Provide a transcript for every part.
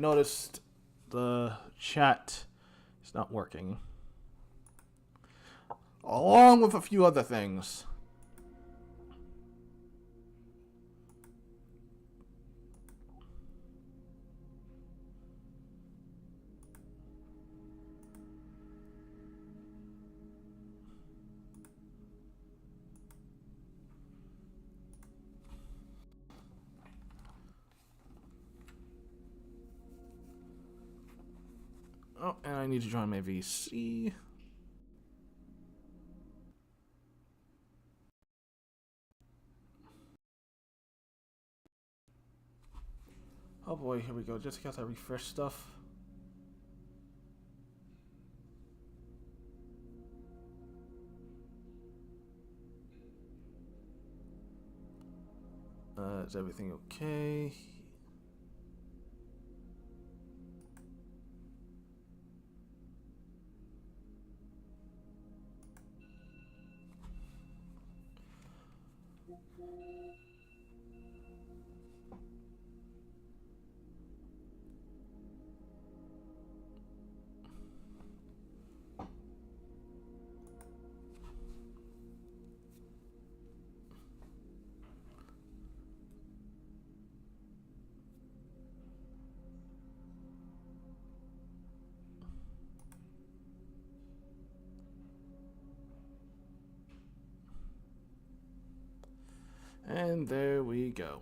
noticed the chat is not working. Along with a few other things. Oh, and I need to join my VC. Oh boy, here we go. Just got to refresh stuff. Is everything okay? And there we go.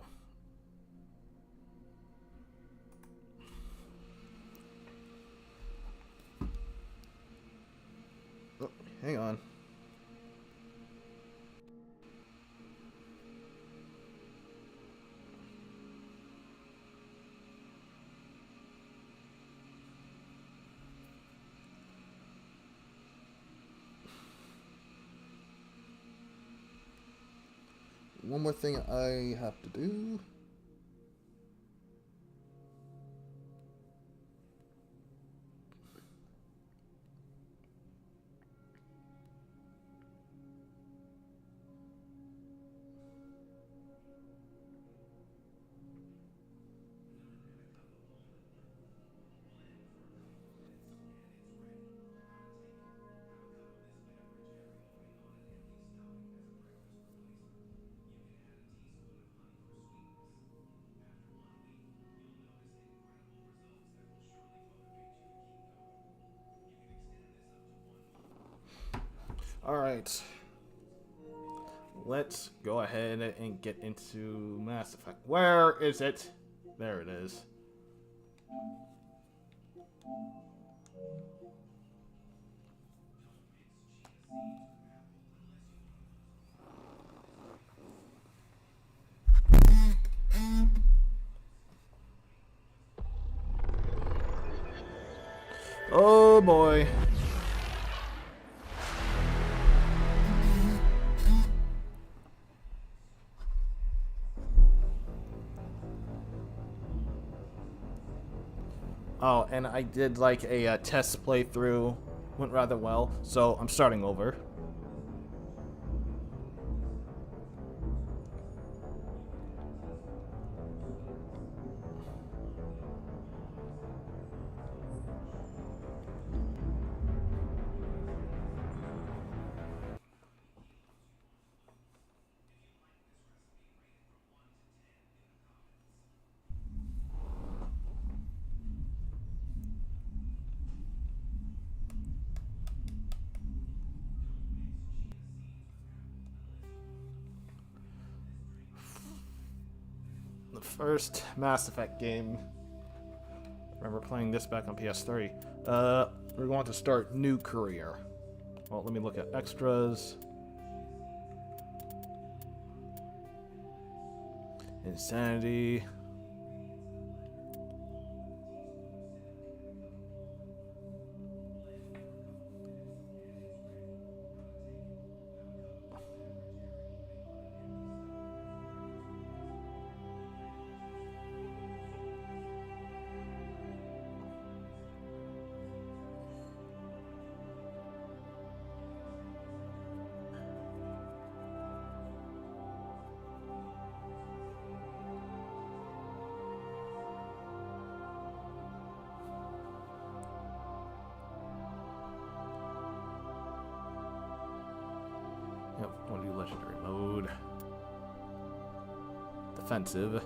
Oh, hang on. One more thing I have to do. Alright. Let's go ahead and get into Mass Effect. Where is it? There it is. Oh boy. Oh, and I did like a test playthrough. Went rather well, so I'm starting over. The first Mass Effect game. I remember playing this back on PS3. We're going to start new career. Well, let me look at extras. Insanity. Yep, want to do legendary mode. Defensive.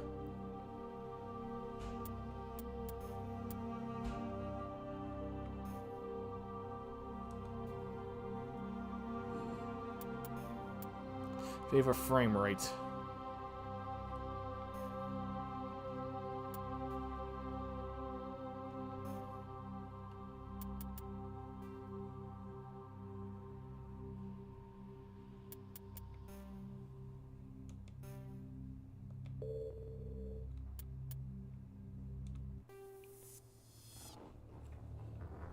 Favor frame rate.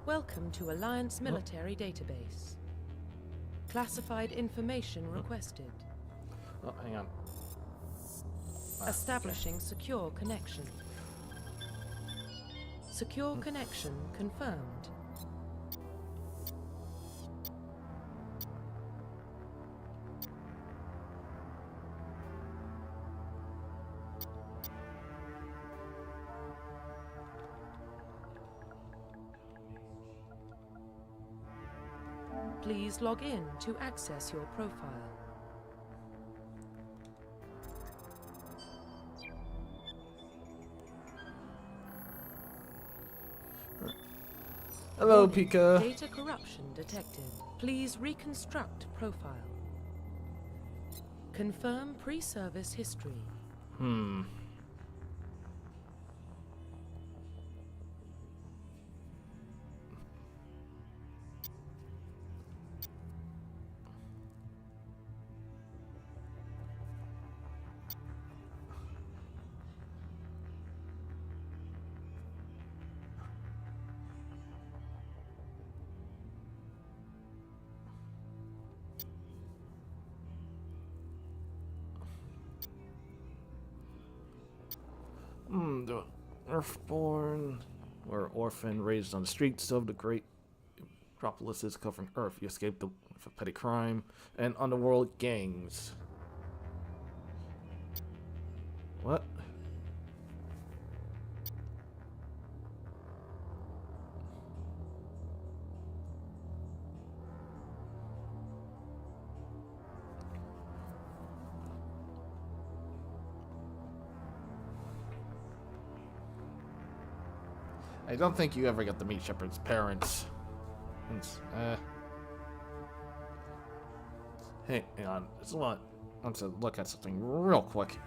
Welcome to Alliance Military Database. Classified information requested. Oh, hang on. Establishing secure connection. Secure connection confirmed. Please log in to access your profile. Hello, Warning, Pika. Data corruption detected. Please reconstruct profile. Confirm pre-service history. The Earthborn, or orphan, raised on the streets of the great metropolises covering Earth. You escaped the for petty crime and underworld gangs. What? I don't think you ever got to meet Shepard's parents. Hang on. I just want to look at something real quick.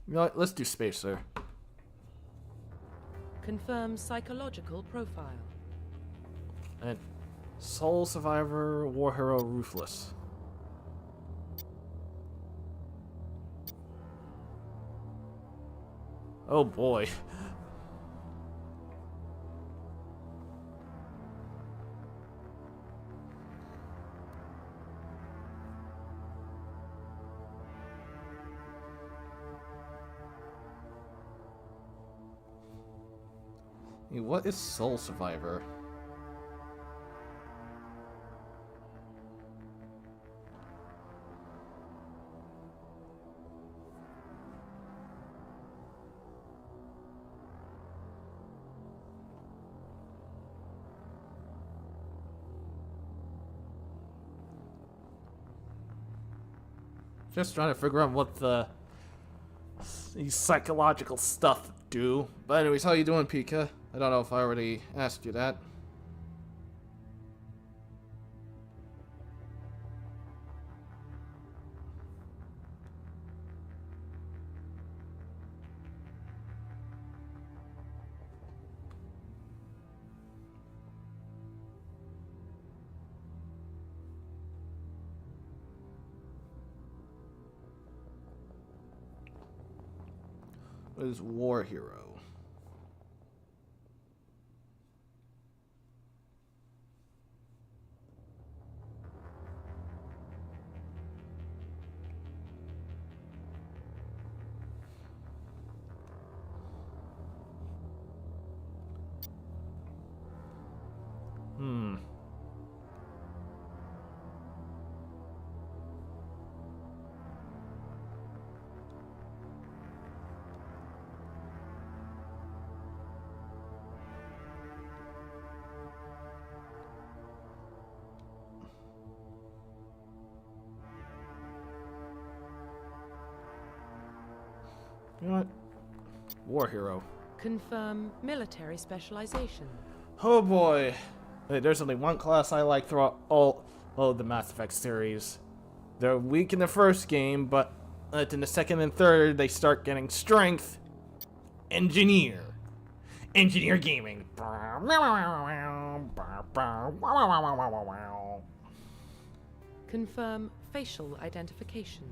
You know what? Let's do Spacer. Confirm psychological profile. And Soul Survivor, War Hero, Ruthless. Oh boy. Hey, what is Soul Survivor? Just trying to figure out what these psychological stuff do. But anyways, how you doing, Pika? I don't know if I already asked you that. is War Hero? You know what? War Hero. Confirm military specialization. Oh boy. Hey, there's only one class I like throughout all of the Mass Effect series. They're weak in the first game, but in the second and third, they start getting strength. Engineer. Engineer Gaming. Confirm facial identification.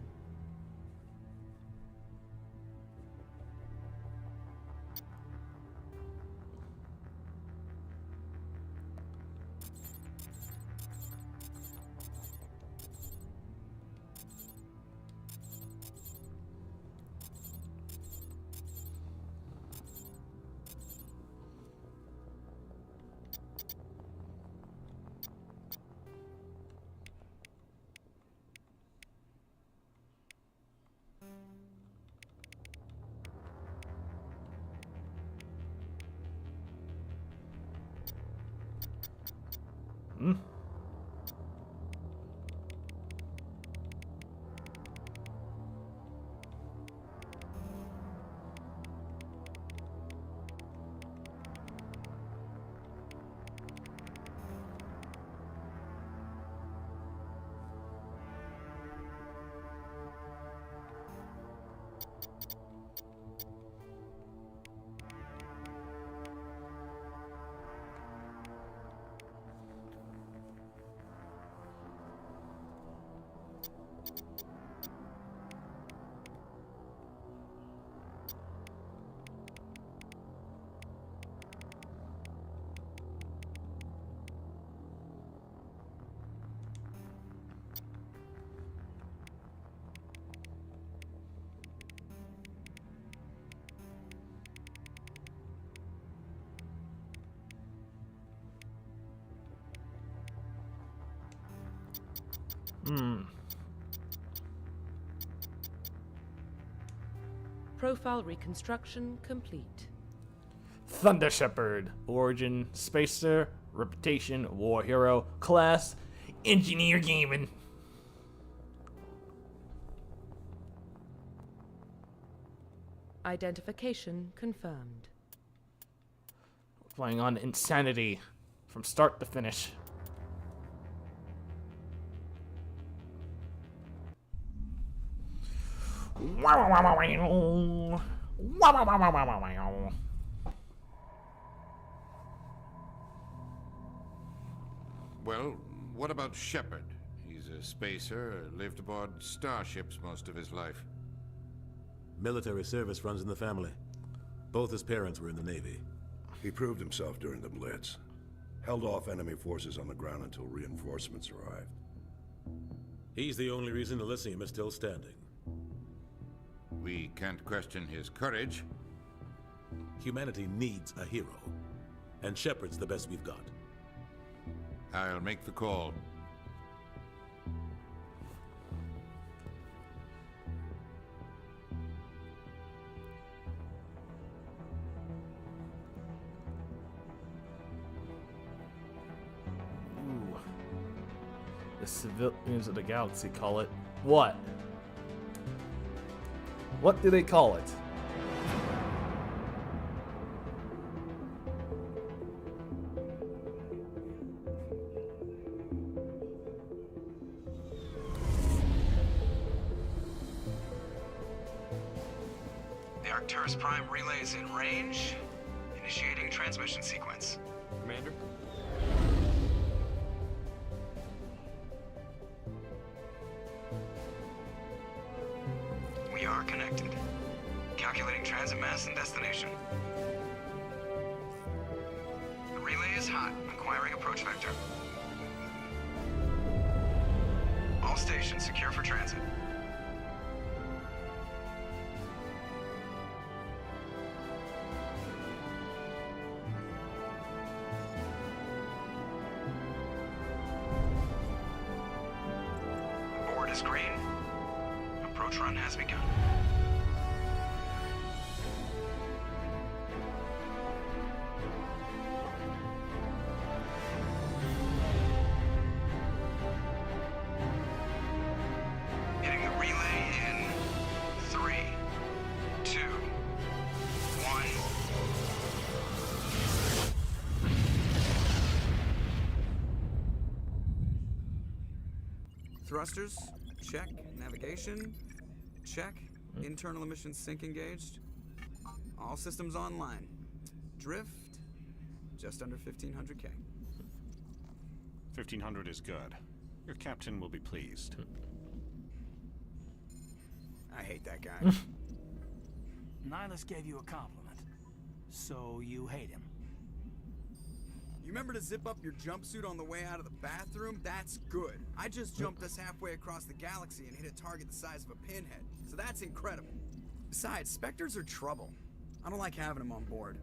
Profile reconstruction complete. Thunder Shepherd. Origin, Spacer, Reputation, War Hero, Class, Engineer Gaming. Identification confirmed. Playing on Insanity from start to finish. Well, what about Shepard? He's a spacer, lived aboard starships most of his life. Military service runs in the family. Both his parents were in the Navy. He proved himself during the Blitz. Held off enemy forces on the ground until reinforcements arrived. He's the only reason Elysium is still standing. We can't question his courage. Humanity needs a hero. And Shepard's the best we've got. I'll make the call. Ooh. The civilians of the galaxy call it what? What do they call it? The Arcturus Prime relay is in range. Initiating transmission sequence. Commander? We are connected. Calculating transit mass and destination. The relay is hot. Acquiring approach vector. All stations secure for transit. The board is green. Approach run has begun. Hitting the relay in 3, 2, 1. Thrusters, check. Navigation, check. Internal emissions sync engaged. All systems online. Drift, just under 1500K. 1500 is good. Your captain will be pleased. I hate that guy. Nihilus gave you a compliment, so you hate him. You remember to zip up your jumpsuit on the way out of the bathroom? That's good. I just jumped us halfway across the galaxy and hit a target the size of a pinhead, so that's incredible. Besides, Spectres are trouble. I don't like having them on board.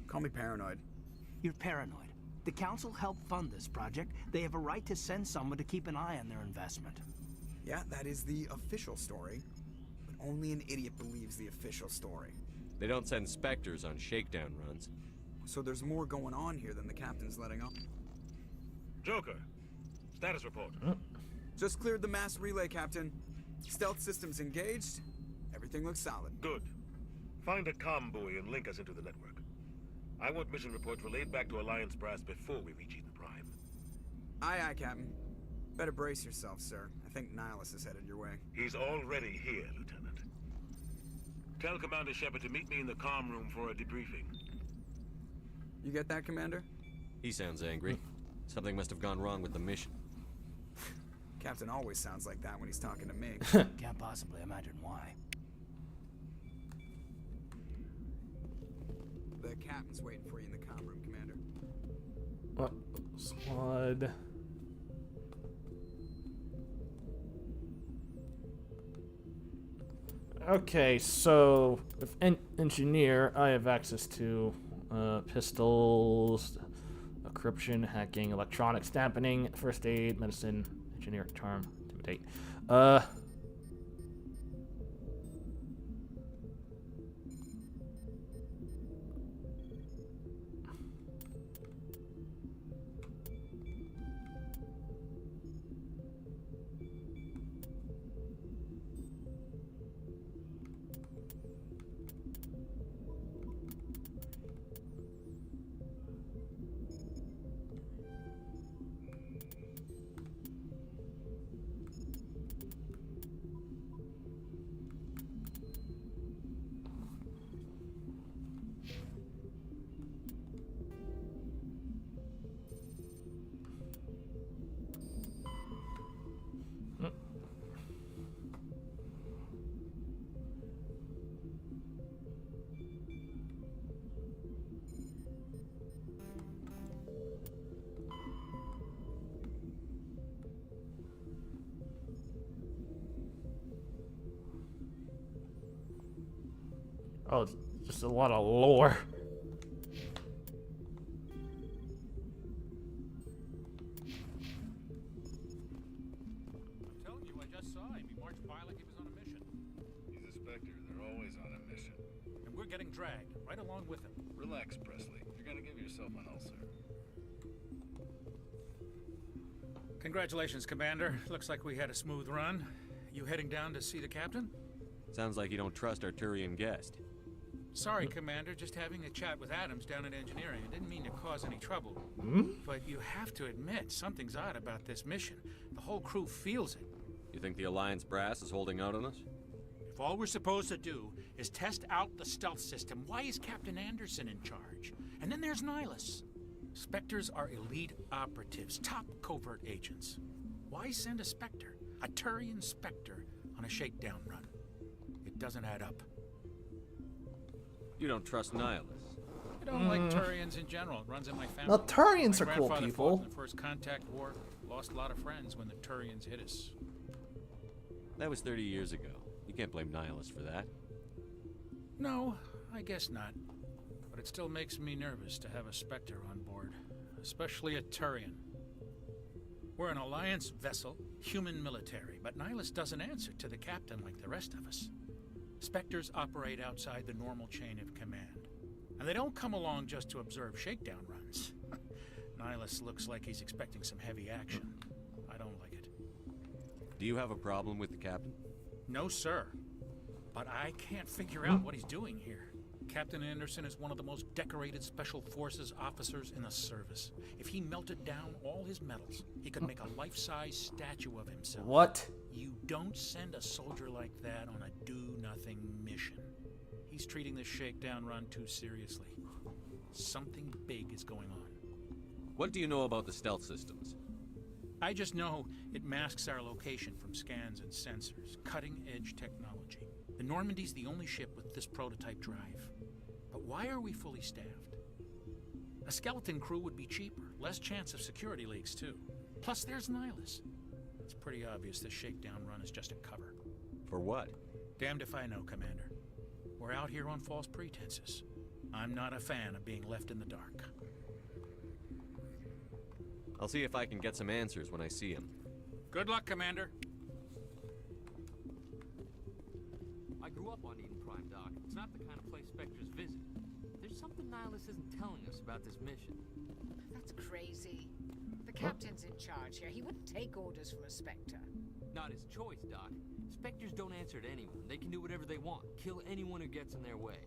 Call me paranoid. You're paranoid. The Council helped fund this project. They have a right to send someone to keep an eye on their investment. Yeah, that is the official story. But only an idiot believes the official story. They don't send Spectres on shakedown runs. So there's more going on here than the captain's letting on. Joker, status report. Just cleared the mass relay, Captain. Stealth systems engaged. Everything looks solid. Good. Find a comm buoy and link us into the network. I want mission reports relayed back to Alliance Brass before we reach Eden Prime. Aye, aye, Captain. Better brace yourself, sir. I think Nihilus is headed your way. He's already here, Lieutenant. Tell Commander Shepard to meet me in the comm room for a debriefing. You get that, Commander? He sounds angry. Something must have gone wrong with the mission. Captain always sounds like that when he's talking to me. Can't possibly imagine why. The captain's waiting for you in the comm room, Commander. What? Squad. Okay, so with engineer, I have access to pistols, encryption, hacking, electronics, dampening, first aid, medicine, engineer, charm, intimidate. Oh, it's just a lot of lore. I'm telling you, I just saw him. He marched by like he was on a mission. He's a Spectre. They're always on a mission. And we're getting dragged right along with him. Relax, Presley. You're gonna give yourself an ulcer. Congratulations, Commander. Looks like we had a smooth run. You heading down to see the captain? Sounds like you don't trust our Turian guest. Sorry, Commander. Just having a chat with Adams down in engineering. I didn't mean to cause any trouble. But you have to admit, something's odd about this mission. The whole crew feels it. You think the Alliance brass is holding out on us? If all we're supposed to do is test out the stealth system, why is Captain Anderson in charge? And then there's Nihilus. Spectres are elite operatives, top covert agents. Why send a Spectre, a Turian Spectre, on a shakedown run? It doesn't add up. You don't trust Nihilus. I don't like Turians in general. It runs in my family. Now, Turians My are cool grandfather people. fought in the First Contact War. Lost a lot of friends when the Turians hit us. That was 30 years ago. You can't blame Nihilus for that. No, I guess not. But it still makes me nervous to have a Spectre on board. Especially a Turian. We're an Alliance vessel, human military, but Nihilus doesn't answer to the captain like the rest of us. Spectres operate outside the normal chain of command. And they don't come along just to observe shakedown runs. Nihilus looks like he's expecting some heavy action. I don't like it. Do you have a problem with the captain? No, sir. But I can't figure out what he's doing here. Captain Anderson is one of the most decorated Special Forces officers in the service. If he melted down all his medals, he could make a life-size statue of himself. What? You don't send a soldier like that on a do-nothing mission. He's treating this shakedown run too seriously. Something big is going on. What do you know about the stealth systems? I just know it masks our location from scans and sensors. Cutting-edge technology. The Normandy's the only ship with this prototype drive. But why are we fully staffed? A skeleton crew would be cheaper. Less chance of security leaks, too. Plus, there's Nihilus. It's pretty obvious this shakedown run is just a cover. For what? Damned if I know, Commander. We're out here on false pretenses. I'm not a fan of being left in the dark. I'll see if I can get some answers when I see him. Good luck, Commander. I grew up on Eden Prime, Doc. It's not the kind of place Spectres visit. There's something Nihilus isn't telling us about this mission. That's crazy. The captain's in charge here. He wouldn't take orders from a Spectre. Not his choice, Doc. Spectres don't answer to anyone. They can do whatever they want. Kill anyone who gets in their way.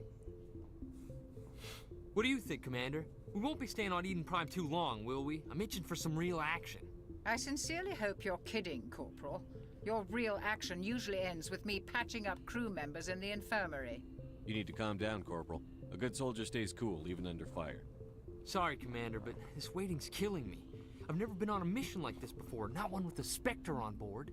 What do you think, Commander? We won't be staying on Eden Prime too long, will we? I'm itching for some real action. I sincerely hope you're kidding, Corporal. Your real action usually ends with me patching up crew members in the infirmary. You need to calm down, Corporal. A good soldier stays cool, even under fire. Sorry, Commander, but this waiting's killing me. I've never been on a mission like this before, not one with a Spectre on board.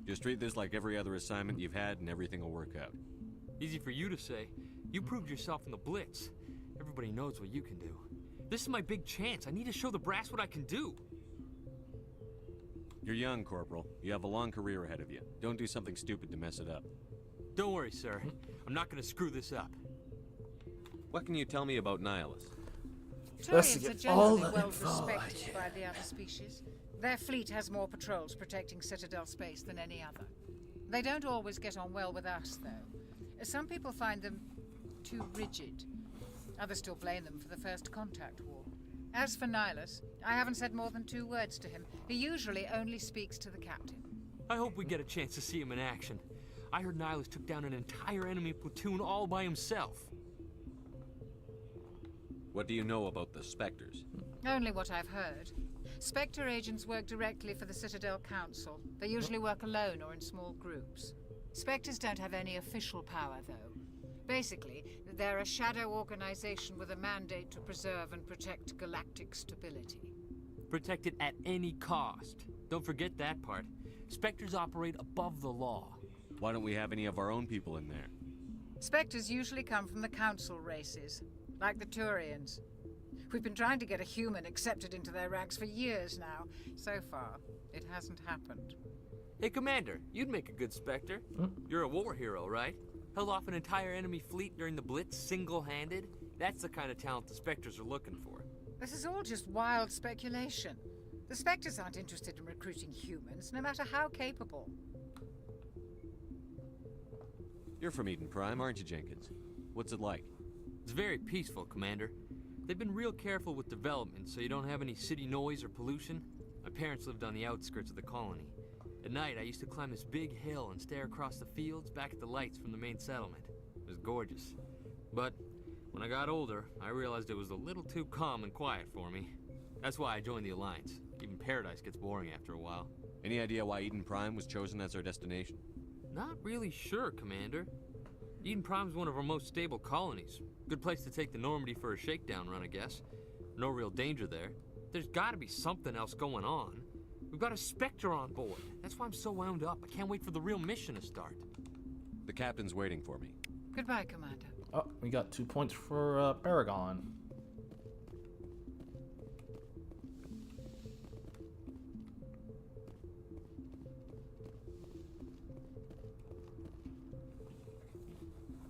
Just treat this like every other assignment you've had and everything will work out. Easy for you to say. You proved yourself in the Blitz. Everybody knows what you can do. This is my big chance. I need to show the brass what I can do. You're young, Corporal. You have a long career ahead of you. Don't do something stupid to mess it up. Don't worry, sir. I'm not going to screw this up. What can you tell me about Nihilus? Turians are generally well respected by the other species. Their fleet has more patrols protecting Citadel space than any other. They don't always get on well with us, though. Some people find them too rigid. Others still blame them for the First Contact War. As for Nihilus, I haven't said more than 2 words to him. He usually only speaks to the captain. I hope we get a chance to see him in action. I heard Nihilus took down an entire enemy platoon all by himself. What do you know about the Spectres? Only what I've heard. Spectre agents work directly for the Citadel Council. They usually work alone or in small groups. Spectres don't have any official power, though. Basically, they're a shadow organization with a mandate to preserve and protect galactic stability. Protect it at any cost. Don't forget that part. Spectres operate above the law. Why don't we have any of our own people in there? Spectres usually come from the Council races, like the Turians. We've been trying to get a human accepted into their ranks for years now. So far, it hasn't happened. Hey, Commander, you'd make a good Spectre. You're a war hero, right? Held off an entire enemy fleet during the Blitz single-handed? That's the kind of talent the Spectres are looking for. This is all just wild speculation. The Spectres aren't interested in recruiting humans, no matter how capable. You're from Eden Prime, aren't you, Jenkins? What's it like? It's very peaceful, Commander. They've been real careful with development, so you don't have any city noise or pollution. My parents lived on the outskirts of the colony. At night, I used to climb this big hill and stare across the fields back at the lights from the main settlement. It was gorgeous. But when I got older, I realized it was a little too calm and quiet for me. That's why I joined the Alliance. Even Paradise gets boring after a while. Any idea why Eden Prime was chosen as our destination? Not really sure, Commander. Eden Prime's one of our most stable colonies. Good place to take the Normandy for a shakedown run, I guess. No real danger there. There's gotta be something else going on. We've got a Spectre on board. That's why I'm so wound up. I can't wait for the real mission to start. The captain's waiting for me. Goodbye, Commander. Oh, we got 2 points for Paragon.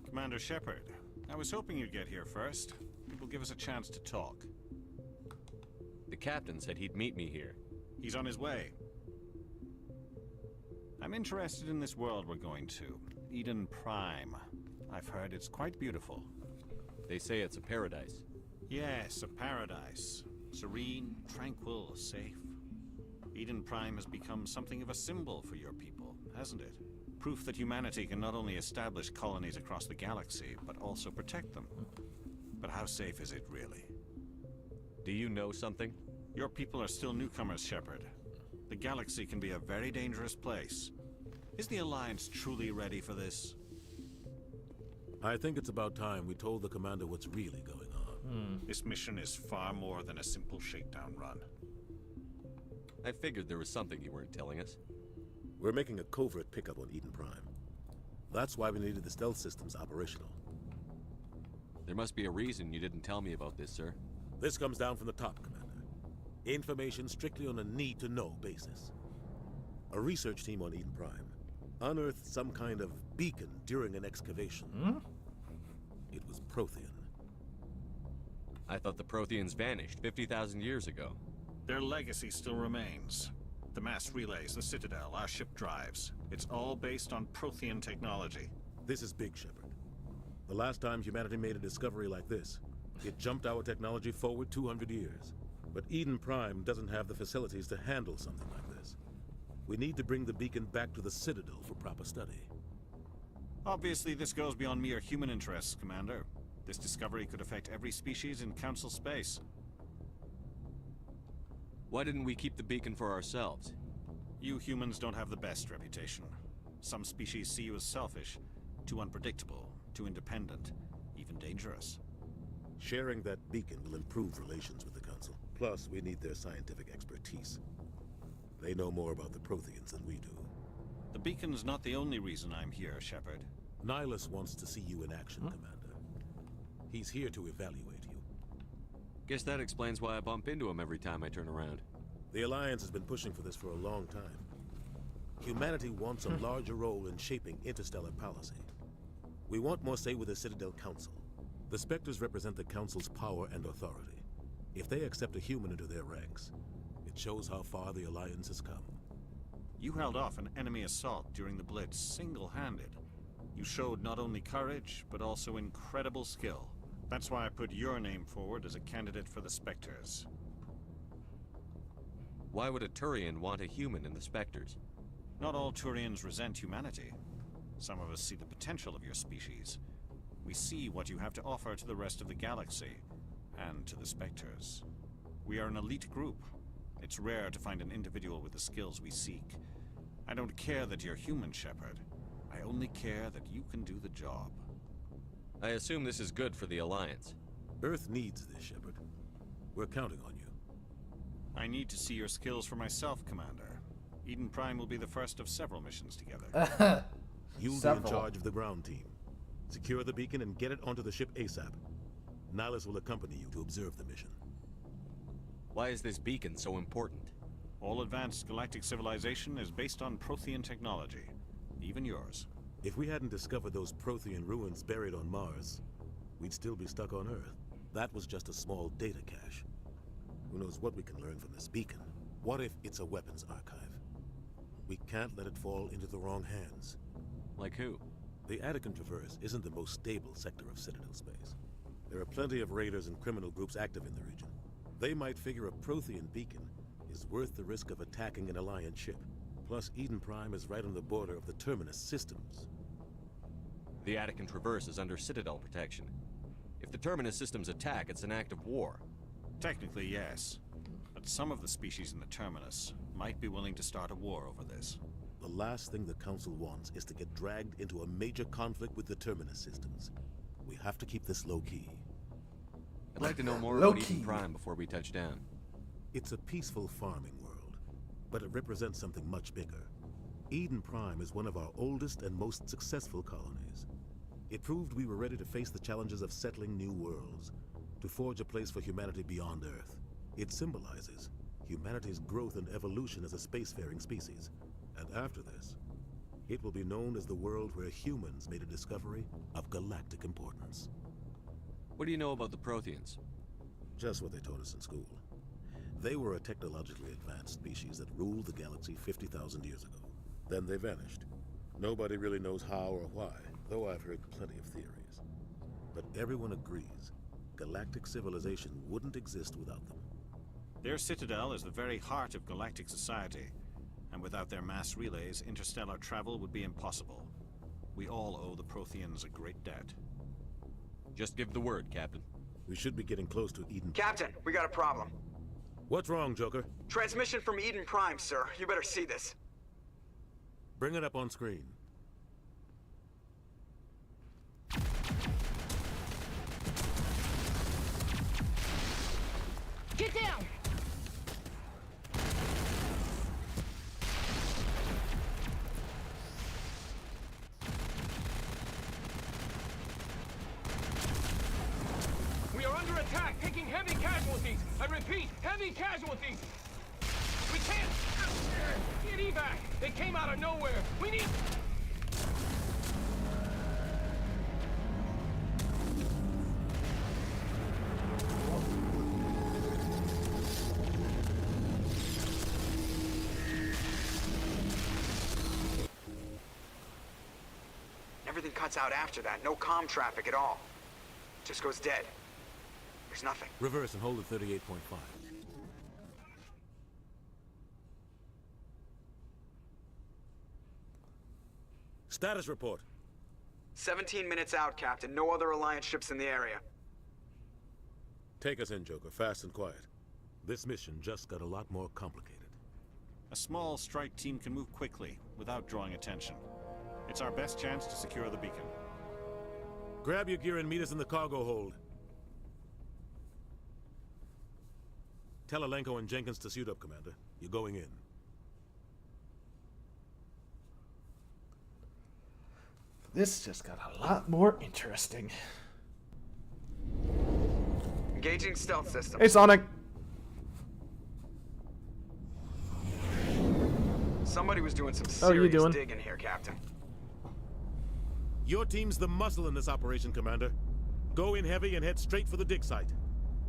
Commander Shepard, I was hoping you'd get here first. It will give us a chance to talk. The captain said he'd meet me here. He's on his way. I'm interested in this world we're going to. Eden Prime. I've heard it's quite beautiful. They say it's a paradise. Yes, a paradise. Serene, tranquil, safe. Eden Prime has become something of a symbol for your people, hasn't it? Proof that humanity can not only establish colonies across the galaxy, but also protect them. But how safe is it really? Do you know something? Your people are still newcomers, Shepard. The galaxy can be a very dangerous place. Is the Alliance truly ready for this? I think it's about time we told the commander what's really going on. This mission is far more than a simple shakedown run. I figured there was something you weren't telling us. We're making a covert pickup on Eden Prime. That's why we needed the stealth systems operational. There must be a reason you didn't tell me about this, sir. This comes down from the top, Commander. Information strictly on a need-to-know basis. A research team on Eden Prime unearthed some kind of beacon during an excavation. It was Prothean. I thought the Protheans vanished 50,000 years ago. Their legacy still remains. The mass relays, the Citadel, our ship drives. It's all based on Prothean technology. This is big, Shepard. The last time humanity made a discovery like this, it jumped our technology forward 200 years. But Eden Prime doesn't have the facilities to handle something like this. We need to bring the beacon back to the Citadel for proper study. Obviously, this goes beyond mere human interests, Commander. This discovery could affect every species in Council space. Why didn't we keep the beacon for ourselves? You humans don't have the best reputation. Some species see you as selfish, too unpredictable, too independent, even dangerous. Sharing that beacon will improve relations with the Council. Plus, we need their scientific expertise. They know more about the Protheans than we do. The beacon's not the only reason I'm here, Shepard. Nihilus wants to see you in action, Commander. He's here to evaluate you. Guess that explains why I bump into him every time I turn around. The Alliance has been pushing for this for a long time. Humanity wants a larger role in shaping interstellar policy. We want more say with the Citadel Council. The Spectres represent the Council's power and authority. If they accept a human into their ranks, it shows how far the Alliance has come. You held off an enemy assault during the Blitz single-handed. You showed not only courage, but also incredible skill. That's why I put your name forward as a candidate for the Spectres. Why would a Turian want a human in the Spectres? Not all Turians resent humanity. Some of us see the potential of your species. We see what you have to offer to the rest of the galaxy, and to the Spectres. We are an elite group. It's rare to find an individual with the skills we seek. I don't care that you're human, Shepard. I only care that you can do the job. I assume this is good for the Alliance. Earth needs this, Shepard. We're counting on you. I need to see your skills for myself, Commander. Eden Prime will be the first of several missions together. You'll be in charge of the ground team. Secure the beacon and get it onto the ship ASAP. Nihilus will accompany you to observe the mission. Why is this beacon so important? All advanced galactic civilization is based on Prothean technology. Even yours. If we hadn't discovered those Prothean ruins buried on Mars, we'd still be stuck on Earth. That was just a small data cache. Who knows what we can learn from this beacon? What if it's a weapons archive? We can't let it fall into the wrong hands. Like who? The Attican Traverse isn't the most stable sector of Citadel space. There are plenty of raiders and criminal groups active in the region. They might figure a Prothean beacon is worth the risk of attacking an Alliance ship. Plus, Eden Prime is right on the border of the Terminus systems. The Attican Traverse is under Citadel protection. If the Terminus systems attack, it's an act of war. Technically, yes. But some of the species in the Terminus might be willing to start a war over this. The last thing the Council wants is to get dragged into a major conflict with the Terminus systems. We have to keep this low-key. I'd like to know more about Eden Prime before we touch down. It's a peaceful farming world. but it represents something much bigger. Eden Prime is one of our oldest and most successful colonies. It proved we were ready to face the challenges of settling new worlds, to forge a place for humanity beyond Earth. It symbolizes humanity's growth and evolution as a spacefaring species. And after this, it will be known as the world where humans made a discovery of galactic importance. What do you know about the Protheans? Just what they taught us in school. They were a technologically advanced species that ruled the galaxy 50,000 years ago. Then they vanished. Nobody really knows how or why, though I've heard plenty of theories. But everyone agrees galactic civilization wouldn't exist without them. Their citadel is the very heart of galactic society, and without their mass relays, interstellar travel would be impossible. We all owe the Protheans a great debt. Just give the word, Captain. We should be getting close to Eden. Captain, we got a problem. What's wrong, Joker? Transmission from Eden Prime, sir. You better see this. Bring it up on screen. Get down! We are under attack, taking heavy casualties. I repeat, heavy casualties. We can't get evac. They came out of nowhere. We need... Everything cuts out after that. No comm traffic at all. Just goes dead. There's nothing. Reverse and hold at 38.5. Status report. 17 minutes out, Captain. No other Alliance ships in the area. Take us in, Joker, fast and quiet. This mission just got a lot more complicated. A small strike team can move quickly, without drawing attention. It's our best chance to secure the beacon. Grab your gear and meet us in the cargo hold. Tell Alenko and Jenkins to suit up, Commander. You're going in. This just got a lot more interesting. Engaging stealth system. Hey, Sonic! Somebody was doing some How are you serious doing? digging here, Captain. Your team's the muscle in this operation, Commander. Go in heavy and head straight for the dig site.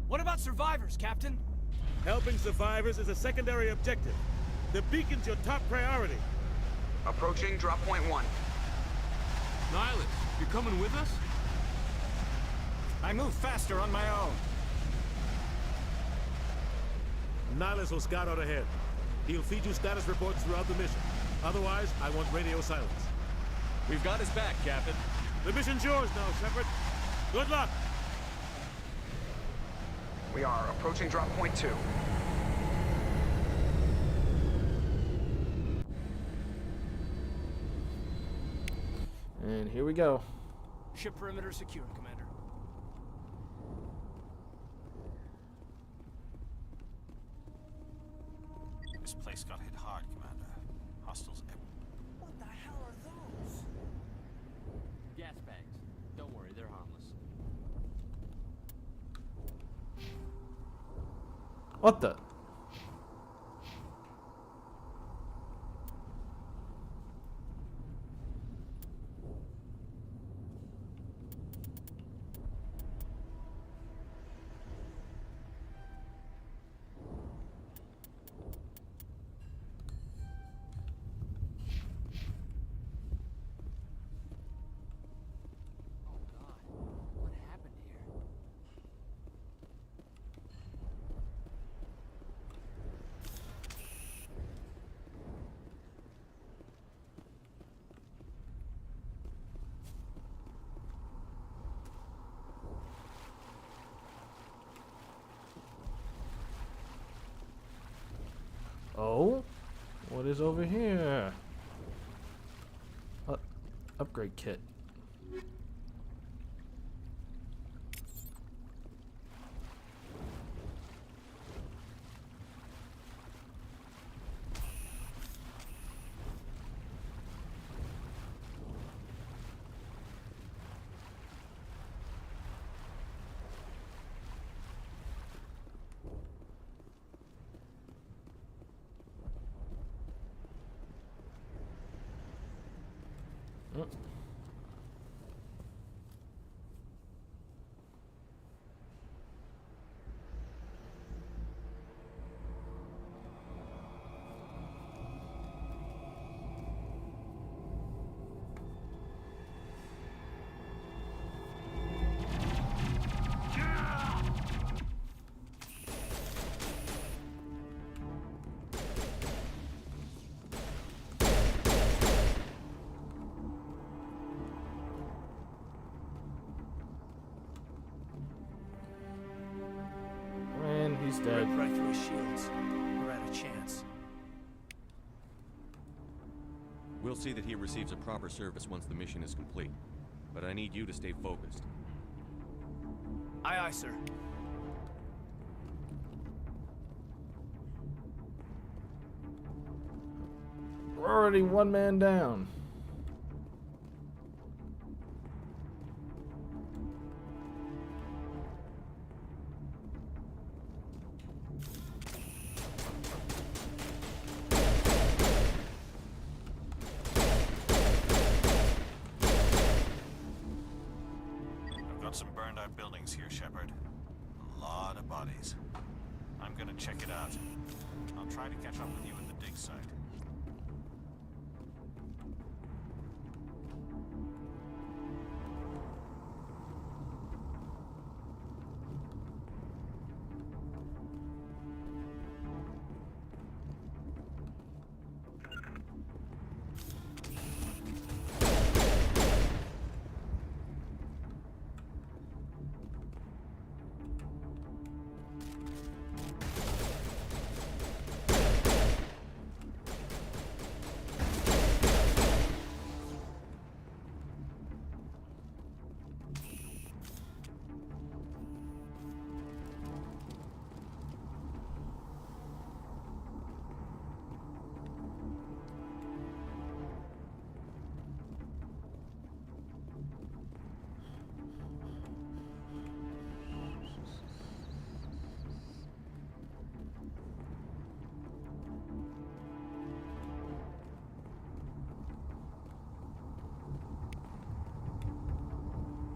What about survivors, Captain? Helping survivors is a secondary objective. The beacon's your top priority. Approaching drop point 1. Nihilus, you're coming with us? I move faster on my own. Nihilus will scout out ahead. He'll feed you status reports throughout the mission. Otherwise, I want radio silence. We've got his back, Captain. The mission's yours now, Shepard. Good luck! We are approaching drop point 2. And here we go. Ship perimeter secured, Commander. This place got hit hard, Commander. Hostiles What the hell are those? Gas bags. Don't worry, they're harmless. What the? What happened here? Oh? What is over here? Upgrade kit. And he's dead. Right through his shields. We're out of chance. We'll see that he receives a proper service once the mission is complete. But I need you to stay focused. Aye, aye, sir. We're already one man down. I've got some burned out buildings here, Shepard. A lot of bodies. I'm gonna check it out. I'll try to catch up with you at the dig site.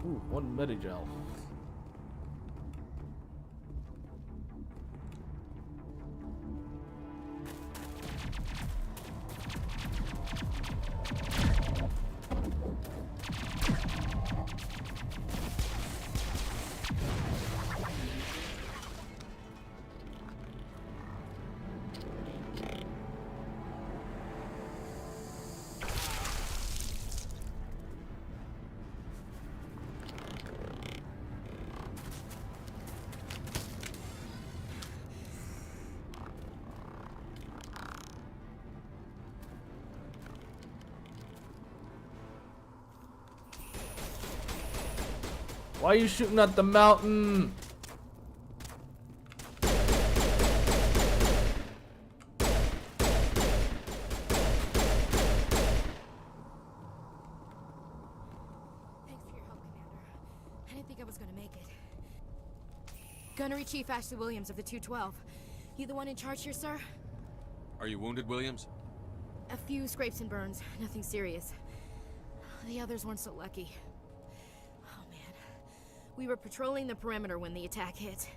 Ooh, one Medigel. Why are you shooting at the mountain? Thanks for your help, Commander. I didn't think I was gonna make it. Gunnery Chief Ashley Williams of the 212. You the one in charge here, sir? Are you wounded, Williams? A few scrapes and burns, nothing serious. The others weren't so lucky. Oh man. We were patrolling the perimeter when the attack hit.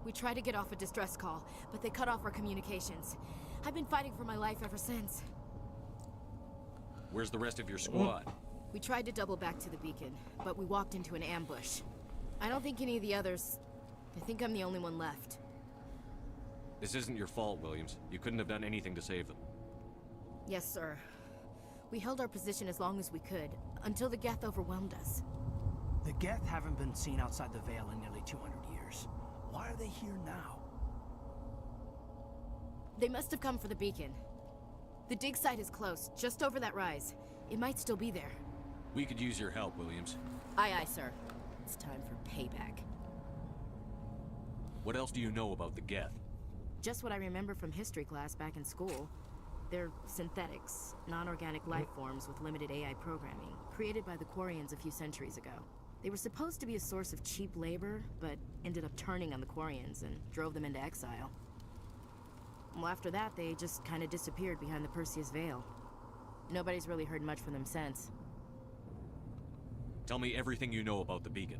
We tried to get off a distress call, but they cut off our communications. I've been fighting for my life ever since. Where's the rest of your squad? We tried to double back to the beacon, but we walked into an ambush. I don't think any of the others... I think I'm the only one left. This isn't your fault, Williams. You couldn't have done anything to save them. Yes, sir. We held our position as long as we could, until the Geth overwhelmed us. The Geth haven't been seen outside the Veil in nearly 200 years. Why are they here now? They must have come for the beacon. The dig site is close, just over that rise. It might still be there. We could use your help, Williams. Aye, aye, sir. It's time for payback. What else do you know about the Geth? Just what I remember from history class back in school. They're synthetics, non-organic life forms with limited AI programming, created by the Quarians a few centuries ago. They were supposed to be a source of cheap labor, but ended up turning on the Quarians and drove them into exile. Well, after that, they just kind of disappeared behind the Perseus Veil. Nobody's really heard much from them since. Tell me everything you know about the beacon.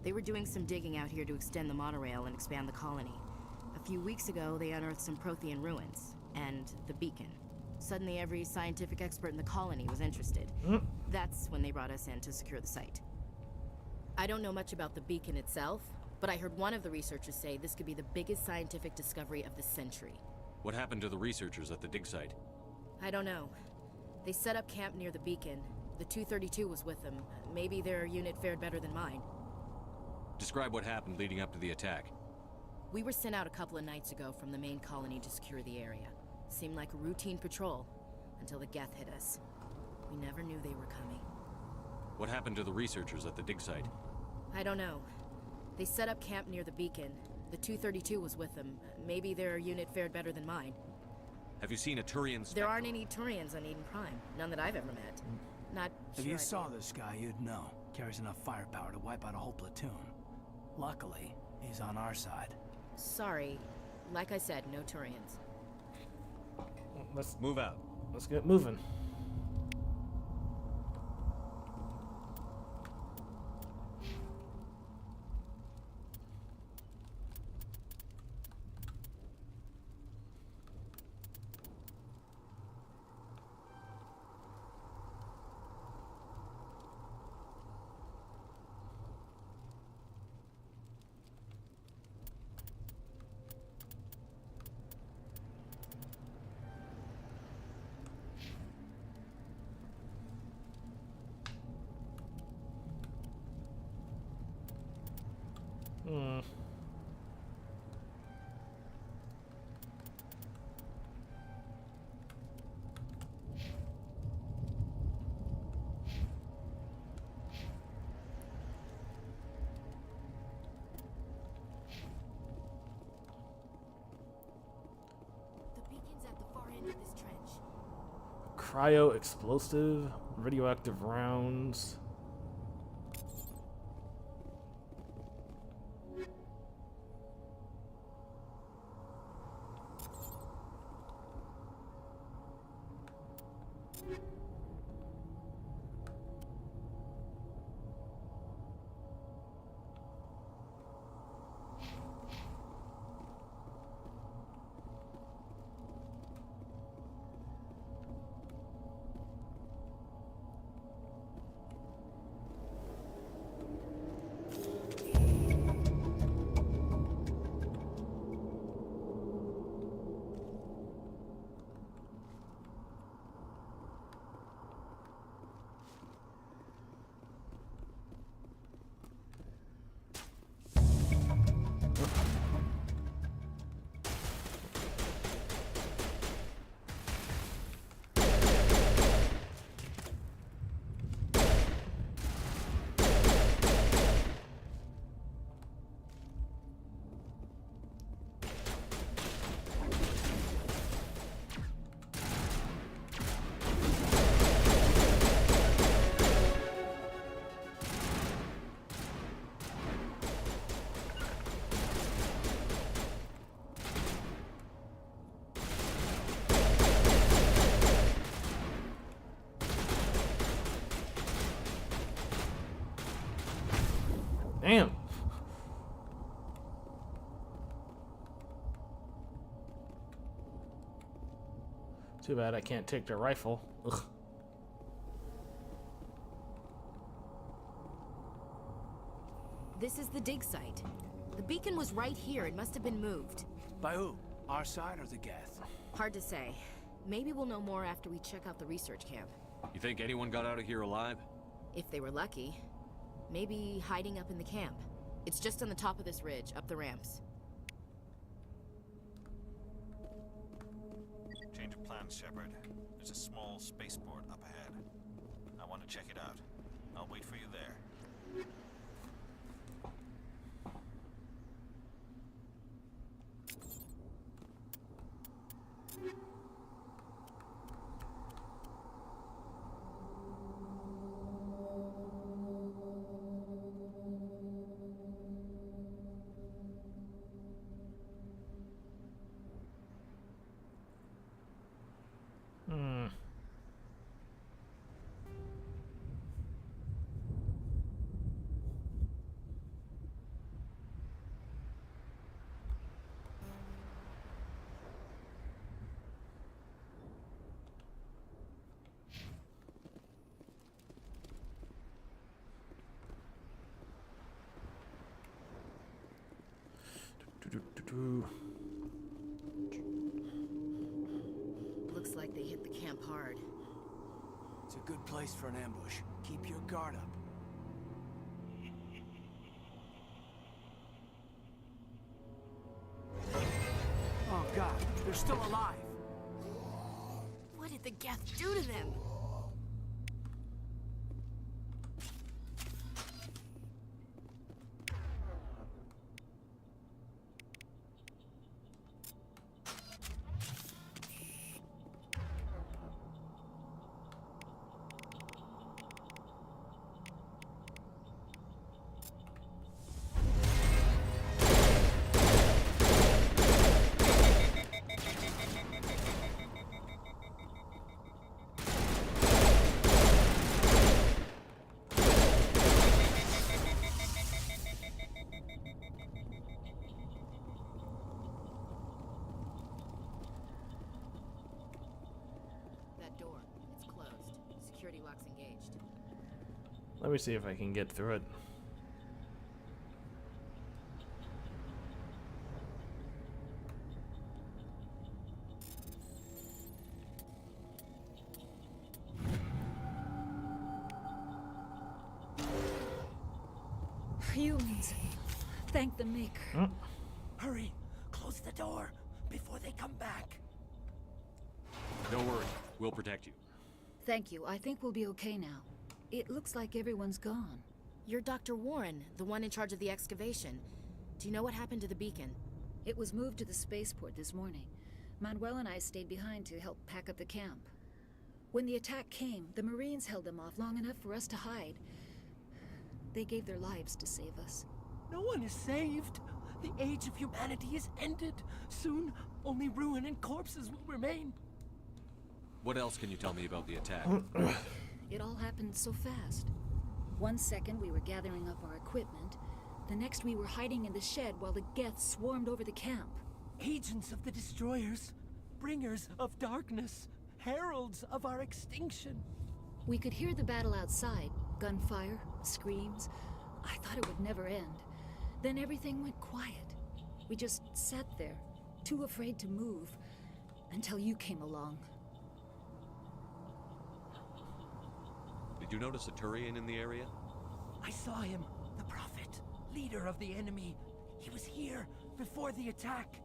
They were doing some digging out here to extend the monorail and expand the colony. A few weeks ago, they unearthed some Prothean ruins, and the beacon. Suddenly, every scientific expert in the colony was interested. That's when they brought us in to secure the site. I don't know much about the beacon itself, but I heard one of the researchers say this could be the biggest scientific discovery of the century. What happened to the researchers at the dig site? I don't know. They set up camp near the beacon. The 232 was with them. Maybe their unit fared better than mine. Describe what happened leading up to the attack. We were sent out a couple of nights ago from the main colony to secure the area. Seemed like a routine patrol, until the Geth hit us. We never knew they were coming. What happened to the researchers at the dig site? I don't know. They set up camp near the beacon. The 232 was with them. Maybe their unit fared better than mine. Have you seen a Turian There aren't any Turians on Eden Prime. None that I've ever met. Not If sure you I saw do. this guy, you'd know. Carries enough firepower to wipe out a whole platoon. Luckily, he's on our side. Sorry. Like I said, no Turians. Let's move out. Let's get moving. The beacon's at the far end of this trench. Cryo explosive, radioactive rounds. Damn. Too bad I can't take their rifle. Ugh. This is the dig site. The beacon was right here. It must have been moved. By who? Our side or the Geth? Hard to say. Maybe we'll know more after we check out the research camp. You think anyone got out of here alive? If they were lucky. Maybe hiding up in the camp. It's just on the top of this ridge, up the ramps. Change of plans, Shepard. There's a small spaceport up ahead. I want to check it out. I'll wait for you there. Looks like they hit the camp hard. It's a good place for an ambush. Keep your guard up. Oh god, they're still alive. What did the Geth do to them? Let me see if I can get through it. Humans. Thank the Maker. Hurry! Close the door before they come back. Don't worry, we'll protect you. Thank you. I think we'll be okay now. It looks like everyone's gone. You're Dr. Warren, the one in charge of the excavation. Do you know what happened to the beacon? It was moved to the spaceport this morning. Manuel and I stayed behind to help pack up the camp. When the attack came, the Marines held them off long enough for us to hide. They gave their lives to save us. No one is saved. The age of humanity is ended. Soon, only ruin and corpses will remain. What else can you tell me about the attack? It all happened so fast. 1 second we were gathering up our equipment. The next we were hiding in the shed while the Geth swarmed over the camp. Agents of the destroyers, bringers of darkness, heralds of our extinction. We could hear the battle outside. Gunfire, screams. I thought it would never end. Then everything went quiet. We just sat there, too afraid to move, until you came along. Did you notice a Turian in the area? I saw him, the Prophet, leader of the enemy. He was here before the attack.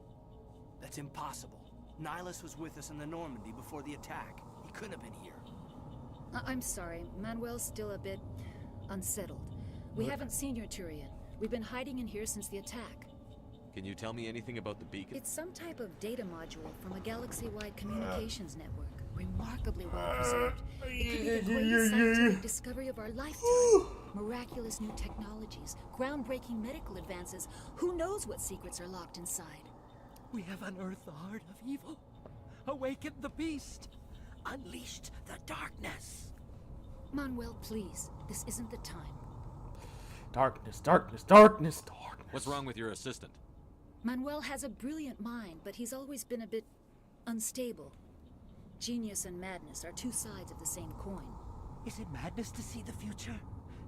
That's impossible. Nihilus was with us in the Normandy before the attack. He couldn't have been here. I'm sorry, Manuel's still a bit unsettled. We haven't seen your Turian. We've been hiding in here since the attack. Can you tell me anything about the beacon? It's some type of data module from a galaxy-wide communications network. Remarkably well preserved. It could be the greatest scientific discovery of our lifetime. Miraculous new technologies, groundbreaking medical advances. Who knows what secrets are locked inside? We have unearthed the heart of evil, awakened the beast, unleashed the darkness. Manuel, please. This isn't the time. Darkness, darkness, darkness, darkness. What's wrong with your assistant? Manuel has a brilliant mind, but he's always been a bit unstable. Genius and madness are two sides of the same coin. Is it madness to see the future?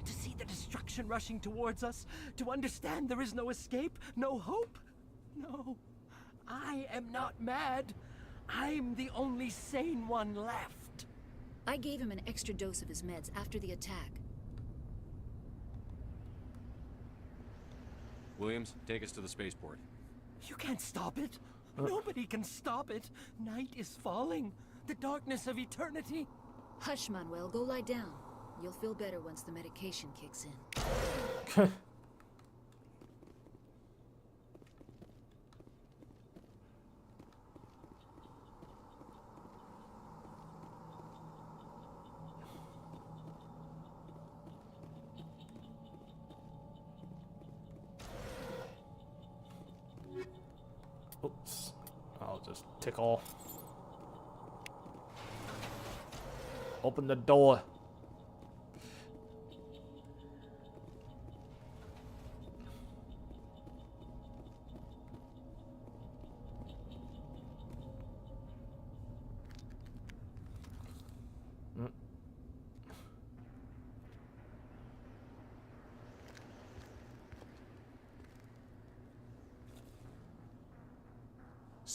To see the destruction rushing towards us? To understand there is no escape? No hope? No. I am not mad. I'm the only sane one left. I gave him an extra dose of his meds after the attack. Williams, take us to the spaceport. You can't stop it. Nobody can stop it. Night is falling. The darkness of eternity. Hush, Manuel. Go lie down. You'll feel better once the medication kicks in. Oops. I'll just tickle. Open the door.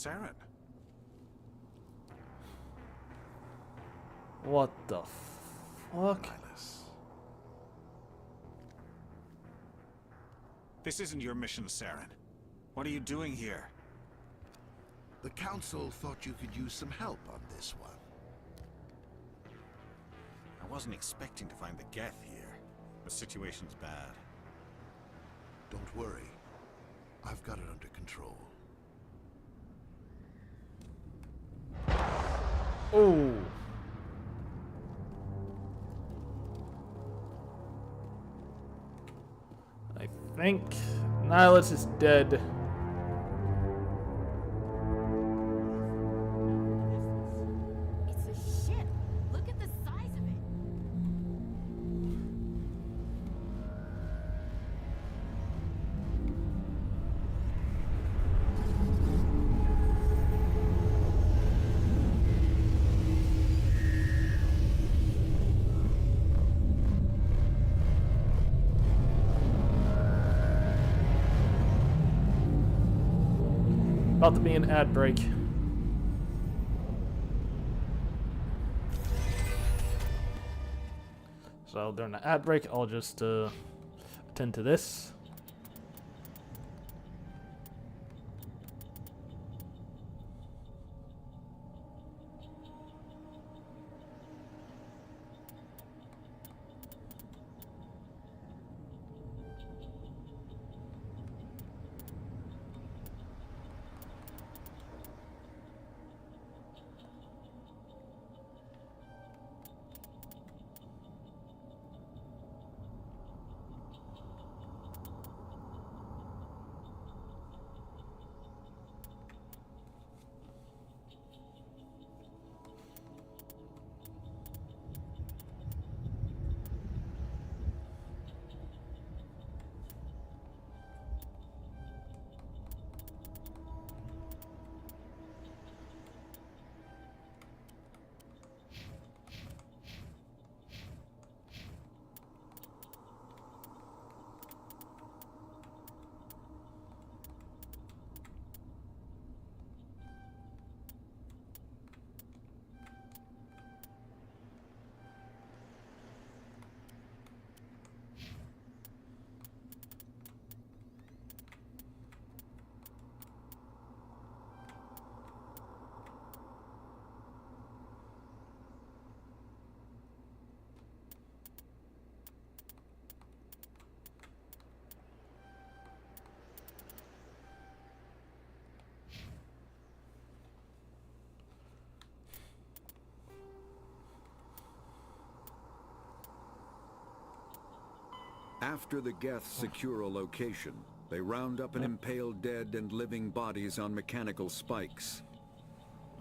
Saren. What the fuck? This isn't your mission, Saren. What are you doing here? The Council thought you could use some help on this one. I wasn't expecting to find the Geth here. The situation's bad. Don't worry. I've got it under control. Oh. I think Nihilus is dead. It's a ship. Look at the size of it. About to be an ad break. So during the ad break, I'll just attend to this. After the Geth secure a location, they round up and impale dead and living bodies on mechanical spikes.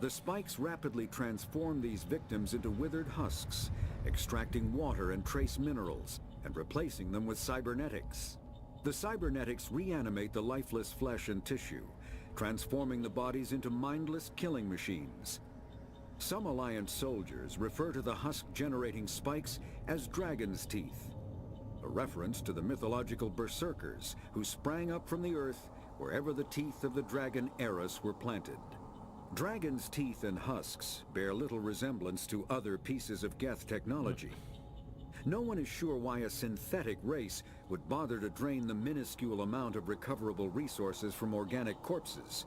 The spikes rapidly transform these victims into withered husks, extracting water and trace minerals, and replacing them with cybernetics. The cybernetics reanimate the lifeless flesh and tissue, transforming the bodies into mindless killing machines. Some Alliance soldiers refer to the husk-generating spikes as dragon's teeth, a reference to the mythological berserkers who sprang up from the earth wherever the teeth of the dragon Eris were planted. Dragon's teeth and husks bear little resemblance to other pieces of Geth technology. No one is sure why a synthetic race would bother to drain the minuscule amount of recoverable resources from organic corpses,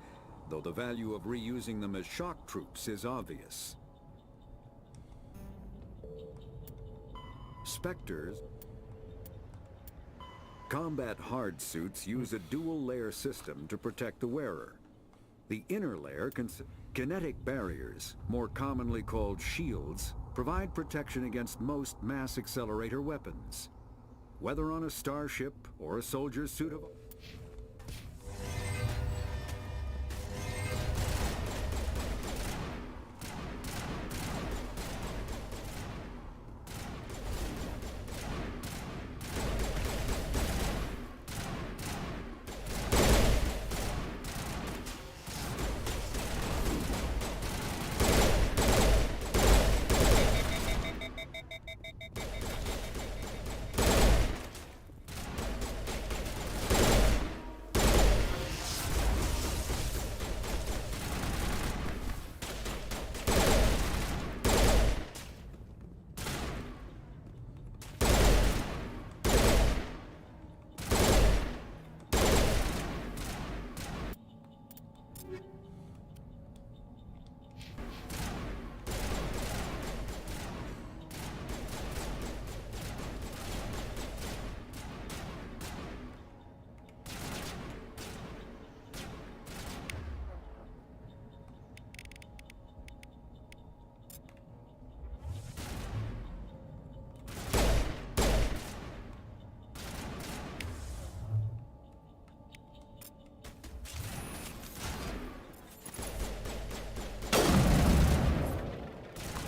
though the value of reusing them as shock troops is obvious. Spectres. Combat hard suits use a dual-layer system to protect the wearer. The inner layer kinetic barriers, more commonly called shields, provide protection against most mass accelerator weapons. Whether on a starship or a soldier's suit of...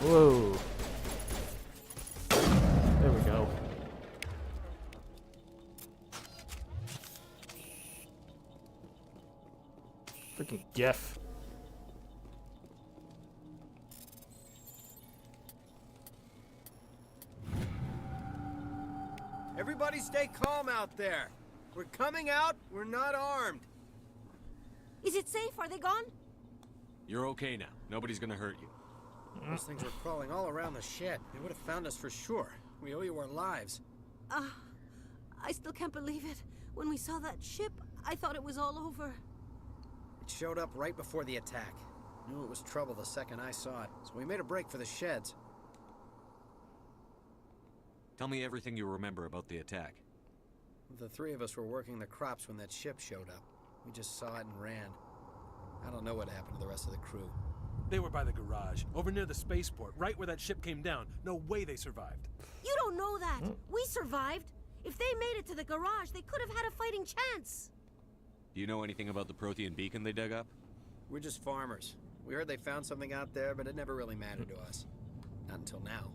Whoa. There we go. Freaking GIF. Everybody stay calm out there. We're coming out, we're not armed. Is it safe? Are they gone? You're okay now. Nobody's gonna hurt you. Those things were crawling all around the shed. They would have found us for sure. We owe you our lives. I still can't believe it. When we saw that ship, I thought it was all over. It showed up right before the attack. Knew it was trouble the second I saw it, so we made a break for the sheds. Tell me everything you remember about the attack. The three of us were working the crops when that ship showed up. We just saw it and ran. I don't know what happened to the rest of the crew. They were by the garage, over near the spaceport, right where that ship came down. No way they survived. You don't know that. We survived. If they made it to the garage, they could have had a fighting chance. Do you know anything about the Prothean beacon they dug up? We're just farmers. We heard they found something out there, but it never really mattered to us. Not until now.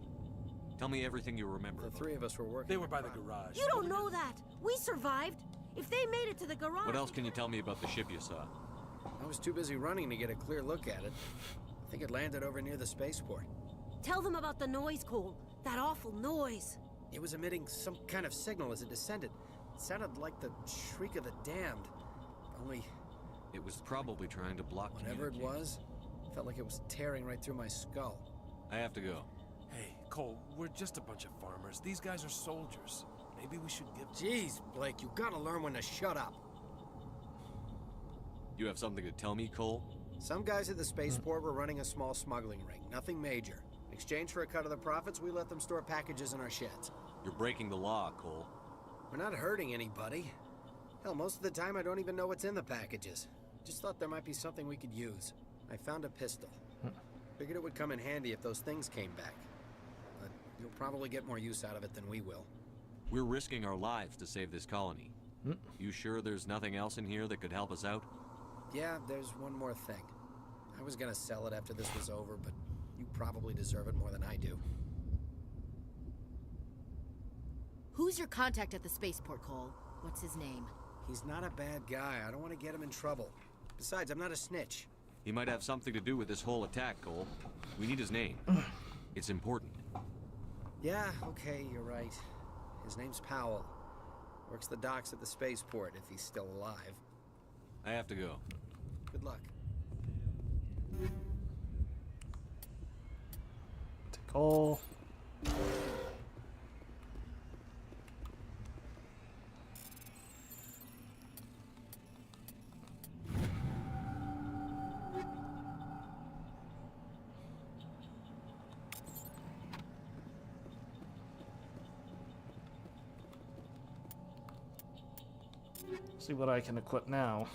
Tell me everything you remember. The three of us were working. They were by the garage. You don't know that. We survived. If they made it to the garage... What else can you tell me about the ship you saw? I was too busy running to get a clear look at it. I think it landed over near the spaceport. Tell them about the noise, Cole. That awful noise. It was emitting some kind of signal as it descended. It sounded like the shriek of the damned. Only... It was probably trying to block whatever it was, felt like it was tearing right through my skull. I have to go. Hey, Cole, we're just a bunch of farmers. These guys are soldiers. Maybe we should give... Jeez, Blake, you gotta learn when to shut up. You have something to tell me, Cole? Some guys at the spaceport were running a small smuggling ring. Nothing major. In exchange for a cut of the profits, we let them store packages in our sheds. You're breaking the law, Cole. We're not hurting anybody. Hell, most of the time I don't even know what's in the packages. Just thought there might be something we could use. I found a pistol. Figured it would come in handy if those things came back. But you'll probably get more use out of it than we will. We're risking our lives to save this colony. You sure there's nothing else in here that could help us out? Yeah, there's one more thing. I was gonna sell it after this was over, but you probably deserve it more than I do. Who's your contact at the spaceport, Cole? What's his name? He's not a bad guy. I don't want to get him in trouble. Besides, I'm not a snitch. He might have something to do with this whole attack, Cole. We need his name. It's important. Yeah, okay, you're right. His name's Powell. Works the docks at the spaceport, if he's still alive. I have to go. Good luck. Cole. See what I can equip now.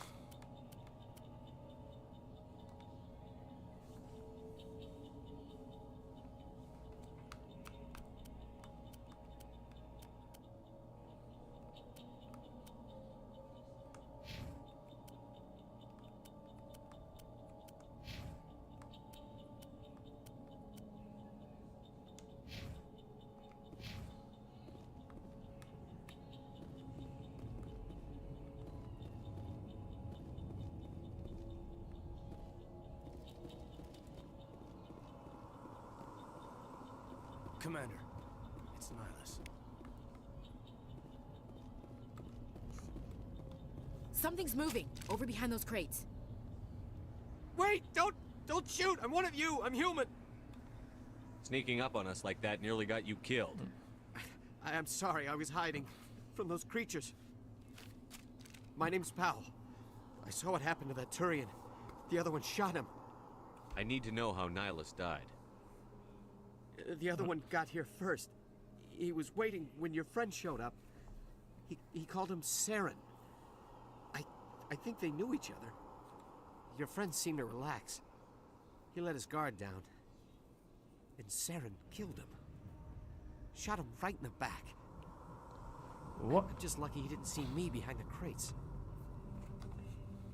Commander, it's Nihilus. Something's moving, over behind those crates. Wait! Don't shoot! I'm one of you! I'm human! Sneaking up on us like that nearly got you killed. I'm sorry, I was hiding from those creatures. My name's Powell. I saw what happened to that Turian. The other one shot him. I need to know how Nihilus died. The other one got here first. He was waiting when your friend showed up. He called him Saren. I think they knew each other. Your friend seemed to relax. He let his guard down. And Saren killed him. Shot him right in the back. What? I'm just lucky he didn't see me behind the crates.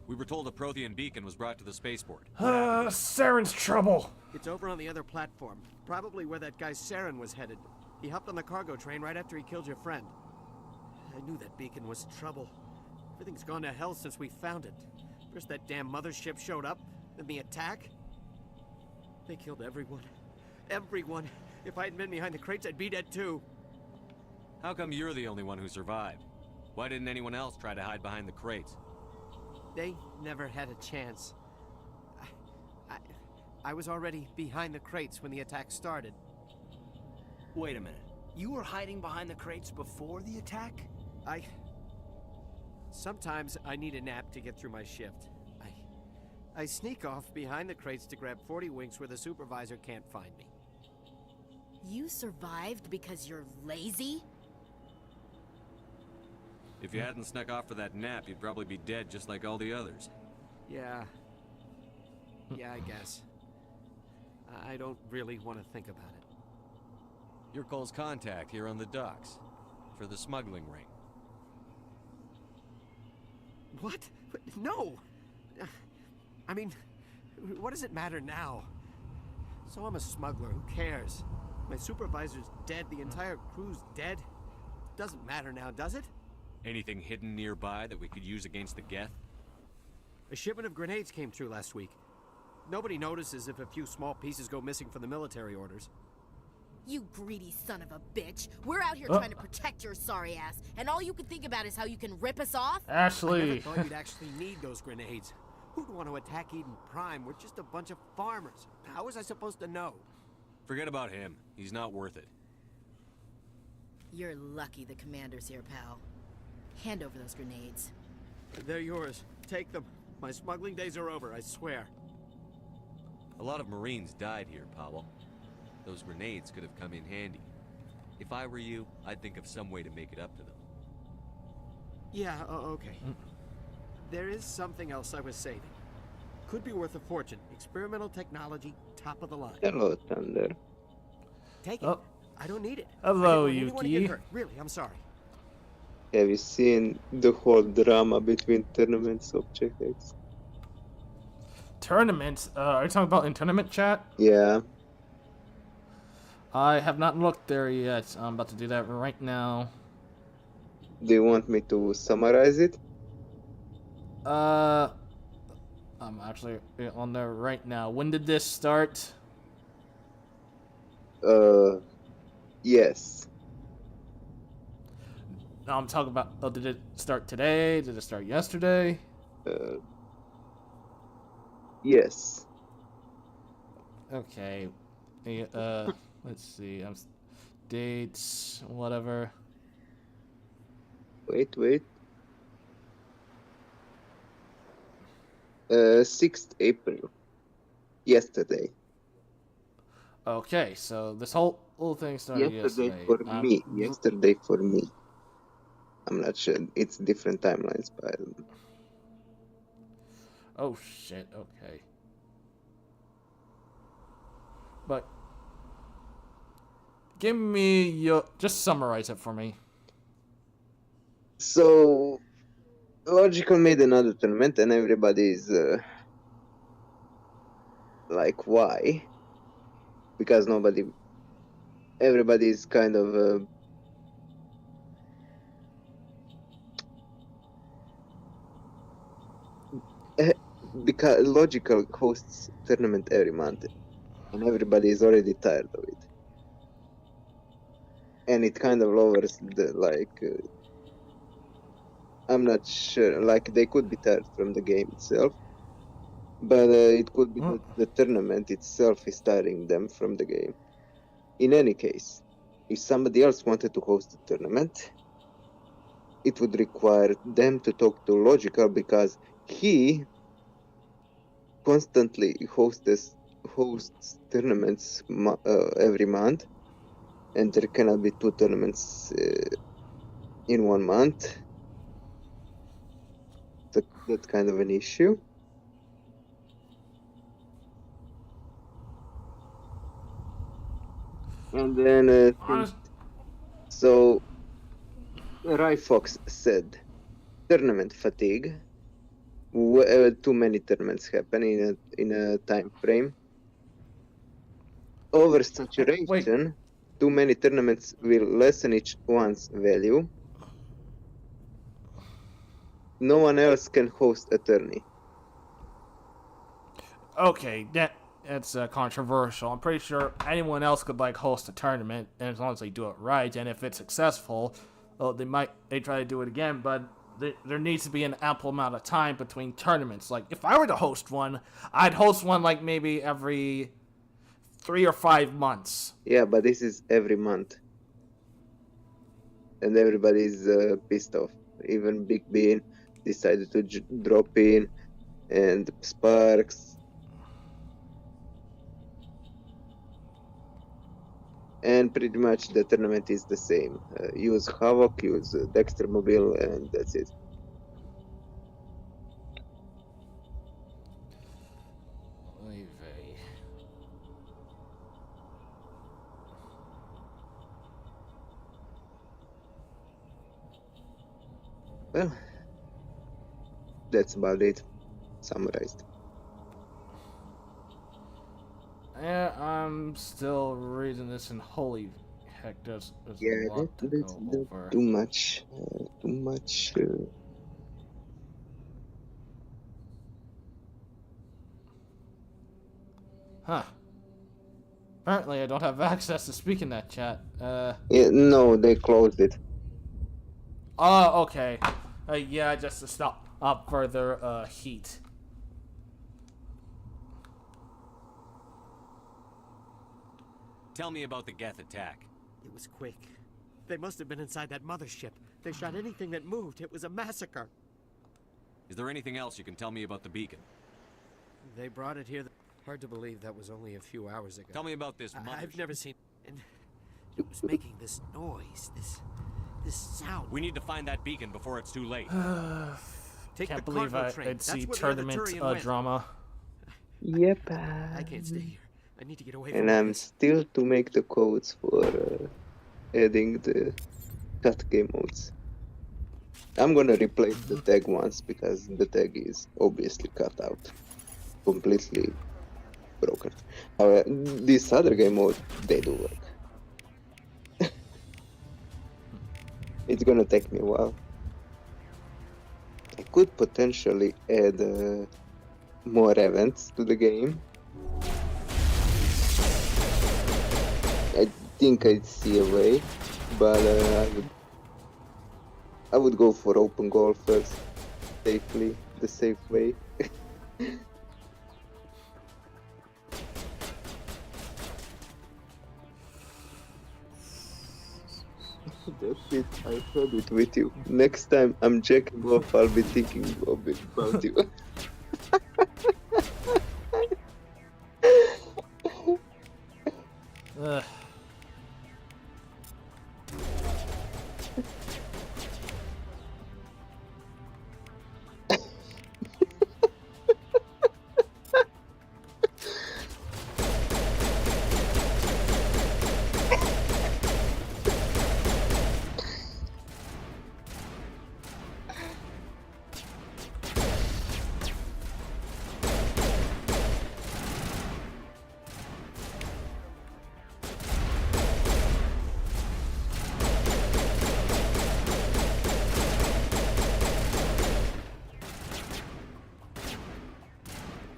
We were told a Prothean beacon was brought to the spaceport. Saren's trouble. It's over on the other platform. Probably where that guy Saren was headed. He hopped on the cargo train right after he killed your friend. I knew that beacon was trouble. Everything's gone to hell since we found it. First that damn mothership showed up, then the attack. They killed everyone. Everyone. If I hadn't been behind the crates, I'd be dead too. How come you're the only one who survived? Why didn't anyone else try to hide behind the crates? They never had a chance. I was already behind the crates when the attack started. Wait a minute. You were hiding behind the crates before the attack? Sometimes I need a nap to get through my shift. I sneak off behind the crates to grab 40 winks where the supervisor can't find me. You survived because you're lazy? If you hadn't snuck off for that nap, you'd probably be dead just like all the others. Yeah, I guess. I don't really want to think about it. You're Cole's contact here on the docks for the smuggling ring. What? No! I mean, what does it matter now? So I'm a smuggler, who cares? My supervisor's dead, the entire crew's dead. Doesn't matter now, does it? Anything hidden nearby that we could use against the Geth? A shipment of grenades came through last week. Nobody notices if a few small pieces go missing from the military orders. You greedy son of a bitch. We're out here trying to protect your sorry ass, and all you can think about is how you can rip us off? Ashley. I never thought you'd actually need those grenades. Who'd want to attack Eden Prime? We're just a bunch of farmers. How was I supposed to know? Forget about him. He's not worth it. You're lucky the commander's here, pal. Hand over those grenades. They're yours. Take them. My smuggling days are over, I swear. A lot of Marines died here, Powell. Those grenades could have come in handy. If I were you, I'd think of some way to make it up to them. Yeah, okay. There is something else I was saving. Could be worth a fortune. Experimental technology, top of the line. Hello, Thunder. Take it. I don't need it. Hello, I didn't want anyone to Yuki. get hurt. Really, I'm sorry. Have you seen the whole drama between Tournament Subject X? Tournaments? Are you talking about in tournament chat? Yeah. I have not looked there yet. I'm about to do that right now. Do you want me to summarize it? I'm actually on there right now. When did this start? Yes. No, I'm talking about. Oh, did it start today? Did it start yesterday? Yes. Okay. Let's see. Dates, whatever. Wait. 6th April. Yesterday. Okay, so this whole thing started yesterday. Yesterday for me. I'm not sure. It's different timelines, but oh shit. Okay. But give me just summarize it for me. So Logical made another tournament, and everybody's like, why? Because everybody's kind of because Logical hosts tournament every month, and everybody is already tired of it, and it kind of lowers the I'm not sure, like they could be tired from the game itself, but it could be that the tournament itself is tiring them from the game. In any case, if somebody else wanted to host a tournament, it would require them to talk to Logical, because he constantly hosts tournaments every month, and there cannot be 2 tournaments in 1 month. So that's kind of an issue. And then so Rai Fox said tournament fatigue, too many tournaments happen in a time frame. Oversaturation, too many tournaments will lessen each one's value. No one else can host a tourney. Okay, that's controversial. I'm pretty sure anyone else could like host a tournament, and as long as they do it right, and if it's successful, well, they try to do it again. But there needs to be an ample amount of time between tournaments. Like if I were to host one, I'd host one like maybe every 3 or 5 months. Yeah, but this is every month, and everybody's pissed off. Even Big Bean decided to drop in, and Sparks. And pretty much the tournament is the same. Use Havoc, use Dexter Mobile, and that's it. Well, that's about it, summarized. Yeah, I'm still reading this, and holy heck, there's Yeah, a lot to go over. too much. Too much. Huh. Apparently, I don't have access to speak in that chat. Yeah, no, they closed it. Oh, okay. Yeah, just to stop up further heat. Tell me about the Geth attack. It was quick. They must have been inside that mothership. They shot anything that moved. It was a massacre. Is there anything else you can tell me about the beacon? They brought it here. Hard to believe that was only a few hours ago. Tell me about this mothership. I've never seen... And it was making this noise, this sound. We need to find that beacon before it's too late. Can't believe I'd see tournament drama. Yep. I can't stay here. I need to get away And from I'm this. still to make the codes for adding the cut game modes. I'm gonna replace the tag once because the tag is obviously cut out. Completely broken. However, this other game mode, they do work. It's gonna take me a while. I could potentially add more events to the game. I think I'd see a way, but I would go for open goal first, safely, the safe way. That's it, I heard it with you. Next time I'm checking off, I'll be thinking of it about you.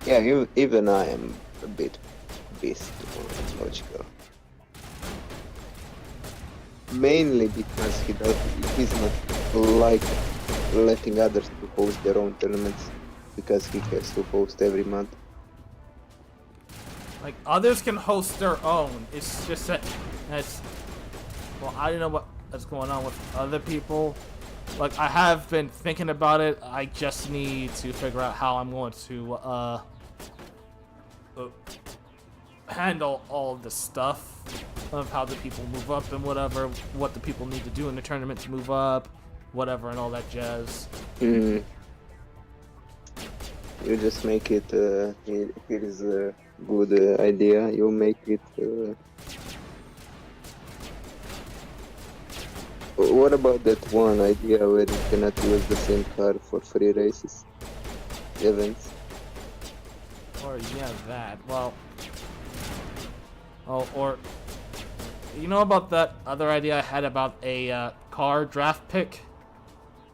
Yeah, even I am a bit pissed on Logical. Mainly because he's not like letting others to host their own tournaments because he has to host every month. Like, others can host their own. It's just that well, I don't know what's going on with other people. Like, I have been thinking about it. I just need to figure out how I'm going to handle all of the stuff of how the people move up and whatever, what the people need to do in the tournament to move up, whatever, and all that jazz. You just make it, here is a good idea, you make it, what about that one idea where you cannot use the same car for 3 races? events. Or yeah, that. Well. Oh, or you know about that other idea I had about a car draft pick?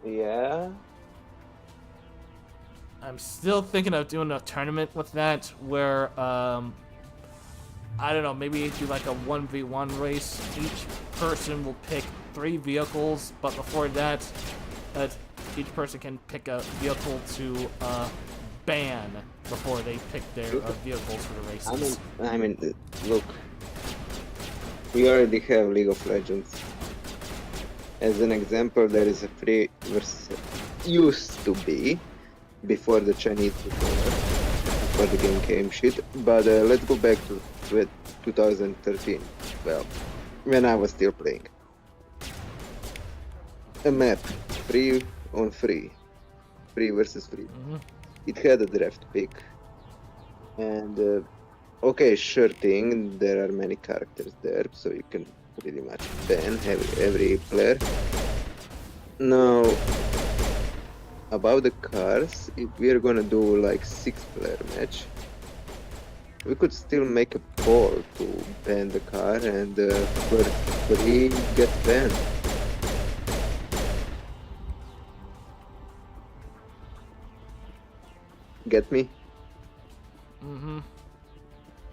Yeah. I'm still thinking of doing a tournament with that where I don't know, maybe do like a 1v1 race. Each person will pick 3 vehicles, but before that, each person can pick a vehicle to ban before they pick their vehicles for the races. I mean, look, we already have League of Legends. As an example, there is a free versus used to be before the Chinese took over, before the game came shit. But let's go back to 2013. Well, when I was still playing. A map, free on free versus free. It had a draft pick, and okay, sure thing, there are many characters there, so you can pretty much ban every player. Now, about the cars, if we are gonna do like 6-player match, we could still make a poll to ban the car, and for he gets banned. Get me? Mm-hmm.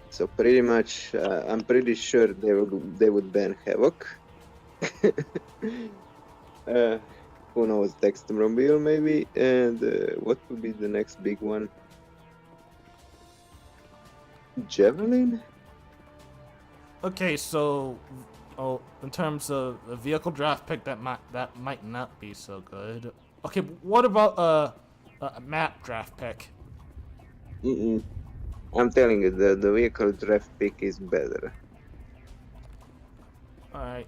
So pretty much, I'm pretty sure they would ban Havoc. Who knows, Dextermobile maybe, and what would be the next big one? Javelin? Okay, so in terms of a vehicle draft pick, that might not be so good. Okay, what about a map draft pick? I'm telling you, the vehicle draft pick is better. Alright.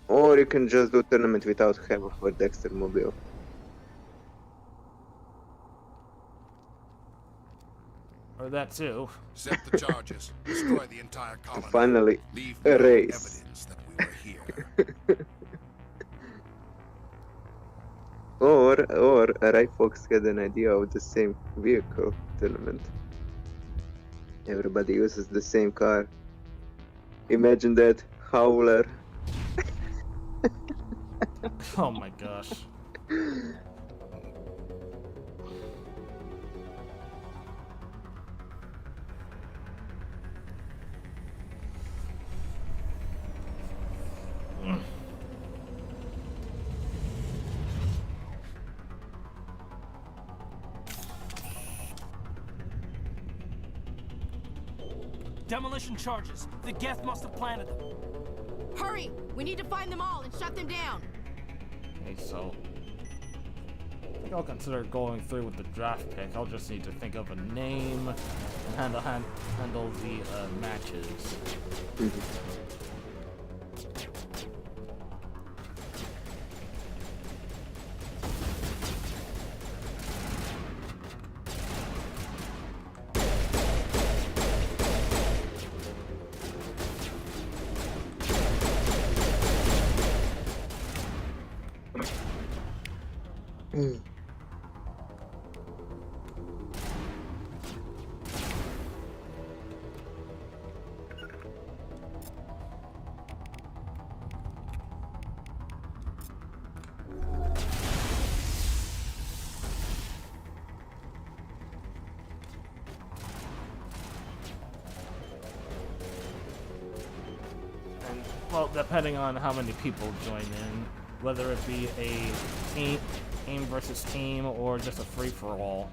Or you can just do tournament without Havoc or Dextermobile. Or that too. Set the charges. Destroy the entire colony. Finally, Leave a no race. evidence that we were here. Or Rai Fox had an idea of the same vehicle tournament. Everybody uses the same car. Imagine that, Howler. Oh my gosh. Demolition charges. The Geth must have planted them. Hurry! We need to find them all and shut them down. Okay, so I think I'll consider going through with the draft pick. I'll just need to think of a name and handle the matches. Well, depending on how many people join in, whether it be a team versus team or just a free-for-all.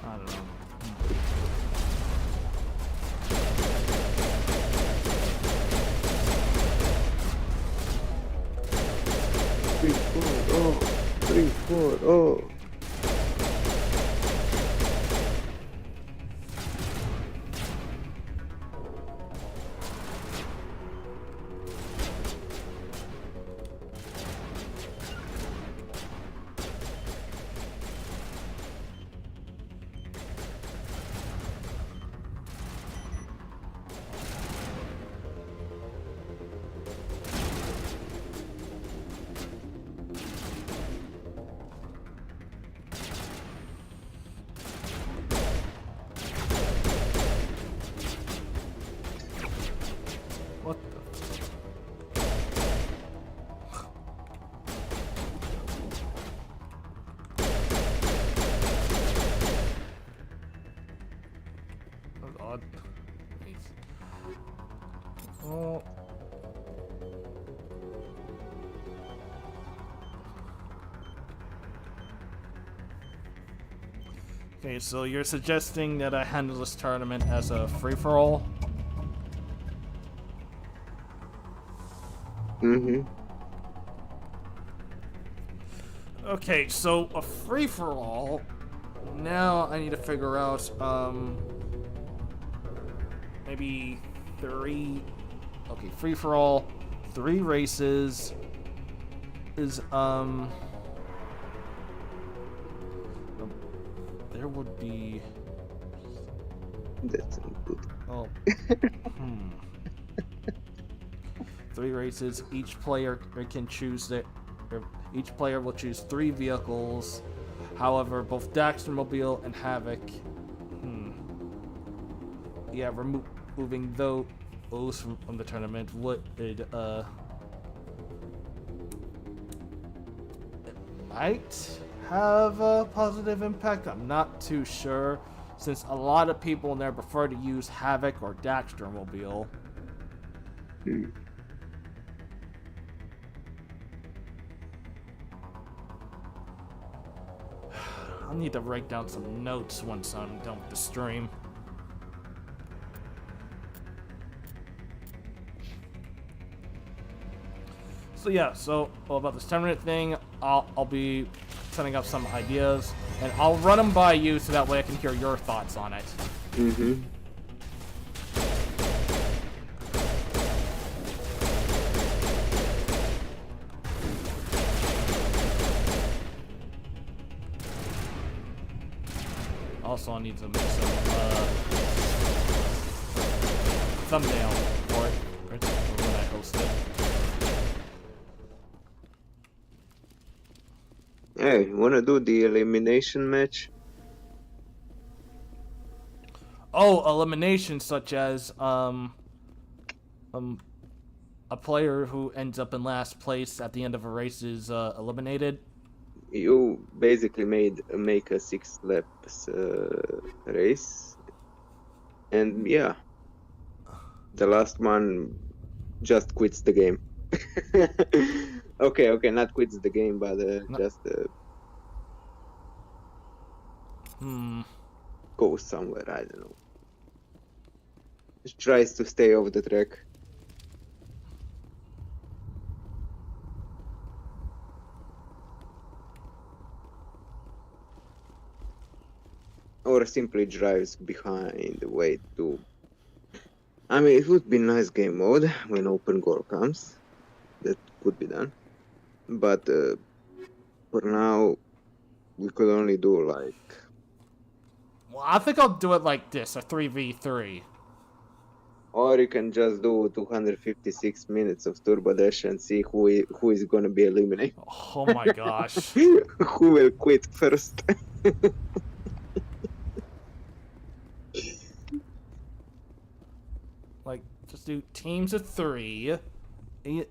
I don't know. Three, four, oh. Okay, so you're suggesting that I handle this tournament as a free-for-all? Mm-hmm. Okay, so a free-for-all. Now I need to figure out, maybe 3... Okay, free-for-all, 3 races is, there would be... That's not good. Oh. 3 races, each player can choose each player will choose 3 vehicles. However, both Daxtermobile and Havoc, yeah, removing those from the tournament would, it might have a positive impact. I'm not too sure, since a lot of people in there prefer to use Havoc or Daxtermobile. I'll need to write down some notes once I'm done with the stream. So yeah, about this tournament thing, I'll be setting up some ideas, and I'll run them by you so that way I can hear your thoughts on it. Mm-hmm. Also, I need to make some thumbnail for it when I host it. Hey, wanna do the elimination match? Oh, elimination, such as a player who ends up in last place at the end of a race is eliminated. You basically make a 6 laps race, and yeah, the last one just quits the game. Okay, not quits the game, but just goes somewhere. I don't know. Just tries to stay off the track. Or simply drives behind the way to... I mean, it would be nice game mode when open goal comes. That could be done. But for now, we could only do like... Well, I think I'll do it like this, a 3v3. Or you can just do 256 minutes of Turbo Dash and see who is gonna be eliminated. Oh my gosh. Who will quit first? Like, just do teams of 3.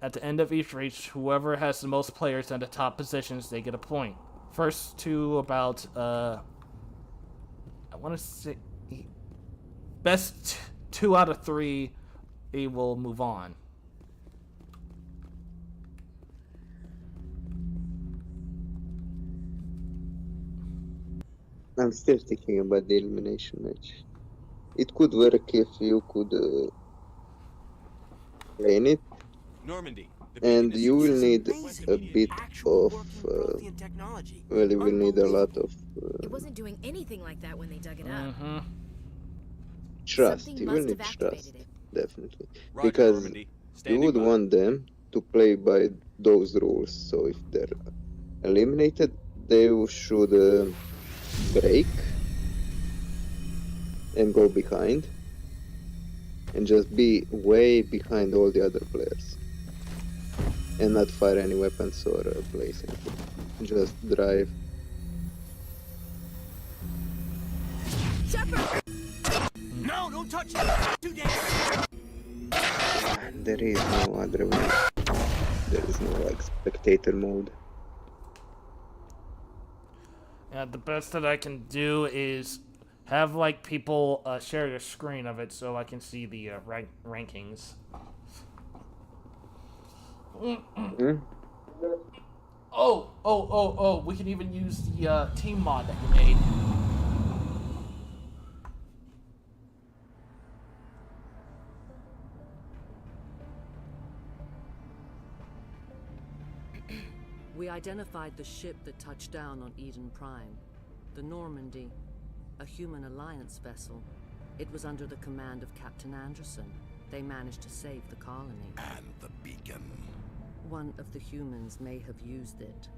At the end of each race, whoever has the most players in the top positions, they get a point. First to about, I want to say, best 2 out of 3, they will move on. I'm still thinking about the elimination match. It could work if you could plan it. Normandy. And you will need a bit of... well, you will need a lot of... It wasn't doing anything like that when they dug it up. trust. You will need trust. Definitely. Because you would want them to play by those rules. So if they're eliminated, they should break and go behind. And just be way behind all the other players. And not fire any weapons or place anything. Just drive. No, don't touch it! Too dangerous! There is no other way. There is no like spectator mode. Yeah, the best that I can do is have like people share their screen of it so I can see the rankings. Oh, we can even use the team mod that you made. identified the ship that touched down on Eden Prime. The Normandy, a human alliance vessel. It was under the command of Captain Anderson. They managed to save the colony. And the beacon. One of the humans may have used it.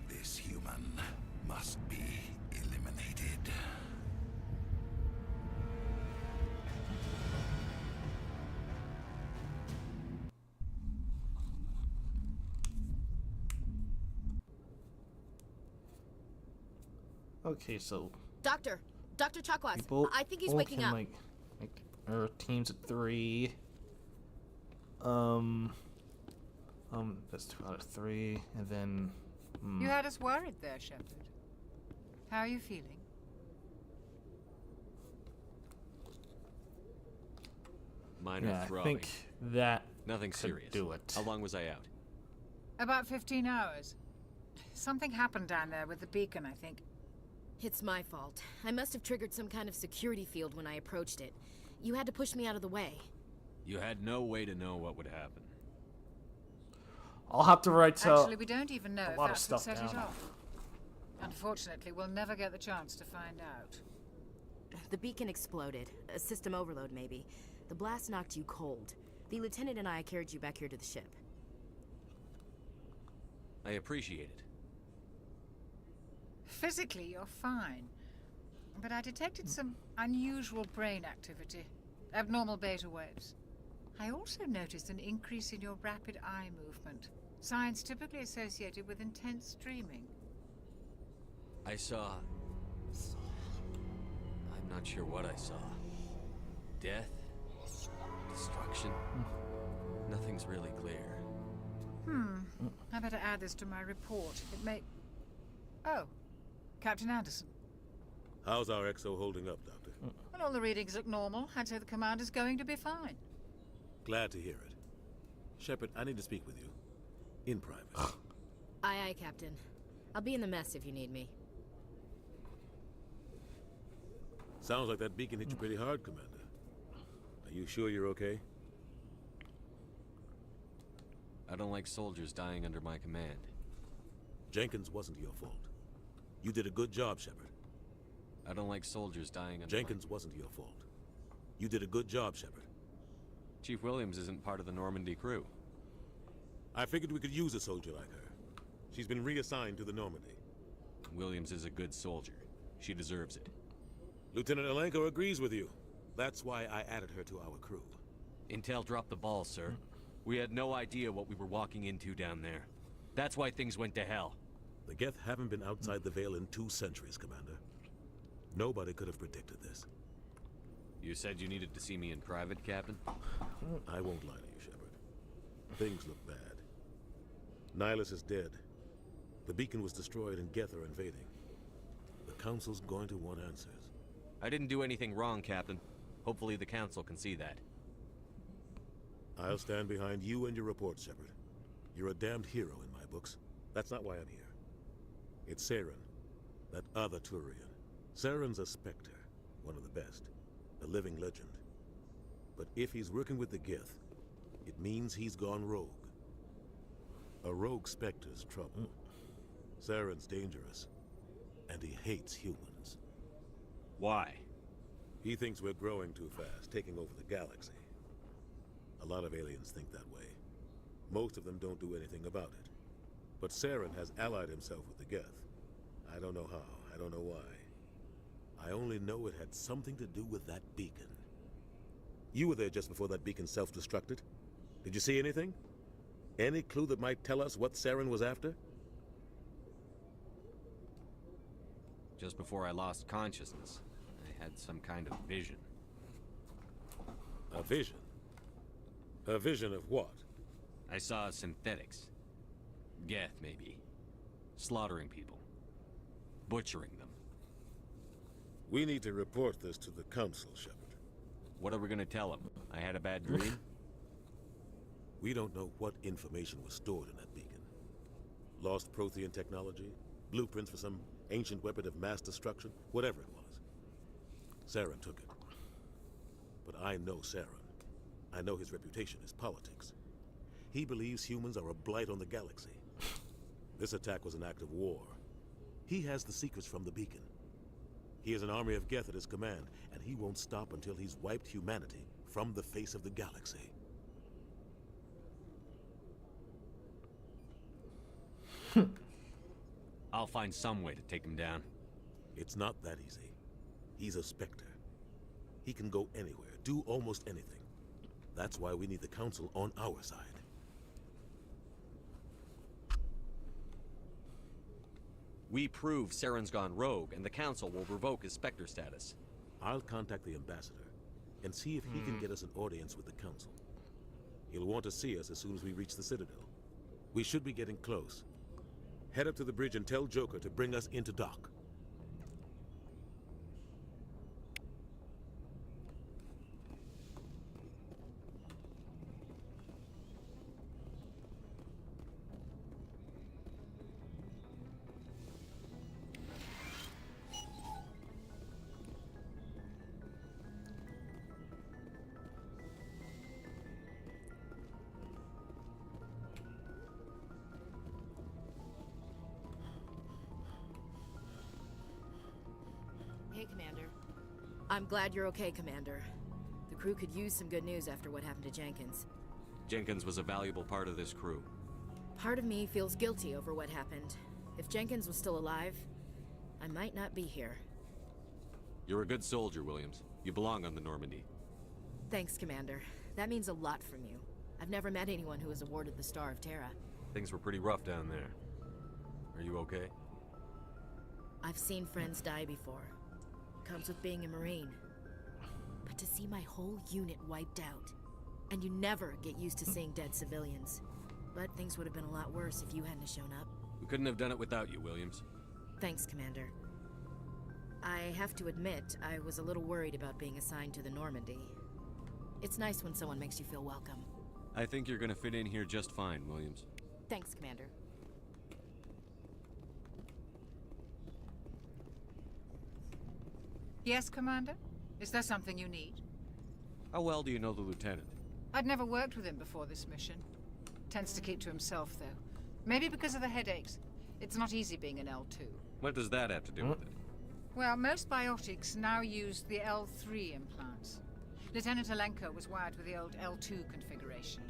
This human must be eliminated. Okay, so Doctor Chakwas, people I think he's all waking can, up. like or teams of 3. That's 2 out of 3, and then. You had us worried there, Shepard. How are you feeling? Minor Yeah, I throbbing. think that Nothing could serious. do it. How long was I out? About 15 hours. Something happened down there with the beacon, I think. It's my fault. I must have triggered some kind of security field when I approached it. You had to push me out of the way. You had no way to know what would happen. I'll have to write Actually, we don't even know a if lot of that's what stuff set it down. off. Unfortunately, we'll never get the chance to find out. The beacon exploded. A system overload, maybe. The blast knocked you cold. The lieutenant and I carried you back here to the ship. I appreciate it. Physically, you're fine. But I detected some unusual brain activity. Abnormal beta waves. I also noticed an increase in your rapid eye movement. Signs typically associated with intense dreaming. I saw... I'm not sure what I saw. Death? Destruction? Nothing's really clear. I better add this to my report. It may... Oh, Captain Anderson. How's our XO holding up, Doctor? Well, all the readings look normal. I'd say the commander's going to be fine. Glad to hear it. Shepard, I need to speak with you. In private. Aye, aye, Captain. I'll be in the mess if you need me. Sounds like that beacon hit you pretty hard, Commander. Are you sure you're okay? I don't like soldiers dying under my command. Jenkins wasn't your fault. You did a good job, Shepard. I don't like soldiers dying under Jenkins wasn't your fault. You did a good job, Shepard. Chief Williams isn't part of the Normandy crew. I figured we could use a soldier like her. She's been reassigned to the Normandy. Williams is a good soldier. She deserves it. Lieutenant Alenko agrees with you. That's why I added her to our crew. Intel dropped the ball, sir. We had no idea what we were walking into down there. That's why things went to hell. The Geth haven't been outside the Veil in 2 centuries, Commander. Nobody could have predicted this. You said you needed to see me in private, Captain? I won't lie to you, Shepard. Things look bad. Nihilus is dead. The beacon was destroyed and Geth are invading. The Council's going to want answers. I didn't do anything wrong, Captain. Hopefully the Council can see that. I'll stand behind you and your report, Shepard. You're a damned hero in my books. That's not why I'm here. It's Saren, that other Turian. Saren's a Spectre, one of the best, a living legend. But if he's working with the Geth, it means he's gone rogue. A rogue Spectre's trouble. Saren's dangerous, and he hates humans. Why? He thinks we're growing too fast, taking over the galaxy. A lot of aliens think that way. Most of them don't do anything about it. But Saren has allied himself with the Geth. I don't know how, I don't know why. I only know it had something to do with that beacon. You were there just before that beacon self-destructed. Did you see anything? Any clue that might tell us what Saren was after? Just before I lost consciousness, I had some kind of vision. A vision? A vision of what? I saw synthetics. Geth, maybe. Slaughtering people. Butchering them. We need to report this to the Council, Shepard. What are we gonna tell them? I had a bad dream? We don't know what information was stored in that beacon. Lost Prothean technology? Blueprints for some ancient weapon of mass destruction? Whatever it was. Saren took it. But I know Saren. I know his reputation is politics. He believes humans are a blight on the galaxy. This attack was an act of war. He has the secrets from the beacon. He has an army of Geth at his command, and he won't stop until he's wiped humanity from the face of the galaxy. I'll find some way to take him down. It's not that easy. He's a Spectre. He can go anywhere, do almost anything. That's why we need the Council on our side. We prove Saren's gone rogue, and the Council will revoke his Spectre status. I'll contact the Ambassador and see if he can get us an audience with the Council. He'll want to see us as soon as we reach the Citadel. We should be getting close. Head up to the bridge and tell Joker to bring us into dock. Hey, Commander. I'm glad you're okay, Commander. The crew could use some good news after what happened to Jenkins. Jenkins was a valuable part of this crew. Part of me feels guilty over what happened. If Jenkins was still alive, I might not be here. You're a good soldier, Williams. You belong on the Normandy. Thanks, Commander. That means a lot from you. I've never met anyone who was awarded the Star of Terra. Things were pretty rough down there. Are you okay? I've seen friends die before. Comes with being a Marine. But to see my whole unit wiped out, and you never get used to seeing dead civilians. But things would have been a lot worse if you hadn't shown up. We couldn't have done it without you, Williams. Thanks, Commander. I have to admit, I was a little worried about being assigned to the Normandy. It's nice when someone makes you feel welcome. I think you're gonna fit in here just fine, Williams. Thanks, Commander. Yes, Commander? Is there something you need? How well do you know the lieutenant? I'd never worked with him before this mission. Tends to keep to himself, though. Maybe because of the headaches. It's not easy being an L2. What does that have to do with it? Well, most biotics now use the L3 implants. Lieutenant Alenko was wired with the old L2 configuration.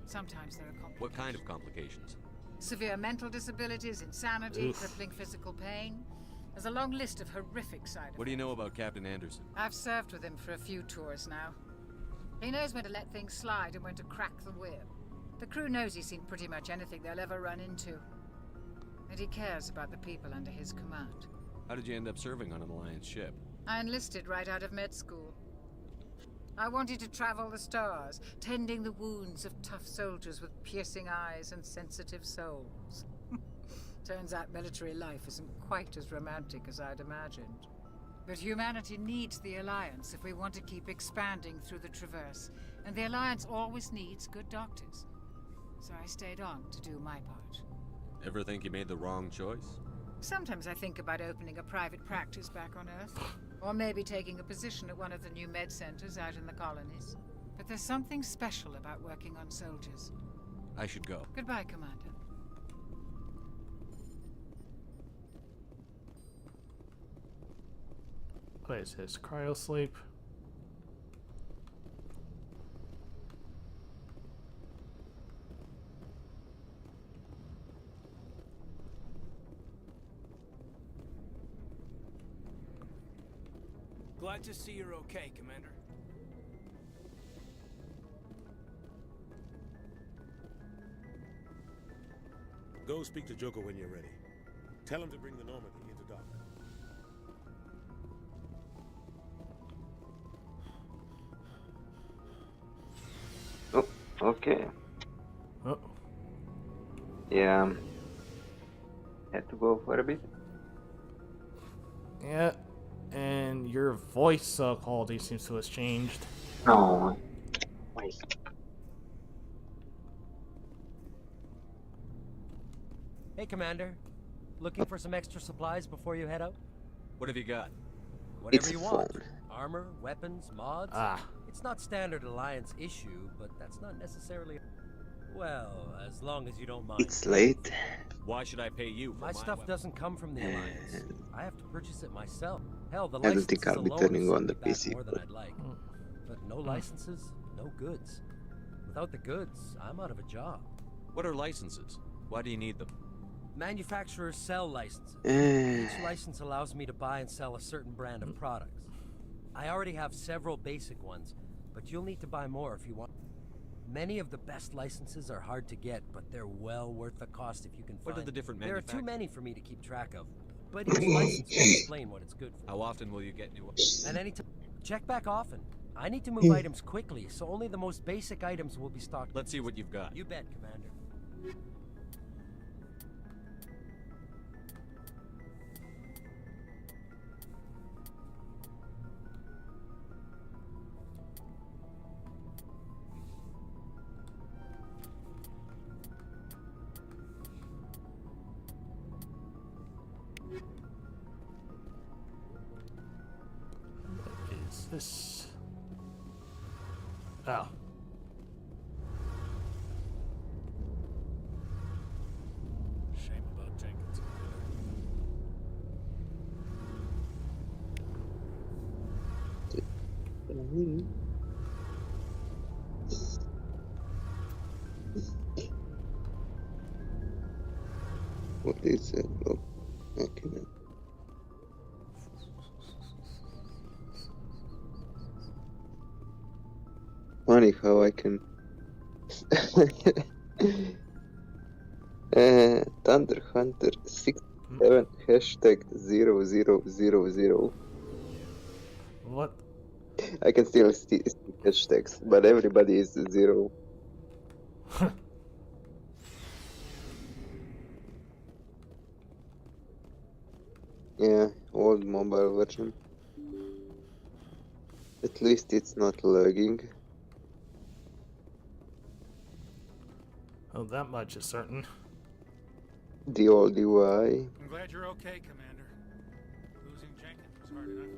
Sometimes there are complications. What kind of complications? Severe mental disabilities, insanity, Oof. crippling physical pain. There's a long list of horrific side effects. What do you know about Captain Anderson? I've served with him for a few tours now. He knows when to let things slide and when to crack the whip. The crew knows he's seen pretty much anything they'll ever run into. And he cares about the people under his command. How did you end up serving on an Alliance ship? I enlisted right out of med school. I wanted to travel the stars, tending the wounds of tough soldiers with piercing eyes and sensitive souls. Turns out military life isn't quite as romantic as I'd imagined. But humanity needs the Alliance if we want to keep expanding through the Traverse, and the Alliance always needs good doctors. So I stayed on to do my part. Ever think you made the wrong choice? Sometimes I think about opening a private practice back on Earth, or maybe taking a position at one of the new med centers out in the colonies. But there's something special about working on soldiers. I should go. Goodbye, Commander. What is this? Cryosleep? Glad to see you're okay, Commander. Go speak to Joker when you're ready. Tell him to bring the Normandy into dock. Oh, okay. Oh. Yeah. Had to go for a bit. Yeah. And your voice quality seems to have changed. No. Wait. Hey, Commander. Looking for some extra supplies before you head out? What have you got? Whatever It's you a want. phone. Armor, weapons, mods. It's not standard Alliance issue, but that's not necessarily... Well, as long as you don't mind. It's late. Why should I pay you for My stuff weapon? doesn't come from the Alliance. I have to purchase it myself. Hell, the I don't licenses think I'll be alone turning have on the set me back PC. more than I'd like. But no licenses, no goods. Without the goods, I'm out of a job. What are licenses? Why do you need them? Manufacturers sell licenses. Each license allows me to buy and sell a certain brand of products. I already have several basic ones, but you'll need to buy more if you want. Many of the best licenses are hard to get, but they're well worth the cost if you can find What are the different them. There are too manufacturers? many for me to keep track of, but each license will explain what it's good for. How often will you get new ones? At any time, check back often. I need to move items quickly, so only the most basic items will be stocked. Let's see what you've got. You bet, Commander. Is this? Oh. Shame about Jenkins. What is it? Oh, okay. Then. Funny how I can. Thunder Hunter 67 hashtag 0000. What? I can still see hashtags, but everybody is 0. Yeah, old mobile version. At least it's not lagging. Oh, that much is certain. The old UI. I'm glad you're okay, Commander. Losing Jenkins was hard enough.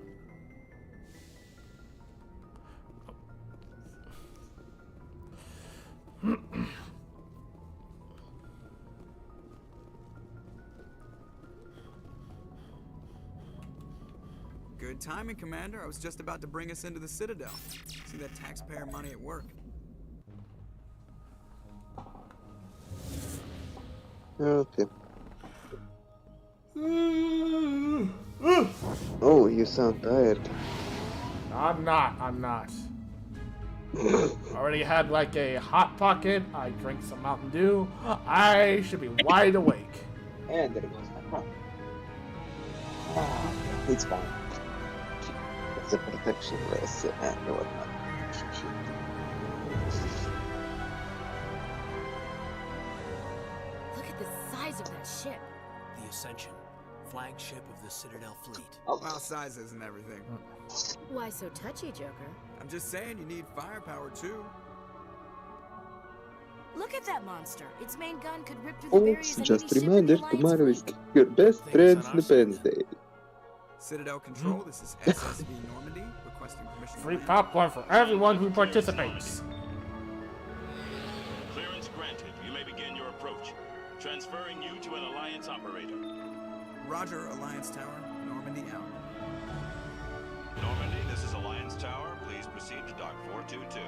Good timing, Commander. I was just about to bring us into the Citadel. See that taxpayer money at work. Okay. Oh, you sound tired. I'm not. Already had like a hot pocket. I drank some Mountain Dew. I should be wide awake. And there goes my phone. It's fine. It's a protection less and whatnot. Look at the size of that ship. The Ascension, flagship of the Citadel fleet. Well, size isn't everything. Why so touchy, Joker? I'm just saying you need firepower too. Look at that monster. Its main gun could rip through the barriers Also, of just any ship in reminder, the Alliance tomorrow is fleet. your best friend's Independence Day. Citadel Control, this is SSV Normandy, requesting permission. Free popcorn for everyone who participates. Clearance granted. You may begin your approach. Transferring you to an Alliance operator. Roger, Alliance Tower. Normandy out. Normandy, this is Alliance Tower. Please proceed to Dock 422.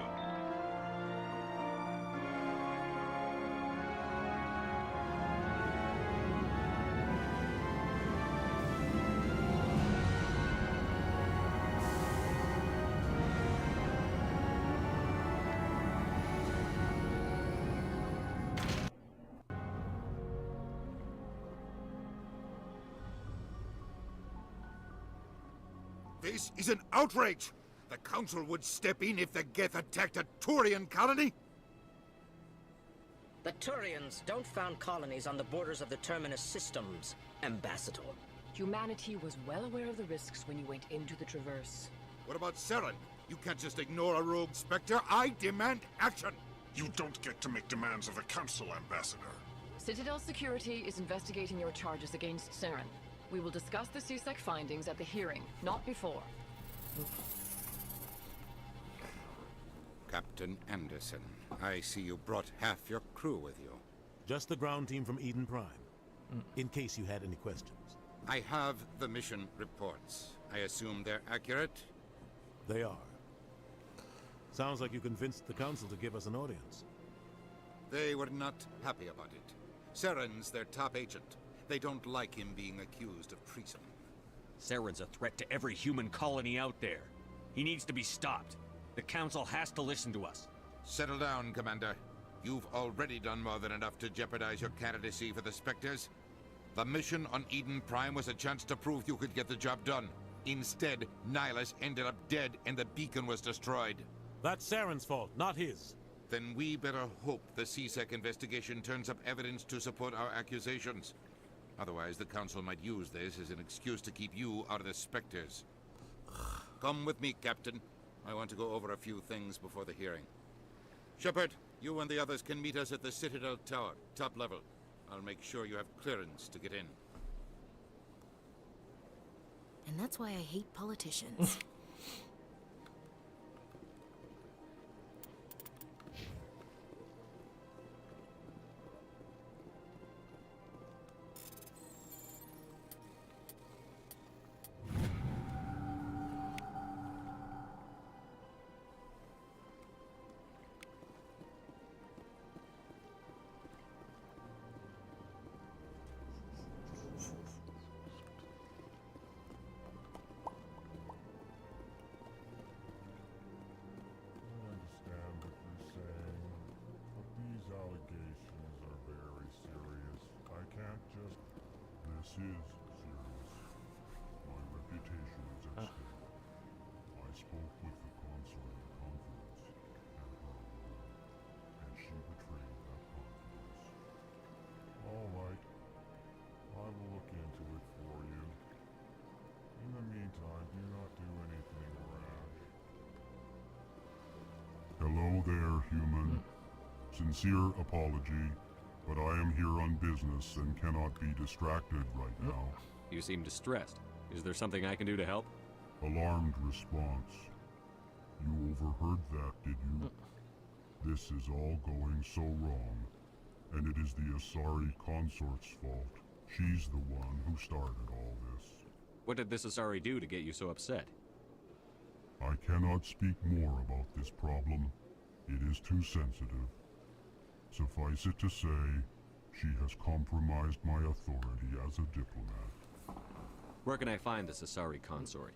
This is an outrage! The Council would step in if the Geth attacked a Turian colony? The Turians don't found colonies on the borders of the Terminus systems, Ambassador. Humanity was well aware of the risks when you went into the Traverse. What about Saren? You can't just ignore a rogue Spectre. I demand action! You don't get to make demands of the Council, Ambassador. Citadel Security is investigating your charges against Saren. We will discuss the CSEC findings at the hearing, not before. Captain Anderson, I see you brought half your crew with you. Just the ground team from Eden Prime, in case you had any questions. I have the mission reports. I assume they're accurate? They are. Sounds like you convinced the Council to give us an audience. They were not happy about it. Saren's their top agent. They don't like him being accused of treason. Saren's a threat to every human colony out there. He needs to be stopped. The Council has to listen to us. Settle down, Commander. You've already done more than enough to jeopardize your candidacy for the Spectres. The mission on Eden Prime was a chance to prove you could get the job done. Instead, Nihilus ended up dead and the beacon was destroyed. That's Saren's fault, not his. Then we better hope the CSEC investigation turns up evidence to support our accusations. Otherwise, the Council might use this as an excuse to keep you out of the Spectres. Come with me, Captain. I want to go over a few things before the hearing. Shepard, you and the others can meet us at the Citadel Tower, top level. I'll make sure you have clearance to get in. And that's why I hate politicians. This is serious. My reputation is at stake. I spoke with the consort at the conference, and she betrayed that confidence. All right. I will look into it for you. In the meantime, do not do anything rash. Hello there, human. Sincere apology. But I am here on business and cannot be distracted right now. You seem distressed. Is there something I can do to help? Alarmed response. You overheard that, did you? This is all going so wrong. And it is the Asari consort's fault. She's the one who started all this. What did this Asari do to get you so upset? I cannot speak more about this problem. It is too sensitive. Suffice it to say, she has compromised my authority as a diplomat. Where can I find this Asari consort?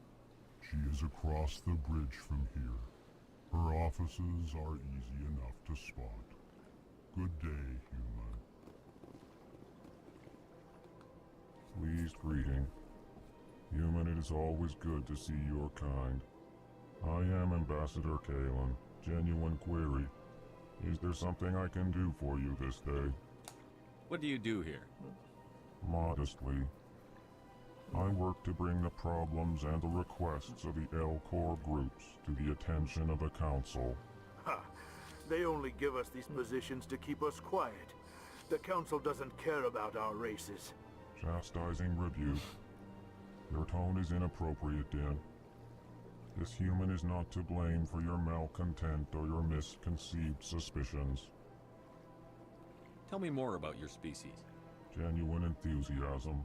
She is across the bridge from here. Her offices are easy enough to spot. Good day, human. Pleased greeting. Human, it is always good to see your kind. I am Ambassador Kalen. Genuine query. Is there something I can do for you this day? What do you do here? Modestly. I work to bring the problems and the requests of the L-Corps groups to the attention of the Council. Ha! They only give us these positions to keep us quiet. The Council doesn't care about our races. Chastising rebuke. Your tone is inappropriate, Din. This human is not to blame for your malcontent or your misconceived suspicions. Tell me more about your species. Genuine enthusiasm.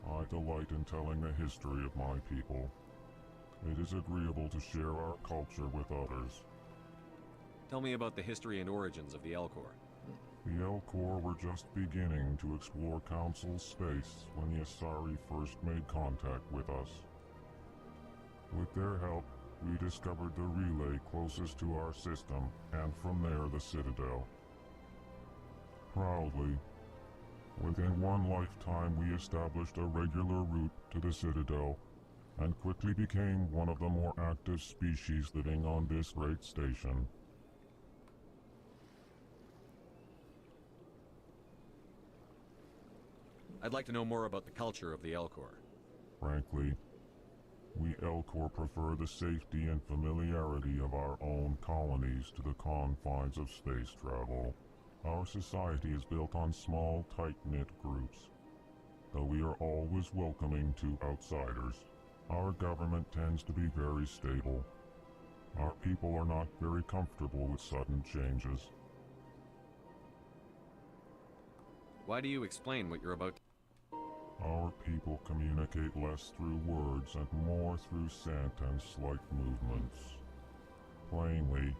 I delight in telling the history of my people. It is agreeable to share our culture with others. Tell me about the history and origins of the L-Corps. The L-Corps were just beginning to explore Council space when the Asari first made contact with us. With their help, we discovered the relay closest to our system, and from there the Citadel. Proudly, within one lifetime we established a regular route to the Citadel, and quickly became one of the more active species living on this great station. I'd like to know more about the culture of the L-Corps. Frankly, we L-Corps prefer the safety and familiarity of our own colonies to the confines of space travel. Our society is built on small, tight-knit groups. Though we are always welcoming to outsiders, our government tends to be very stable. Our people are not very comfortable with sudden changes. Why do you explain what you're about to... Our people communicate less through words and more through sentence-like movements. Plainly,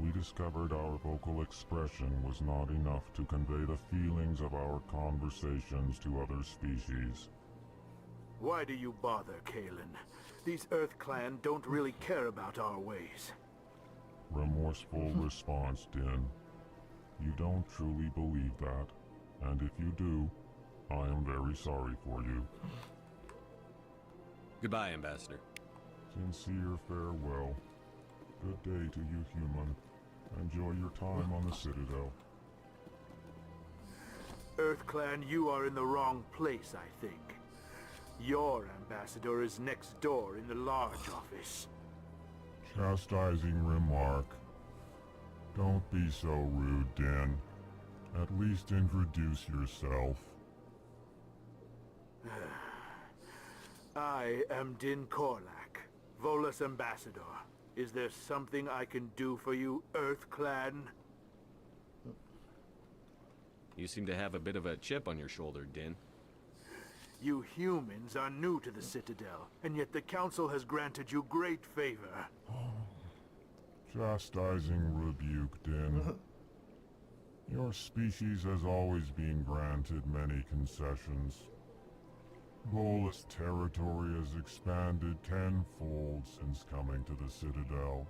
we discovered our vocal expression was not enough to convey the feelings of our conversations to other species. Why do you bother, Kalen? These Earth Clan don't really care about our ways. Remorseful response, Din. You don't truly believe that, and if you do, I am very sorry for you. Goodbye, Ambassador. Sincere farewell. Good day to you, human. Enjoy your time on the Citadel. Earth Clan, you are in the wrong place, I think. Your ambassador is next door in the large office. Chastising remark. Don't be so rude, Din. At least introduce yourself. I am Din Korlak, Volus ambassador. Is there something I can do for you, Earth Clan? You seem to have a bit of a chip on your shoulder, Din. You humans are new to the Citadel, and yet the Council has granted you great favor. Chastising rebuke, Din. Your species has always been granted many concessions. Volus territory has expanded tenfold since coming to the Citadel.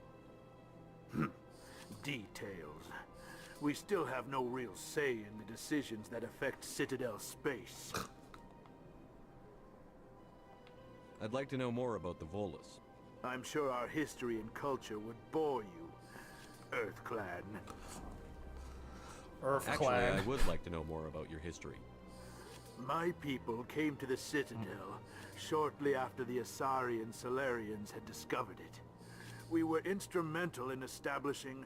Details. We still have no real say in the decisions that affect Citadel space. I'd like to know more about the Volus. I'm sure our history and culture would bore you, Earth Clan. Actually, I would like to know more about your history. My people came to the Citadel shortly after the Asari and Solarians had discovered it. We were instrumental in establishing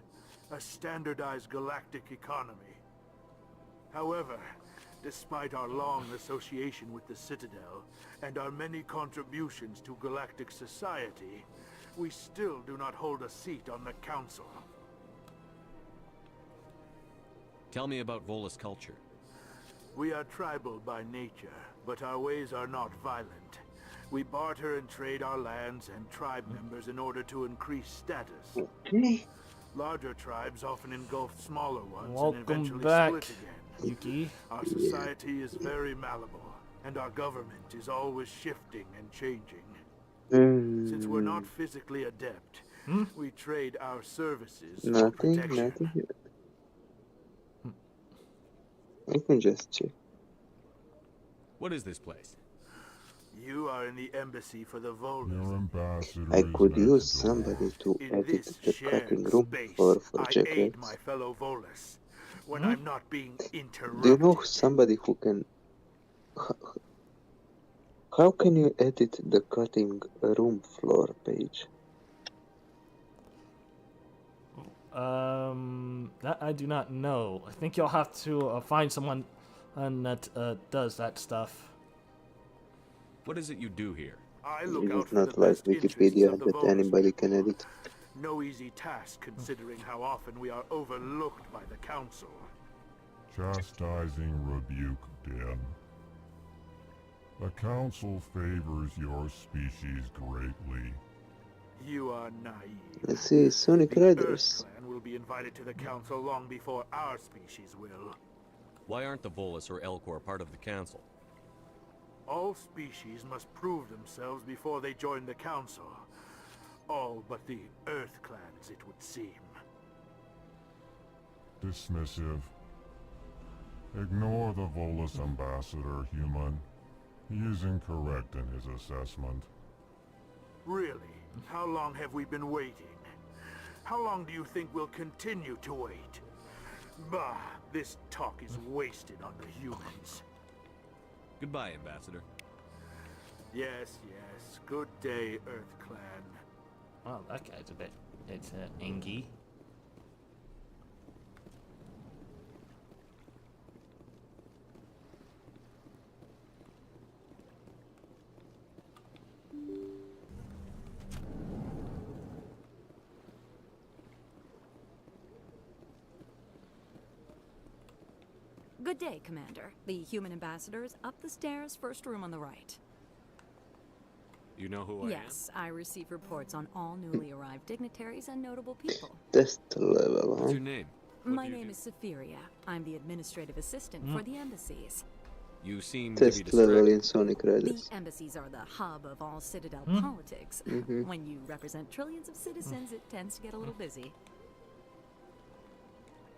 a standardized galactic economy. However, despite our long association with the Citadel and our many contributions to galactic society, we still do not hold a seat on the Council. Tell me about Volus culture. We are tribal by nature, but our ways are not violent. We barter and trade our lands and tribe members in order to increase status. Okay. Larger tribes often engulf smaller ones and Welcome eventually back, split again. Yuki. Our society is very malleable, and our government is always shifting and changing. Since we're not physically adept, we trade our services for protection. Nothing. I can just check. What is this place? You are in the embassy for the Volus. Your ambassador I could is use next door. somebody to In edit this the shared cutting room space, for I jackets. aid my fellow Volus when I'm not being interrupted. Do you know somebody who can... How can you edit the cutting room floor page? That I do not know. I think you'll have to find someone that does that stuff. What is it you do here? I look It out is for the not like best interests Wikipedia of the that Volus anybody can people. edit. No easy task considering how often we are overlooked by the Council. Chastising rebuke, Din. The Council favors your species greatly. You are naive. Let's see, Sonic The Riders. Earth Clan will be invited to the Council long before our species will. Why aren't the Volus or Elcor part of the Council? All species must prove themselves before they join the Council. All but the Earth Clans, it would seem. Dismissive. Ignore the Volus ambassador, human. He is incorrect in his assessment. Really? How long have we been waiting? How long do you think we'll continue to wait? Bah, this talk is wasted on the humans. Goodbye, Ambassador. Yes, yes. Good day, Earth Clan. Oh, that guy's a bit... It's angy. Good day, Commander. The human ambassador is up the stairs, first room on the right. You know who I am? Yes, I receive reports on all newly arrived dignitaries and notable people. Test level, What's huh? your name? My name is Safiria. I'm the administrative assistant for the embassies. You seem to be Test level distracted. in Sonic The Riders. embassies are the hub of all Citadel politics. When you represent trillions of citizens, it tends to get a little busy.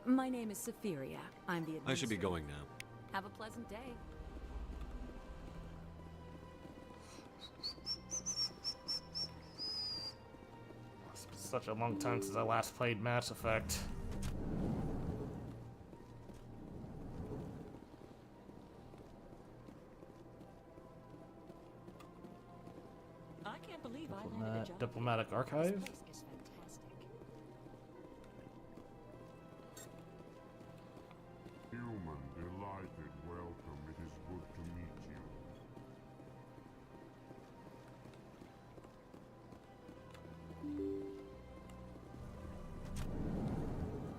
My name is Safiria. I'm the I should be administrative- going now. Have a pleasant day. It's been such a long time since I last played Mass Effect. I can't believe I landed a job. Diplomatic Archive? This place is fantastic. Human, delighted, welcome. It is good to meet you.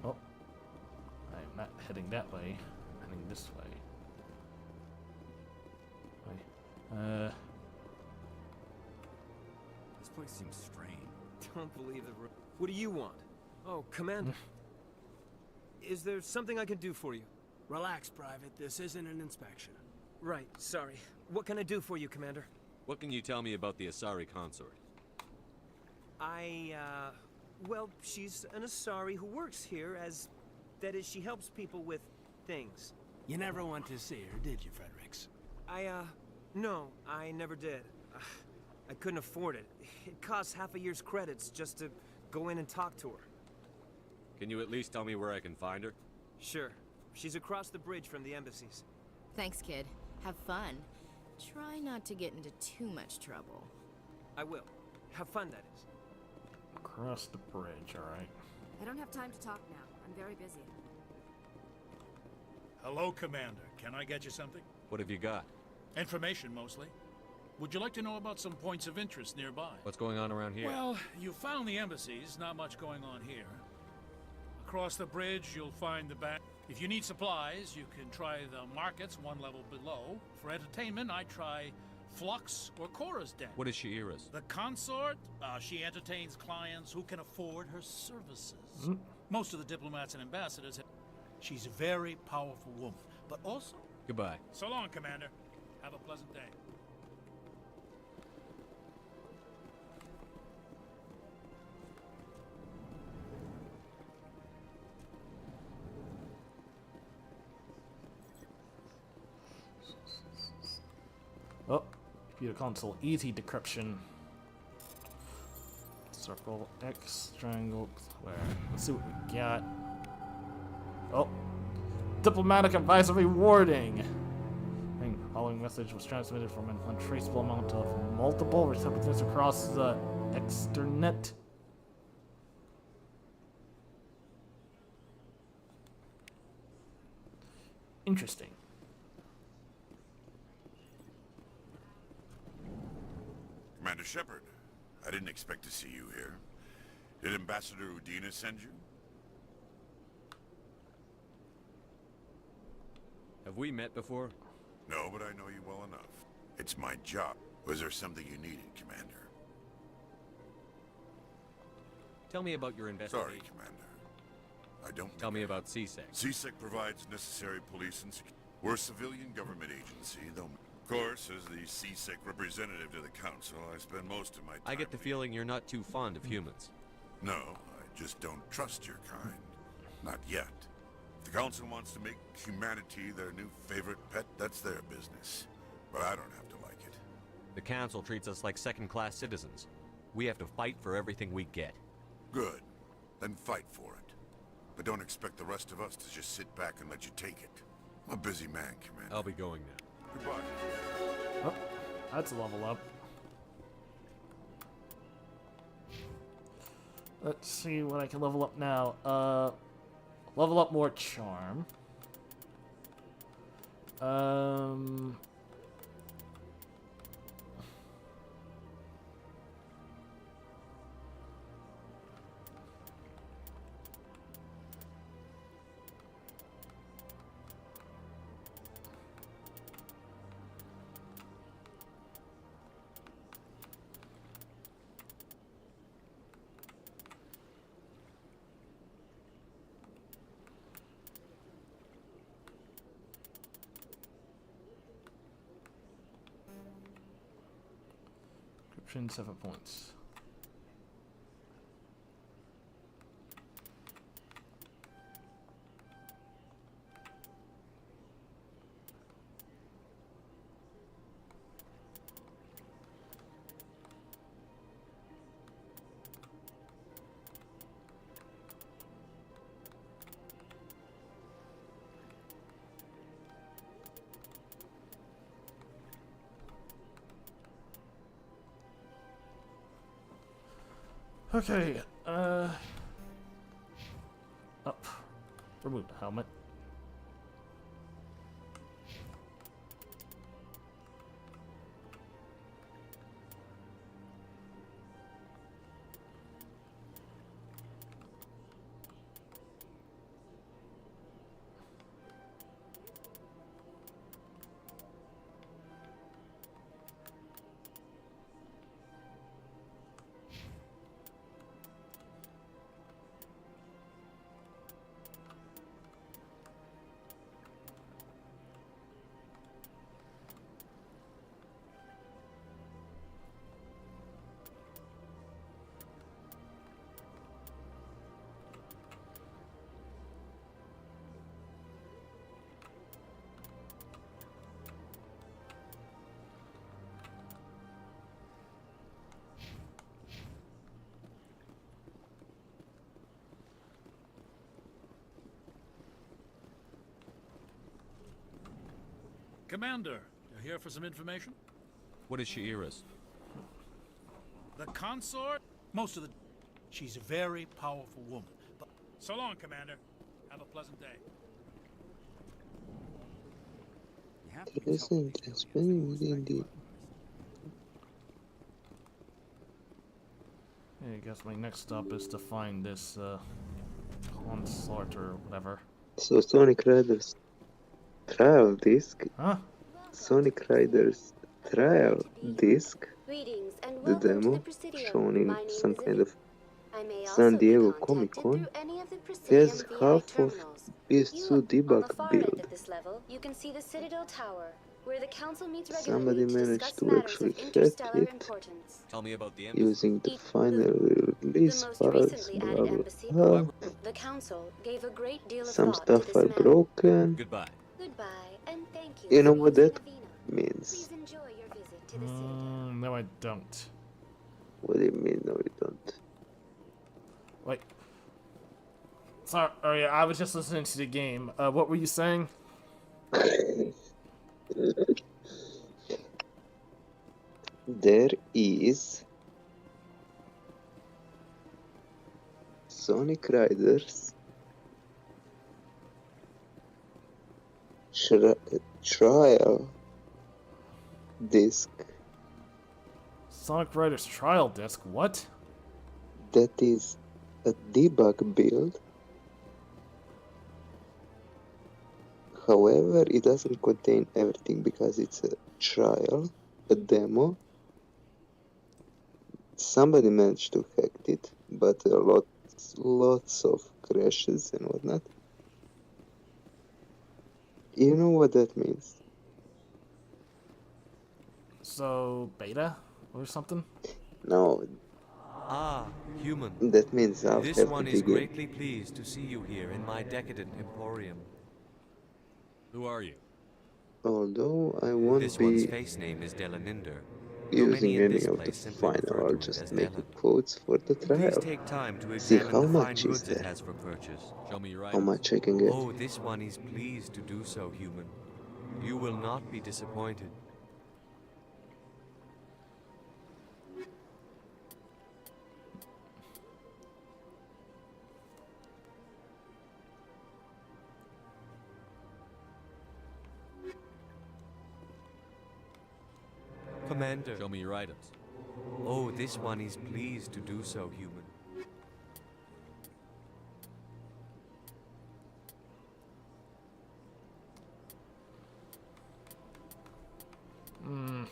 Oh. I'm not heading that way. I'm heading this way. This place seems strange. Don't believe the. What do you want? Oh, Commander. Is there something I can do for you? Relax, Private. This isn't an inspection. Right, sorry. What can I do for you, Commander? What can you tell me about the Asari consort? Well, she's an Asari who works here as... That is, she helps people with things. You never went to see her, did you, Fredericks? No, I never did. I couldn't afford it. It costs half a year's credits just to go in and talk to her. Can you at least tell me where I can find her? Sure. She's across the bridge from the embassies. Thanks, kid. Have fun. Try not to get into too much trouble. I will. Have fun, that is. Across the bridge, alright. I don't have time to talk now. I'm very busy. Hello, Commander. Can I get you something? What have you got? Information, mostly. Would you like to know about some points of interest nearby? What's going on around here? Well, you found the embassies. Not much going on here. Across the bridge, you'll find the bank. If you need supplies, you can try the markets one level below. For entertainment, I try Flux or Cora's Den. What is Shi'ira's? The consort, she entertains clients who can afford her services. Most of the diplomats and ambassadors have... She's a very powerful woman, but also... Goodbye. So long, Commander. Have a pleasant day. Oh, computer console, easy decryption. Circle X, triangle, square. Let's see what we got. Oh, diplomatic advisory warning. Following message was transmitted from an untraceable amount of multiple recipients across the externet. Interesting. Commander Shepard, I didn't expect to see you here. Did Ambassador Udina send you? Have we met before? No, but I know you well enough. It's my job. Was there something you needed, Commander? Tell me about your investigation. Sorry, Commander. I don't Tell me about CSEC. CSEC provides necessary police and security. We're a civilian government agency, though... Of course, as the CSEC representative to the Council, I spend most of my time... I get the feeling you're not too fond of humans. No, I just don't trust your kind. Not yet. If the Council wants to make humanity their new favorite pet, that's their business. But I don't have to like it. The Council treats us like second-class citizens. We have to fight for everything we get. Good. Then fight for it. But don't expect the rest of us to just sit back and let you take it. I'm a busy man, Commander. I'll be going now. Goodbye. Oh, that's a level up. Let's see what I can level up now. Level up more charm. Perception 7 points. Okay, up. Remove the helmet. Commander, you're here for some information? What is Sha'ira's? The consort? Most of the... She's a very powerful woman. But... So long, Commander. Have a pleasant day. Interesting, explaining indeed. Yeah, I guess my next stop is to find this, consort or whatever. So Sonic Riders trial disc? Huh? Sonic Riders trial disc? Greetings and The welcome to the demo Presidium. shown in My name some is kind Evie. of I may San also be Diego contacted Comic Con through any of the Presidium has VI half of terminals. PS2 On the debug far end build. of this level, you can see the Citadel Tower, where the Council meets Somebody regularly to managed discuss to matters actually of hack interstellar it importance. Tell me about the embassy. using the final The release most files, recently blah added blah embassy, blah. the Council gave a great deal of Some thought to stuff this are matter. broken. Goodbye. Goodbye, and thank you You know for what using that Avena. means? Please enjoy your visit to the Citadel. No, I don't. What do you mean? No, you don't. Wait. Sorry, I was just listening to the game. What were you saying? There is Sonic Riders trial disc Sonic Riders trial disc? What? that is a debug build. However, it doesn't contain everything because it's a trial, a demo. Somebody managed to hack it, but lots of crashes and whatnot. You know what that means? So, beta? Or something? No, Ah, human. that means I'll This have one to is begin. greatly pleased to see you here in my decadent emporium. Who are you? Although I won't This one's be face name is Delaninder. using any of the final, I'll just make the quotes for the Please trial. take time to See examine how the fine much is goods it there. has for purchase. Show me your How items. much I can get. Oh, this one is pleased to do so, human. You will not be disappointed. Commander. Show me your items. Oh, this one is pleased to do so, human. Hmm.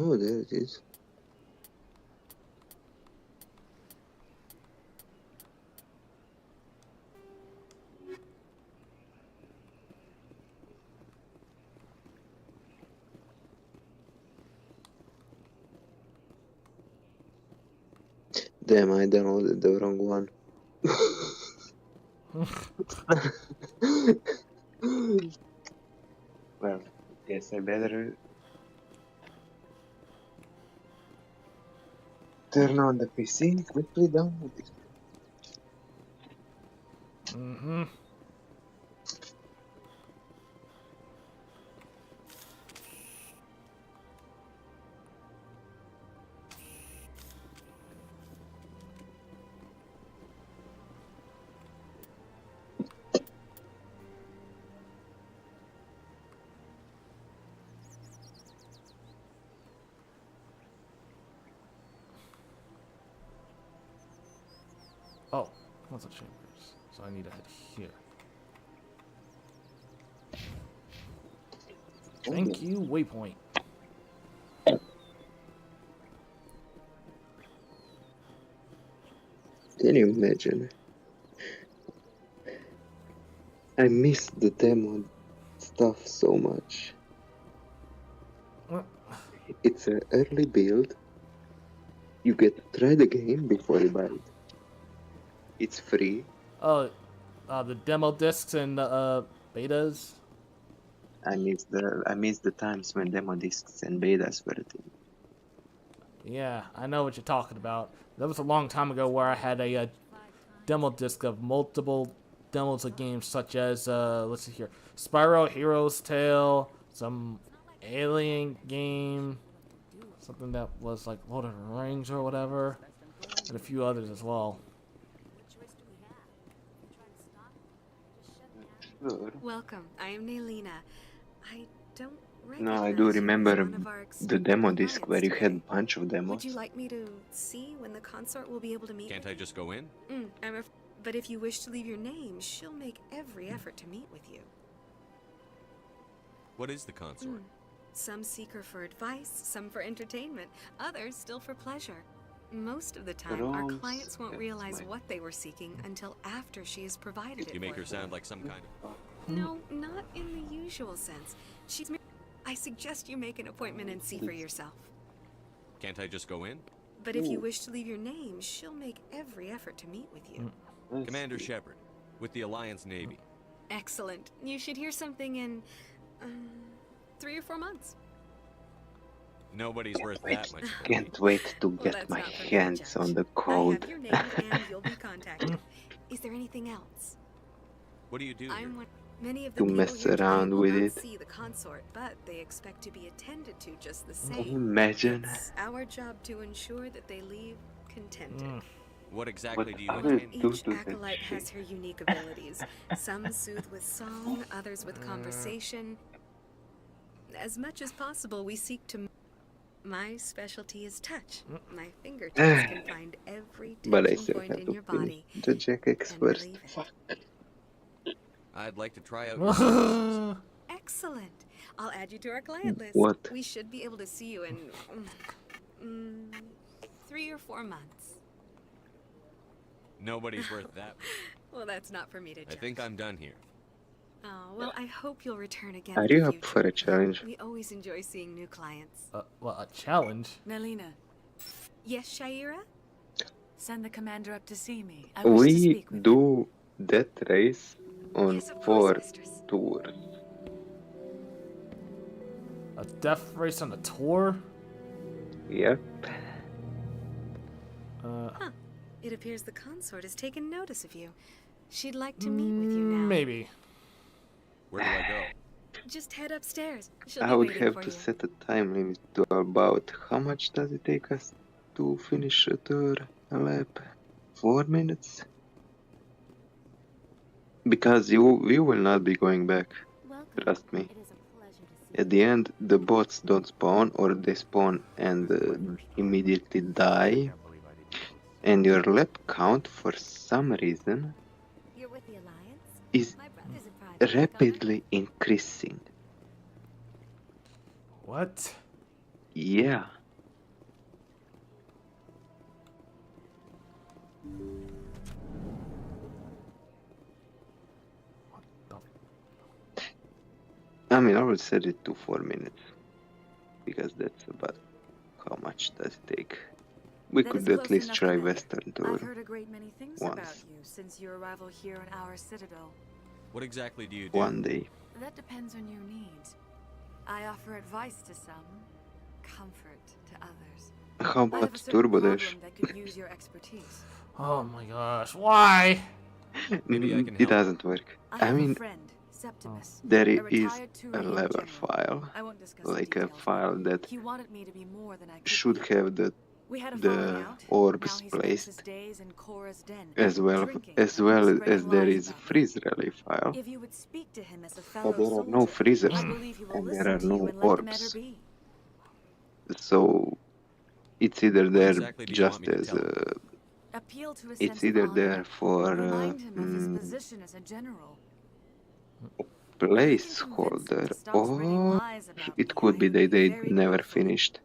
Oh, there it is. Damn, I downloaded the wrong one. Well, guess I better turn on the PC and quickly download it. Mm-hmm. Oh, what's the chambers? So I need to head here. Thank you, waypoint. Can you imagine? I miss the demo stuff so much. It's an early build. You get to try the game before you buy it. It's free. Oh, the demo discs and betas. I miss the times when demo discs and betas were a thing. Yeah, I know what you're talking about. That was a long time ago where I had a demo disc of multiple demos of games such as, let's see here, Spyro Hero's Tale, some Alien game, something that was like Lord of the Rings or whatever, and a few others as well. Welcome. I am Nailina. I don't No, I do remember the demo disc where you had a bunch of demos. Would you like me to see when the consort will be able to meet? Can't I just go in? But if you wish to leave your name, she'll make every effort to meet with you. What is the consort? Some seek her for advice, some for entertainment, others still for pleasure. Most of the time, our clients won't realize what they were seeking until after she has provided it. You make for her sound like some kind of... No, not in the usual sense. I suggest you make an appointment and see for yourself. Can't I just go in? But if you wish to leave your name, she'll make every effort to meet with you. Commander Shepard, with the Alliance Navy. Excellent. You should hear something in 3 or 4 months. Nobody's worth that much. Can't wait to get my hands on the code. I have your name and you'll be contacted. Is there anything else? What do you do here? Many of the To people mess here today around will with not it. see the consort, but they expect to be attended to just the Can you same. imagine? It's our job to ensure that they leave contented. What exactly do you I will intend? do Each to that acolyte has her unique abilities. Some soothe with song, others with conversation. As much as possible, we seek to... My specialty is touch. My fingertips can find every But I tension still point have in to your finish body. the Jack-X first. relieve it. Fuck. I'd like to try out your services. Excellent. I'll add you to our client list. What? We should be able to see you in 3 or 4 months. Nobody's worth that much. Well, that's not for me to I judge. think I'm done here. Oh, well, I hope you'll return again Are in the you up future. for a challenge? We always enjoy seeing new clients. Well, a challenge? Nalina. Yes, Shaira? Send the commander up to see me. I wish to We speak with do that race on 4 tours. A death race on a tour? Yep. Huh. It appears the consort has taken notice of you. She'd like to meet with you now. Maybe. Where do I go? Just head upstairs. She'll I be would waiting have for to you. set a time limit to about how much does it take us to finish a tour, a lap? 4 minutes? Because we will not be going back. Trust me. At the end, the bots don't spawn, or they spawn and immediately die. And your lap count, for some reason, You're with the Alliance? is My brother's a private rapidly increasing. What? Yeah. I mean, I would set it to 4 minutes because that's about how much does it take. We That could is at close least enough, try Commander. Western Tour I've heard a great many things about once, you since your arrival here in our citadel. What exactly do you do? one day. That depends on your needs. I offer advice to some, comfort to others. How I have a about certain Turbo problem Dash? that could use your expertise. Oh my gosh, why? Maybe I can It help. doesn't work. I I have mean, a friend, Septimus, there a is retired a Turian lever general. file, I won't discuss like the a details, file but that he wanted me to be more than I could should be. have We had a falling the out. orbs Now he spends his placed, days in Cora's den, as well drinking as and well spreading as there lies is a about me. freeze rally file. If you would speak to him as a But fellow there are no soldier, freezers I believe he will and there listen are to you no and let the matter orbs. be. So it's either What there exactly do you want just me to as tell him? a, Appeal to a it's sense of either honor. there for Remind him of his position as a general. placeholder, to stop spreading or lies about it me, could I be would they be very never grateful. finished.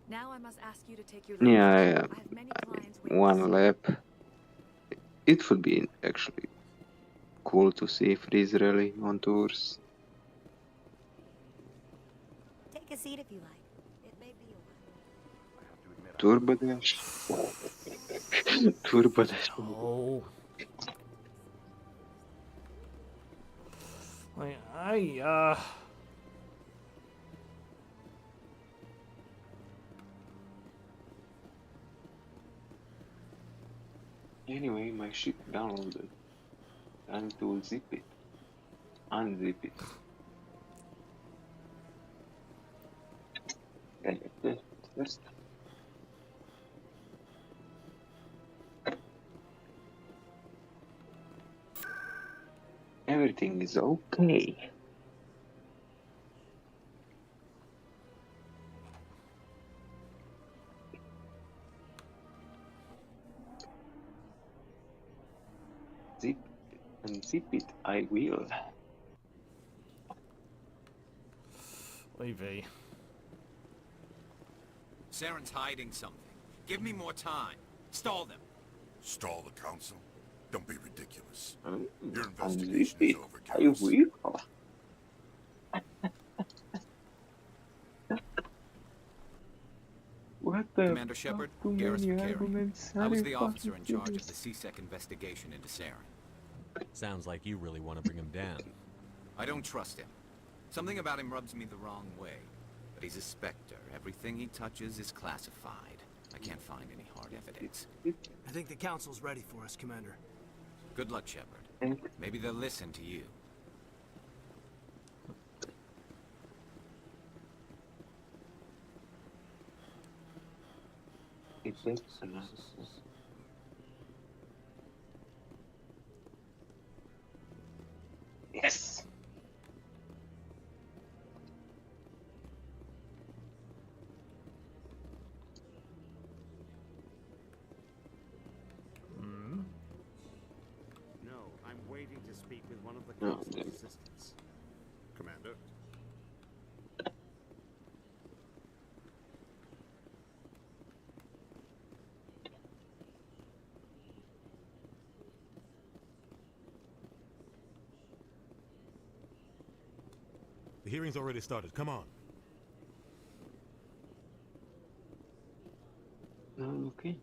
Now I must ask you to take your Yeah, leave. I have many mean, clients waiting to one see lap. It would be actually cool to see freeze rally on tours. Take a seat if you like. It may be a while. Turbo Dash. Turbo Dash. Oh. Like, Anyway, my ship downloaded. Time to zip it. Unzip it. Just everything is okay. Zip and zip it, I will. Levy. Saren's hiding something. Give me more time. Stall them. Stall the council? Don't be ridiculous. Your Unzip investigation it, is over, I Garrus. will. What the Commander Shepard, fuck, too Garrus many Vakarian. arguments? I was Are the you officer in fucking charge of serious? the CSEC investigation into Saren. Sounds like you really want to bring him down. I don't trust him. Something about him rubs me the wrong way. But he's a Spectre. Everything he touches is classified. I can't find any hard evidence. I think the council's ready for us, Commander. Good luck, Shepard. Maybe they'll listen to you. It's excellent. Yes. No, I'm waiting to speak with one of the No, council's damn. assistants. Commander? The hearing's already started. Come on. Okay.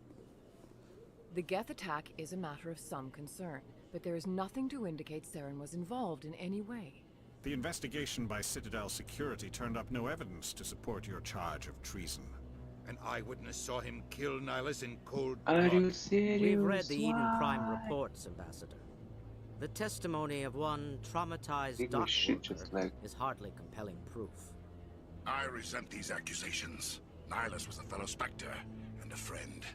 The Geth attack is a matter of some concern, but there is nothing to indicate Saren was involved in any way. The investigation by Citadel Security turned up no evidence to support your charge of treason. An eyewitness saw him kill Nihilus in cold Are blood. you serious? We've read the Eden Prime Why? reports, Ambassador. The testimony of one traumatized Big dock shit, worker just like- is hardly compelling proof. I resent these accusations. Nihilus was a fellow Spectre and a friend.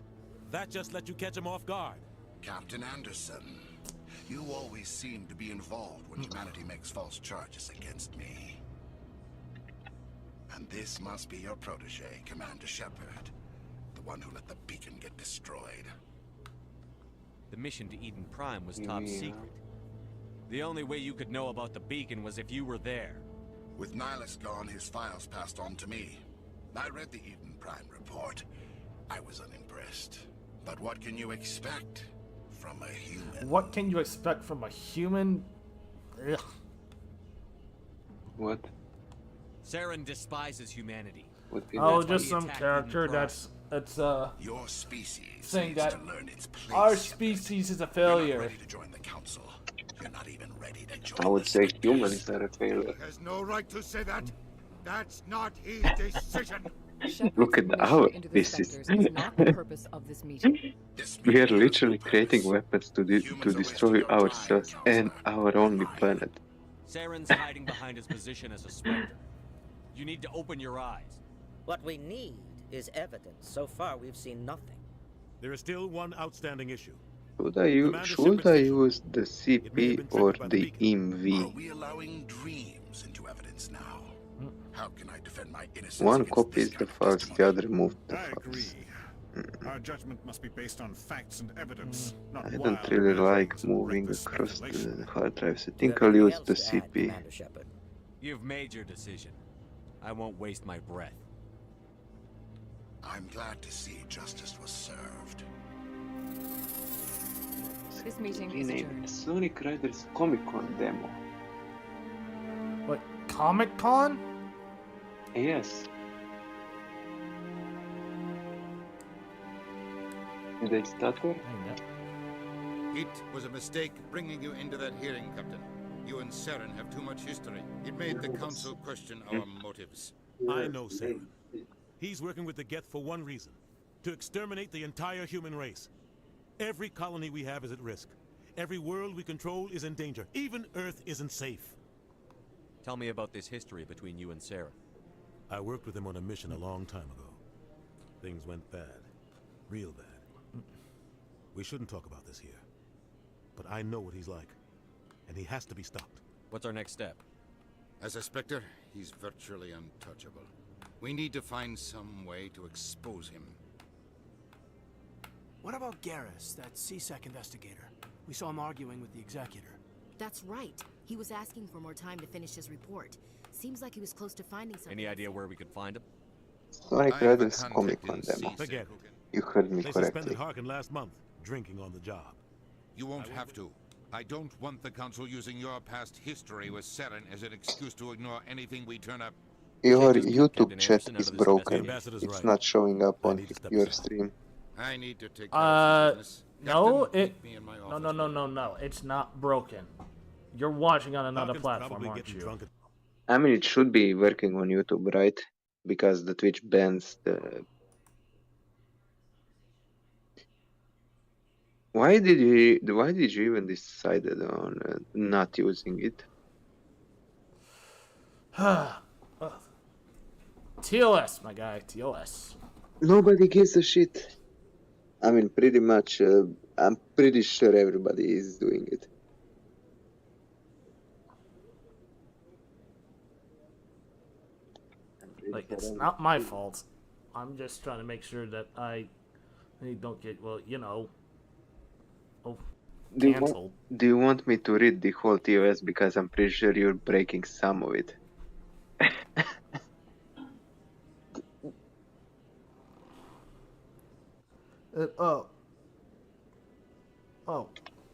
That just let you catch him off guard. Captain Anderson, you always seem to be involved when humanity makes false charges against me. And this must be your protege, Commander Shepard. The one who let the beacon get destroyed. The mission to Eden Prime was top Yeah. secret. The only way you could know about the beacon was if you were there. With Nihilus gone, his files passed on to me. I read the Eden Prime report. I was unimpressed. But what can you expect from a human? What can you expect from a human? Ugh. What? Saren despises humanity. Oh, just some character that's Your species saying needs that to learn its place. our species is a failure. You're not ready to join the council. You're not even ready to join I would the say Spectres. humans are a failure. He has no right to say that. That's not his decision. Look at our species. Not the purpose of this meeting. We are literally creating weapons to destroy ourselves and our only planet. Saren's hiding behind his position as a Spectre. You need to open your eyes. What we need is evidence. So far, we've seen nothing. There is still one outstanding issue. Should I use the CP or the Are IMV? we allowing dreams into evidence now? How can I defend my innocence? One against copy this is the kind of false, the other moved the I agree. false. Our judgment must be based on facts and evidence, not I wild don't really like moving across the hard drives. I think I'll use the CP. You've made your decision. I won't waste my breath. I'm glad to see justice was served. This meeting is adjourned. Sonic Riders Comic Con demo. What? Comic Con? Yes. Did they stutter? It was a mistake bringing you into that hearing, Captain. You and Saren have too much history. It made the Council question our motives. I know Saren. He's working with the Geth for one reason. To exterminate the entire human race. Every colony we have is at risk. Every world we control is in danger. Even Earth isn't safe. Tell me about this history between you and Saren. I worked with him on a mission a long time ago. Things went bad. Real bad. We shouldn't talk about this here. But I know what he's like. And he has to be stopped. What's our next step? As a Spectre, he's virtually untouchable. We need to find some way to expose him. What about Garrus, that CSEC investigator? We saw him arguing with the executor. That's right. He was asking for more time to finish his report. Seems like he was close to finding something. Any idea where we could find him? Sonic Riders Comic Con demo. Forget it. You heard me They correctly. suspended Harkin last month, drinking on the job. You won't have to. I don't want the Council using your past history with Saren as an excuse to ignore anything we turn up. Your YouTube chat is broken. Ambassador's It's right. not showing up on your stream. I need to take care of business. No, Captain, it. meet me in my No, office. no. It's not broken. You're watching on another Harkin's platform, probably aren't getting you? drunk. I mean, it should be working on YouTube, right? Because the Twitch bans the. Why did you even decided on not using it? TOS, my guy, TOS. Nobody gives a shit. I mean, pretty much. I'm pretty sure everybody is doing it. Like, it's not my fault. I'm just trying to make sure that I don't get, well, you know, canceled. Do you want me to read the whole TOS? Because I'm pretty sure you're breaking some of it.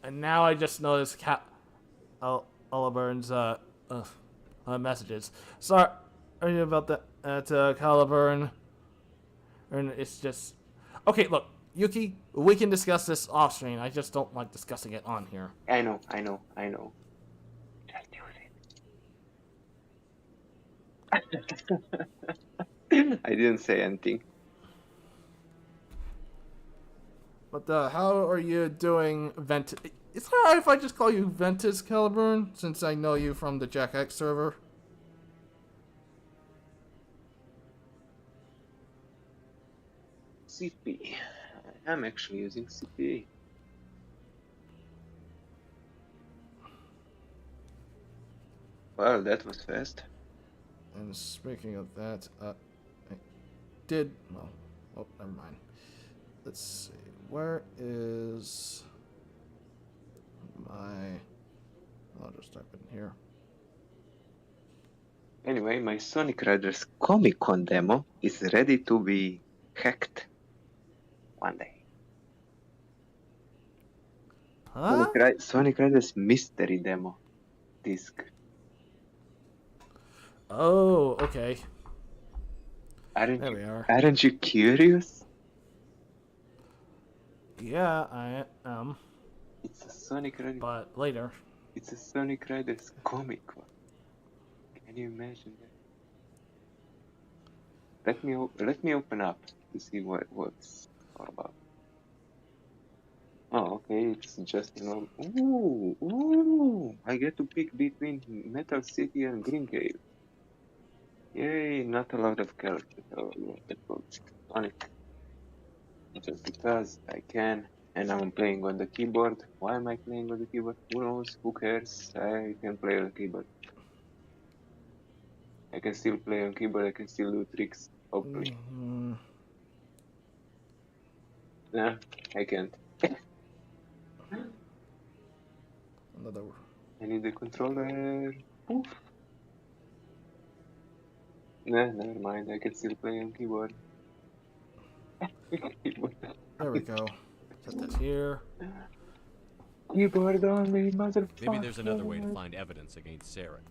And now I just noticed Caliburn's messages. Sorry about that. Caliburn. And it's just okay. Look, Yuki, we can discuss this off screen. I just don't like discussing it on here. I know. Just use it. I didn't say anything. But how are you doing, Ventus? Is it alright if I just call you Ventus Caliburn, since I know you from the Jack X server? CP. I'm actually using CP. Well, that was fast. And speaking of that, I did. Well, oh, never mind. Let's see. Where is my. I'll just type it in here. Anyway, my Sonic Riders Comic Con demo is ready to be hacked one day. Huh? Sonic Riders Mystery Demo disc. Oh, okay. Aren't There we are. Aren't you curious? Yeah, I am. It's a Sonic Riders. But later. It's a Sonic Riders comic one. Can you imagine that? Let me open up to see what's all about. Oh, okay, it's just ooh! I get to pick between Metal City and Green Cave. Yay! Not a lot of characters. Oh, let's go Sonic. Just because I can, and I'm playing on the keyboard. Why am I playing on the keyboard? Who knows? Who cares? I can play on the keyboard. I can still play on keyboard. I can still do tricks. Hopefully. Nah, I can't. Another. I need the controller. Poof. Nah, never mind. I can still play on keyboard. There we go. Set this here. Keyboard only, motherfucker. Maybe there's another way to find evidence against Saren.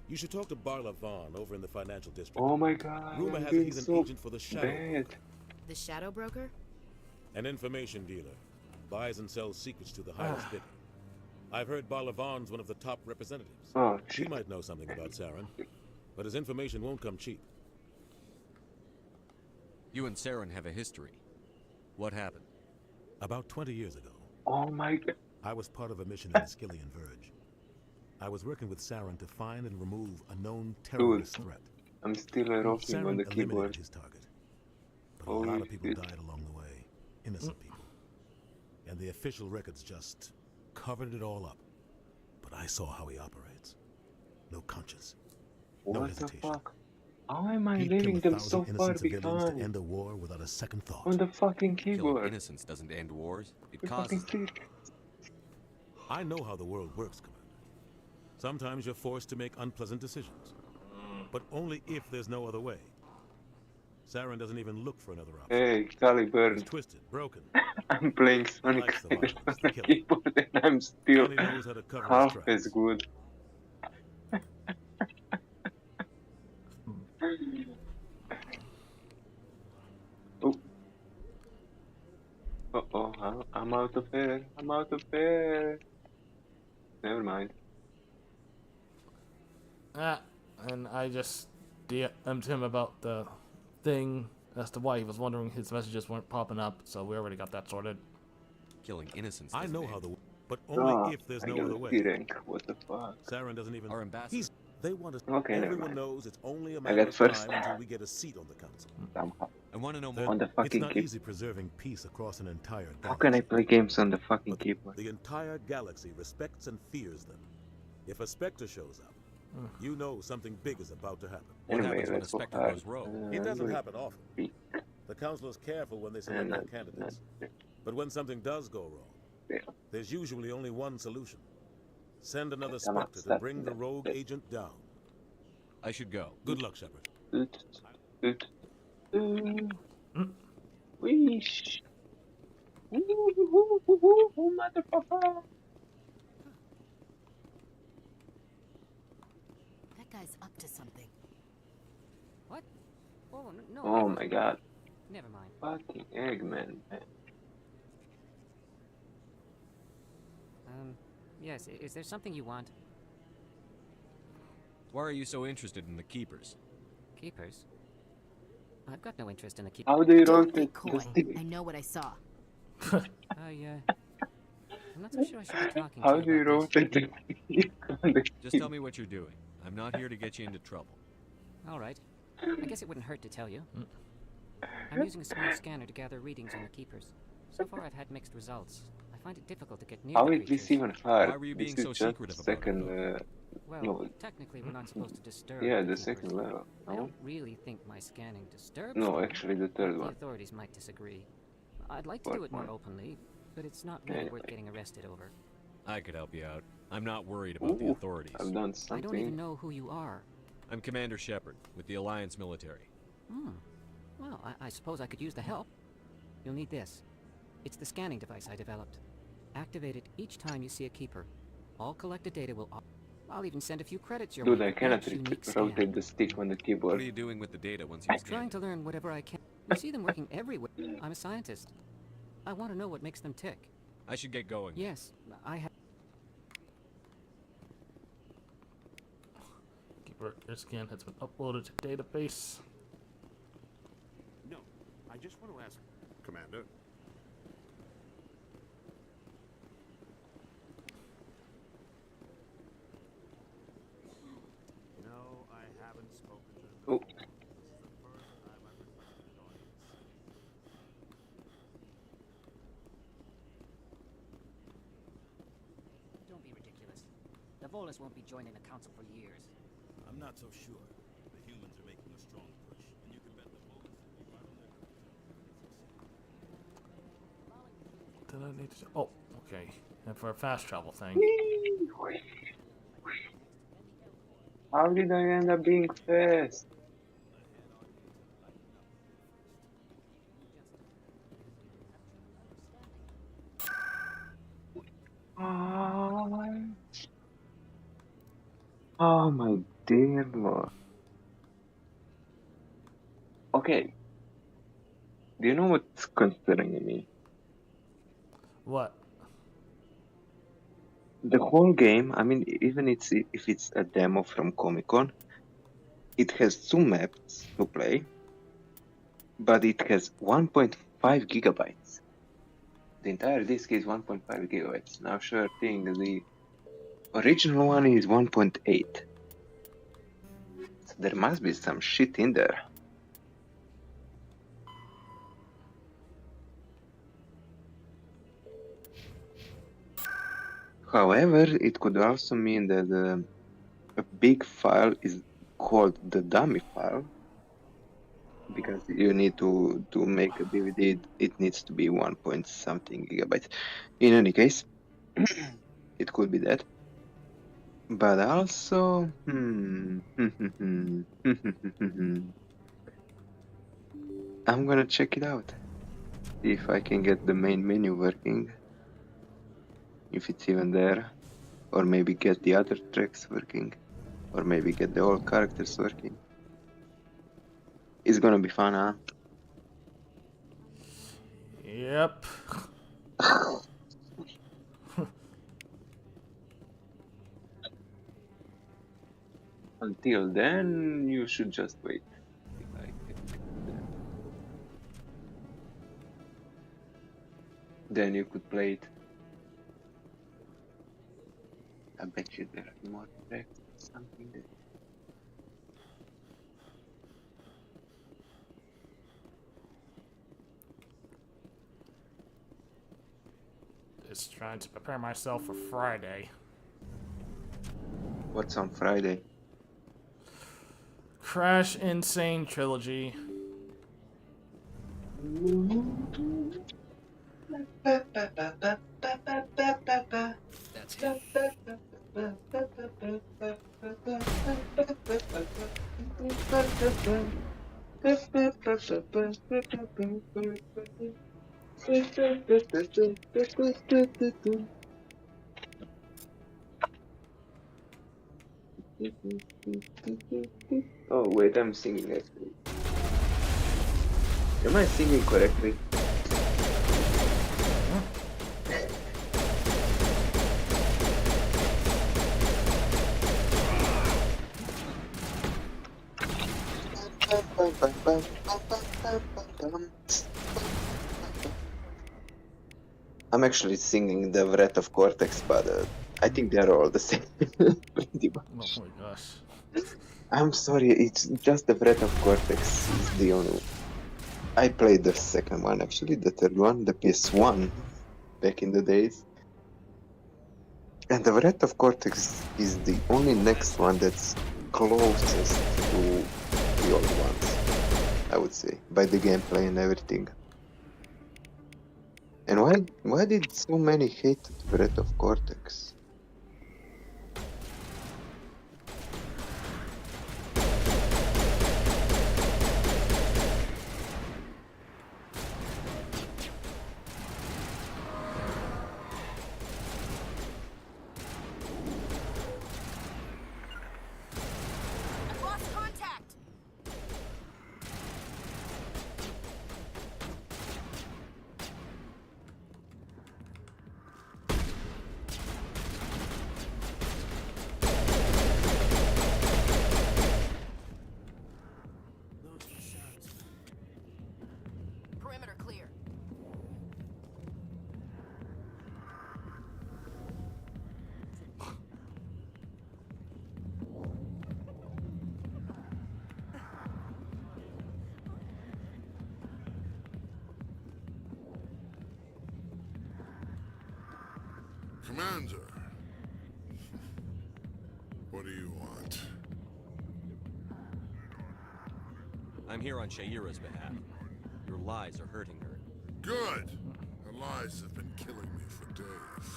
You should talk to Barla Vaughn over in the financial district. Oh my god. Rumor has it he's an agent for the Shadow Broker. The Shadow Broker? An information dealer. Buys and sells secrets to the highest bidder. I've heard Barla Vaughn's one of the top representatives. Oh, he might know something about Saren, but his information won't come cheap. You and Saren have a history. What happened? About 20 years ago. Oh my god. I was part of a mission in the Skillian Verge. I was working with Saren to find and remove a known terrorist threat. I'm still rocking on the keyboard. His target, but a lot of people died along the way. Innocent people. And the official records just covered it all up. But I saw how he operates. No conscience. No hesitation. The fuck? How am I He'd leaving kill them so far behind? to end a war without a second thought. On the fucking Killing keyboard. innocents doesn't end wars. It The causes fucking them. I know how the world works, Commander. Sometimes you're forced to make unpleasant decisions. But only if there's no other way. Saren doesn't even look for another option. Hey, Caliburn. He's twisted, broken. I'm playing Sonic on the keyboard and I'm still half as good. Oh. Uh-oh, I'm out of air. I'm out of air. Never mind. And I just DM'd him about the thing as to why he was wondering his messages weren't popping up, so we already got that sorted. Killing innocents. I know how the, but only if there's no other way. Rank. What the fuck? Saren doesn't even. Our ambassador. They want us. Okay, everyone knows it's only a I matter got of first. time until we get a seat on the council. I want to know more. On the It's fucking not keyboard. easy preserving peace across an entire galaxy. How can I play games on the fucking keyboard? The entire galaxy respects and fears them. If a Spectre shows up, you know something big is about to happen. What Anyway, happens when a let's go Spectre hard. goes rogue? It doesn't happen often. The council is careful when they select their candidates. But when something does go wrong, there's usually only one solution. Send another Spectre to bring the rogue agent down. I should go. Good luck, Shepard. Wish. Motherfucker. That guy's up to something. What? Oh, no. Oh my god. Never mind. Fucking Eggman, man. Yes, is there something you want? Why are you so interested in the Keepers? Keepers? I've got no interest in the Keepers. How do you Don't rotate be the coy. stick? I know what I saw. I'm not so sure I should be talking How to do you about this. rotate the stick on the Just tell me what you're doing. I'm not here to get you into trouble. All right. I guess it wouldn't hurt to tell you. I'm using a small scanner to gather readings on the Keepers. So far, I've had mixed results. I find it difficult to get near How the is this creatures. even hard? Why were you being This so is just secretive about second, Well, no, technically, we're not supposed to disturb yeah, the the Keepers. second level. I No, don't really think my scanning disturbs no, them, actually the but third the one. authorities might disagree. I'd like to What do it more one? openly, but it's not really Anyway. worth getting arrested over. I could help you out. I'm not worried about the Ooh, authorities. I've done I don't even something. know who you are. I'm Commander Shepard, with the Alliance military. Hmm. Well, I suppose I could use the help. You'll need this. It's the scanning device I developed. Activate it each time you see a keeper. All collected data will... I'll even send a few credits your Dude, way I for cannot each unique scan. rotate the stick on the keyboard. What are you doing with the data once you scan Trying it? to learn whatever I can. You see them working everywhere. I'm a scientist. I want to know what makes them tick. I should get going. Yes, I have... Keeper scan has been uploaded to database. No, I just want to ask, Commander. No, I haven't spoken to him. Oh. This is the first time I've requested an audience. Don't be ridiculous. The Volus won't be joining the Council for years. I'm not so sure. The humans are making a strong push, and you can bet the Volus will be right on their toes. Did I need to... Oh, okay. And for a fast travel thing. How did I end up being fast? Oh my dear lord. Okay. Do you know what's concerning me? What? The whole game, I mean, even if it's a demo from Comic-Con, it has 2 maps to play, but it has 1.5 gigabytes. The entire disk is 1.5 gigabytes. Now, sure thing, the original one is 1.8. So there must be some shit in there. However, it could also mean that a big file is called the dummy file, because you need to make a DVD, it needs to be 1 point something gigabytes. In any case, it could be that. But also, I'm gonna check it out. See if I can get the main menu working. If it's even there. Or maybe get the other tracks working. Or maybe get the old characters working. It's gonna be fun, huh? Yep. Until then, you should just wait. Then you could play it. I bet you there are more tracks or something there. Just trying to prepare myself for Friday. What's on Friday? Crash Insane Trilogy. That's it. Oh wait, I'm singing actually. Am I singing correctly? I'm actually singing the Wrath of Cortex, but I think they're all the same. Pretty much. Oh my gosh. I'm sorry, it's just the Wrath of Cortex is the only one. I played the second one actually, the third one, the PS1, back in the days. And the Wrath of Cortex is the only next one that's closest to the old ones, I would say, by the gameplay and everything. And why did so many hate Wrath of Cortex? Commander. What do you want? I'm here on Shaira's behalf. Your lies are hurting her. Good. Her lies have been killing me for days.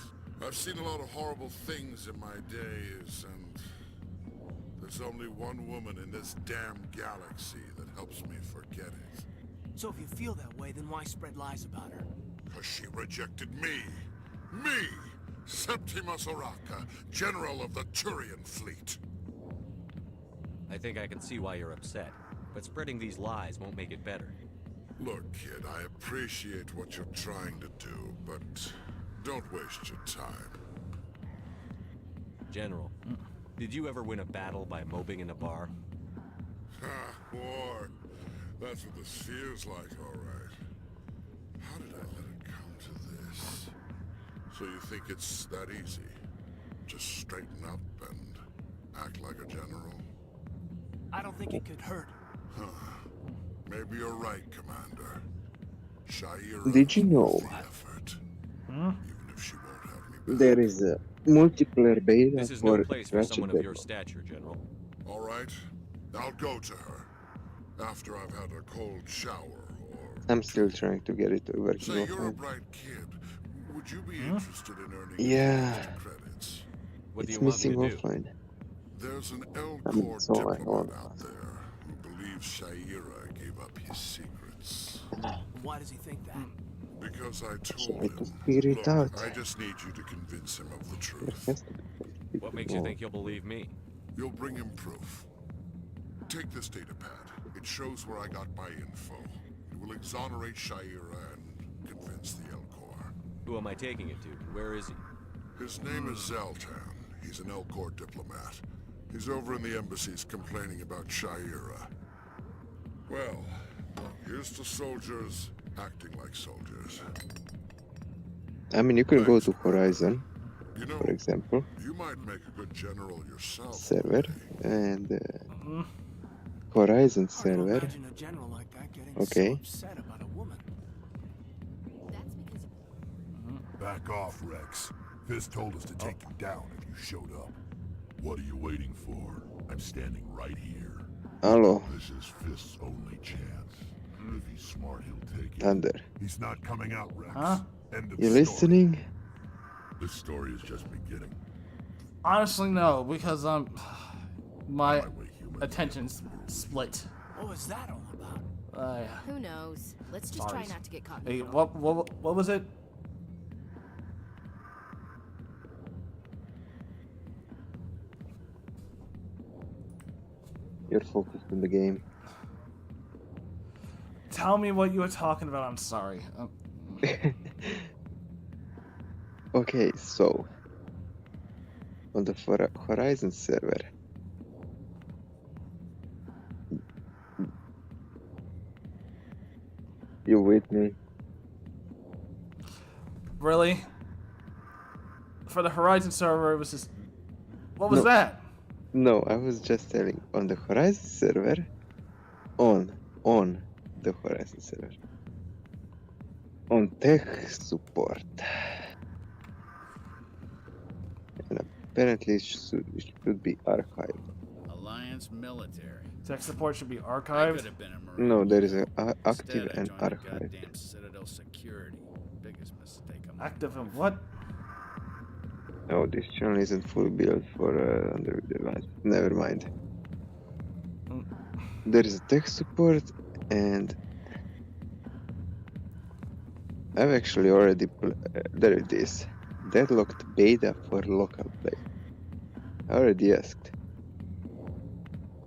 I've seen a lot of horrible things in my days, and there's only one woman in this damn galaxy that helps me forget it. So if you feel that way, then why spread lies about her? Because she rejected me. Me! Septimus Oraka, General of the Turian Fleet. I think I can see why you're upset, but spreading these lies won't make it better. Look, kid, I appreciate what you're trying to do, but don't waste your time. General, did you ever win a battle by moping in a bar? Ha, war. That's what this feels like, all right. How did I let it come to this? So you think it's that easy? Just straighten up and act like a general? I don't think it could hurt. Huh. Maybe you're right, Commander. Shaira Did you know there is a multiplayer beta This is for no place for Ratchet someone of your Deadlock? stature, General. All right. I'll go to her. After I've had a cold shower. I'm still trying to get it working Say, you're a offline. bright kid. Would you be interested in earning Yeah, extra credits? What do it's you want me missing to do? offline. There's an I mean, L-Corps it's all I diplomat want. out there who believes Shaira gave up his secrets. Why does he think that? Because I Try told to him. figure it Look, out. I just need you to convince him of the There truth. has to be What makes you think you'll believe me? You'll bring him proof. Take this data pad. It shows where I got my info. It will exonerate Shaira and convince the L-Corps. Who am I taking it to? Where is he? His name is Zaltan. He's an L-Corps diplomat. He's over in the embassies complaining about Shaira. Well, here's to soldiers acting like soldiers. I mean, you could go to Horizon, You know, for example, you might make a good general yourself. server, and Horizon server. Imagine a general like that getting Okay. so upset about a woman. Back off, Rex. Fist told us to take you down if you showed up. What are you waiting for? I'm standing right here. Hello, This is Fist's only chance. If he's smart, he'll take it. Thunder. He's not coming out, Rex. Huh? End of You story. listening? This story is just beginning. Honestly, no, because my attention's split. What was that all about? Who knows? Let's just Sorry. try not to get caught. Hey, what was it? You're focused on the game. Tell me what you were talking about. I'm sorry. Okay, so on the Horizon server, you with me? Really? For the Horizon server, it was just. What was No. that? No, I was just telling on the Horizon server, on the Horizon server, on tech support, and apparently it should be archived. Alliance military. Tech support should be I archived. could have been a Marine. No, there is a Instead, active I and joined the archived. goddamn Citadel security. Biggest mistake of my Active and what? Oh, this channel isn't fully built for under device. Never mind. There is a tech support, and I've actually already there it is. Deadlocked beta for local play. I already asked.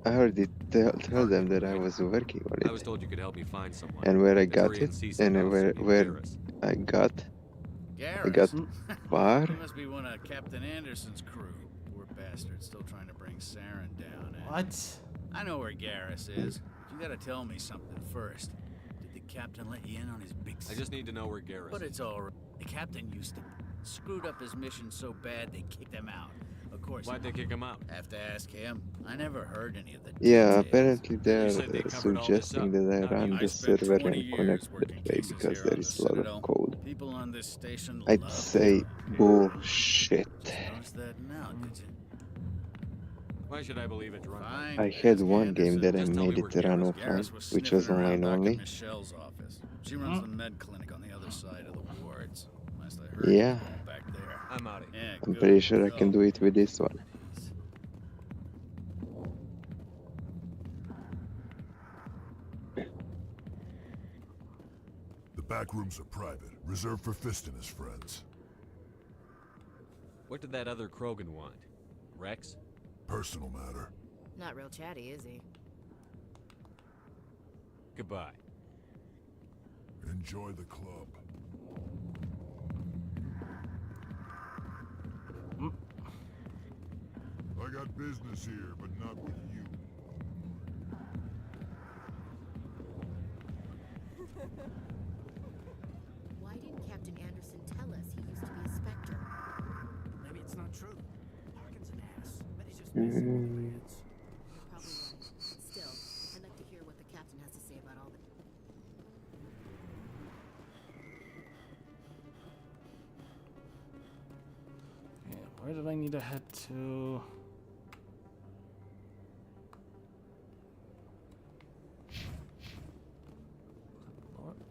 I already tell them that I was working on I was it, told you could help me find someone. and where I The got Korean it, seasoned and house where in where Paris. I got Garrus? far. He must be one of Captain Anderson's crew. Poor bastard, still trying to bring Saren down. Eh? What? I know where Garrus is, but you gotta tell me something first. Did the captain let you in on his big? I just need to know where Garrus But is. it's all right. The captain used to screwed up his mission so bad they kicked him out. A course. Why'd they kick him out? Have to ask him. I never heard any of the Yeah, details. apparently they You are said they covered all this suggesting up. that I Now do run you- I the spent server 20 and years connect that working way cases because here there on is the a lot Citadel. of code. People on this station I'd love say to talk. bullshit. Just noticed that now, did you? Why should I believe it's run? Fine. I had Ask one game Anderson. that I Just tell made me it where run Garrus offline, Garrus was which sniffing was around online back only. in Michelle's office. She runs the med clinic on the other side of the wards. Last I heard, Yeah, going back there. I'm out of here. Yeah, I'm good. pretty sure I can Go. do it with this one. The back rooms are private, reserved for Fist and his friends. What did that other Krogan want? Rex? Personal matter. Not real chatty, is he? Goodbye. Enjoy the club. I got business here, but not with you. Why didn't Captain Anderson tell us he used to be a Spectre? Maybe it's not true. Harkin's an ass. But he's just messing with the kids. You're probably right. Still, I'd like to hear what the captain has to say about all this. Yeah, where did I need to head to?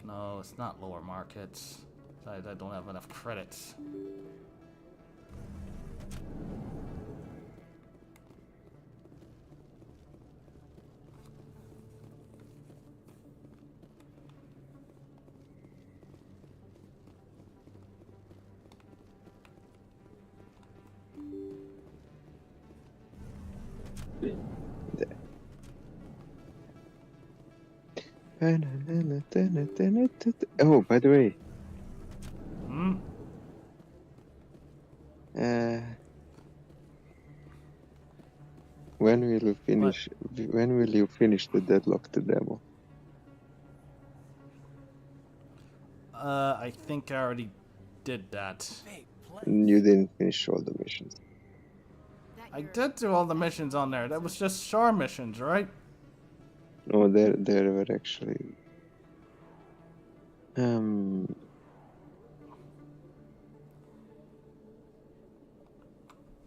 No, it's not lower markets. I don't have enough credits. Oh, by the way, Hmm? when will you finish? When will you finish the Deadlocked demo? I think I already did that. You didn't finish all the missions. I did do all the missions on there. That was just Shar missions, right? No, there were actually.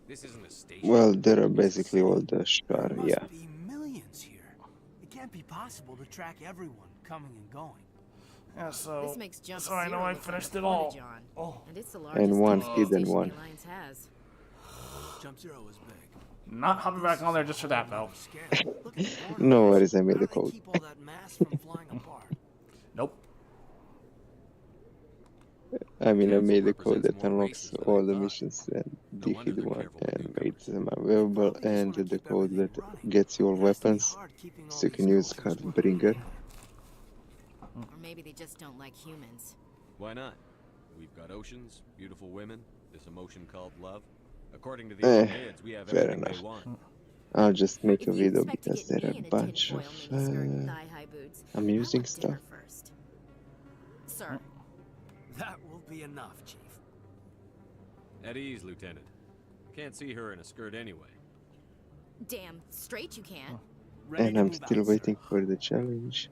This isn't a station. Well, there are basically all the Shar, There yeah. must be millions here. It can't be possible to track everyone coming and going. Yeah, so This makes Jump so I know Zero I look finished like it a all. porta-john. Oh. And it's the largest And one TV hidden station one. the Alliance has. Jump Zero is big. Not hopping back on there just for that, though. No worries, I made the code. Keep all that mass from flying apart. Nope. I mean, I made the code that unlocks all the missions and the hidden one and made them available, and the code that gets you all weapons, so you can use Cardbringer. Or maybe they just don't like humans. Why not? We've got oceans, beautiful women, this emotion called love. According to the old kids, we have Fair everything enough. they want. I'll just make If a you video expect to because get there me are in a a bunch tinfoil of miniskirt and thigh-high boots, amusing I want dinner stuff. first. Sir. That will be enough, Chief. At ease, Lieutenant. Can't see her in a skirt anyway. Damn straight you can. And I'm still waiting for the challenge.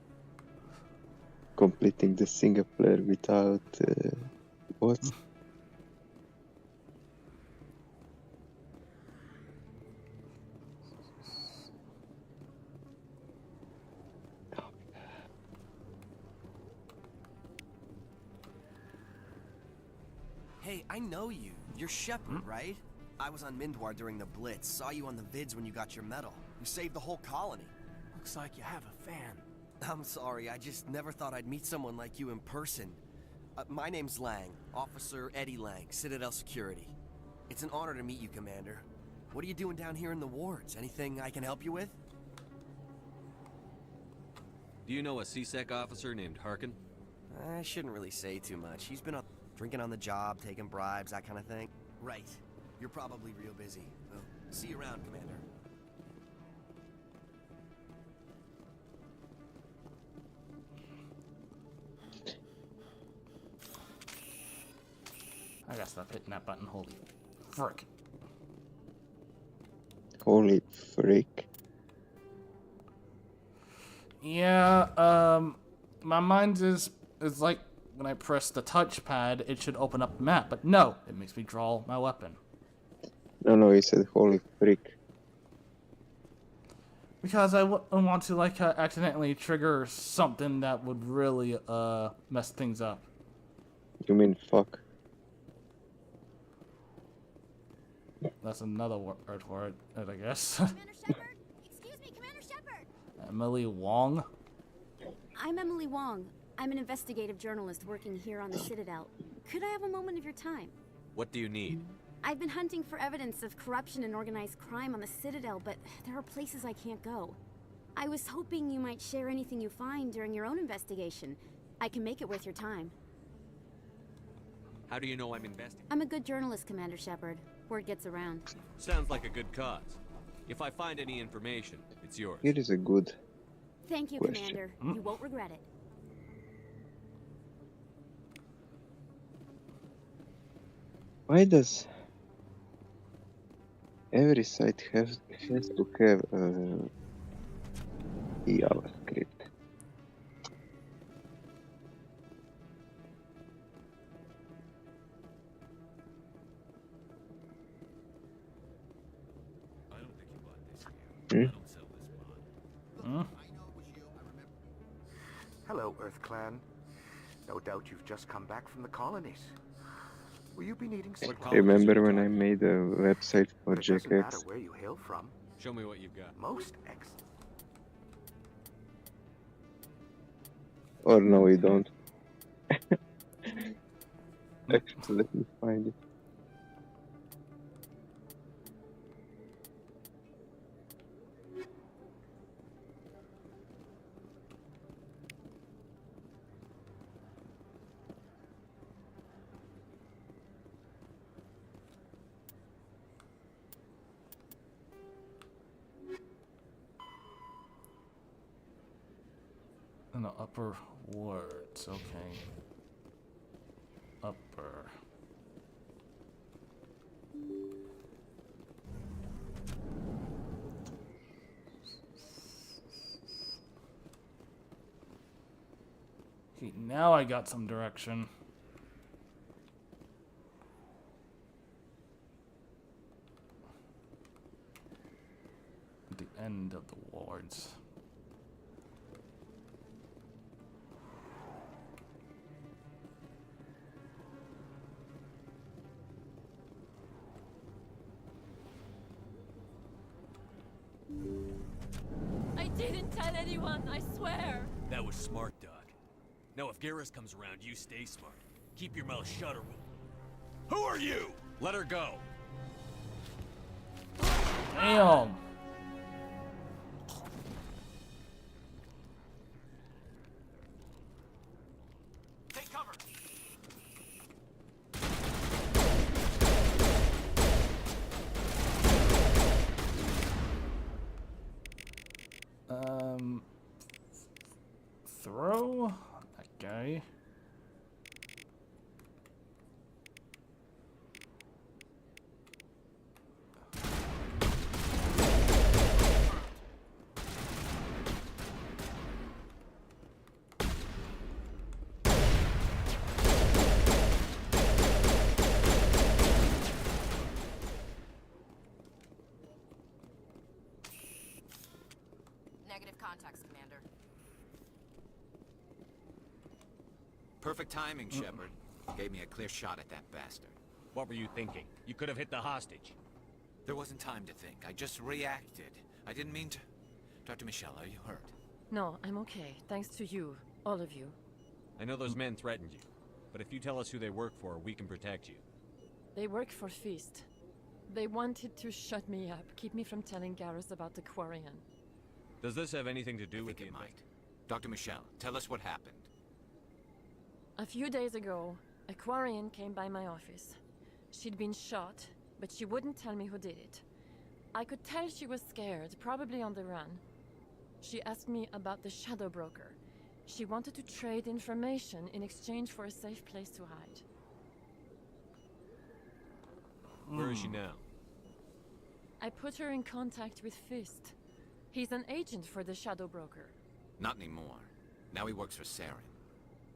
Completing the single player without bots. Hey, I know you. You're Shepard, right? I was on Mindwar during the Blitz. Saw you on the vids when you got your medal. You saved the whole colony. Looks like you have a fan. I'm sorry, I just never thought I'd meet someone like you in person. My name's Lang, Officer Eddie Lang, Citadel Security. It's an honor to meet you, Commander. What are you doing down here in the wards? Anything I can help you with? Do you know a CSEC officer named Harkin? I shouldn't really say too much. He's been up drinking on the job, taking bribes, that kind of thing. Right. You're probably real busy. Well, see you around, Commander. I gotta stop hitting that button. Holy frick. Holy freak. Yeah, my mind is like when I press the touchpad, it should open up the map, but no, it makes me draw my weapon. No, he said holy freak. Because I want to like accidentally trigger something that would really mess things up. You mean fuck? That's another word for it, I guess. Commander Shepard? Excuse me, Commander Shepard! Emily Wong? I'm Emily Wong. I'm an investigative journalist working here on the Citadel. Could I have a moment of your time? What do you need? I've been hunting for evidence of corruption and organized crime on the Citadel, but there are places I can't go. I was hoping you might share anything you find during your own investigation. I can make it worth your time. How do you know I'm investigating? I'm a good journalist, Commander Shepard. Word gets around. Sounds like a good cause. If I find any information, it's yours. It is a good Thank you, question. Commander. You won't regret it. Why does every site has to have JavaScript? Hmm? Hello, Earth Clan. No doubt you've just come back from the colonies. Will you be needing some Remember when I made a website for It doesn't matter JKX? where you hail from. Show me what you've got. Most excellent. Or no, we don't. Actually, let me find it. In the upper words, okay. Upper. Okay, now I got some direction. At the end of the wards. I didn't tell anyone, I swear. That was smart, Doc. Now if Garrus comes around, you stay smart. Keep your mouth shut or we'll... Who are you? Let her go. Damn. Take cover. Throw that guy. Negative contacts, Commander. Perfect timing, Shepard. Gave me a clear shot at that bastard. What were you thinking? You could have hit the hostage. There wasn't time to think. I just reacted. I didn't mean to... Dr. Michelle, are you hurt? No, I'm okay. Thanks to you. All of you. I know those men threatened you, but if you tell us who they work for, we can protect you. They work for Feast. They wanted to shut me up, keep me from telling Garrus about the Quarian. Does this have anything to do with it might. Dr. Michelle, tell us what happened. A few days ago, a Quarian came by my office. She'd been shot, but she wouldn't tell me who did it. I could tell she was scared, probably on the run. She asked me about the Shadow Broker. She wanted to trade information in exchange for a safe place to hide. Where is she now? I put her in contact with Fist. He's an agent for the Shadow Broker. Not anymore. Now he works for Saren.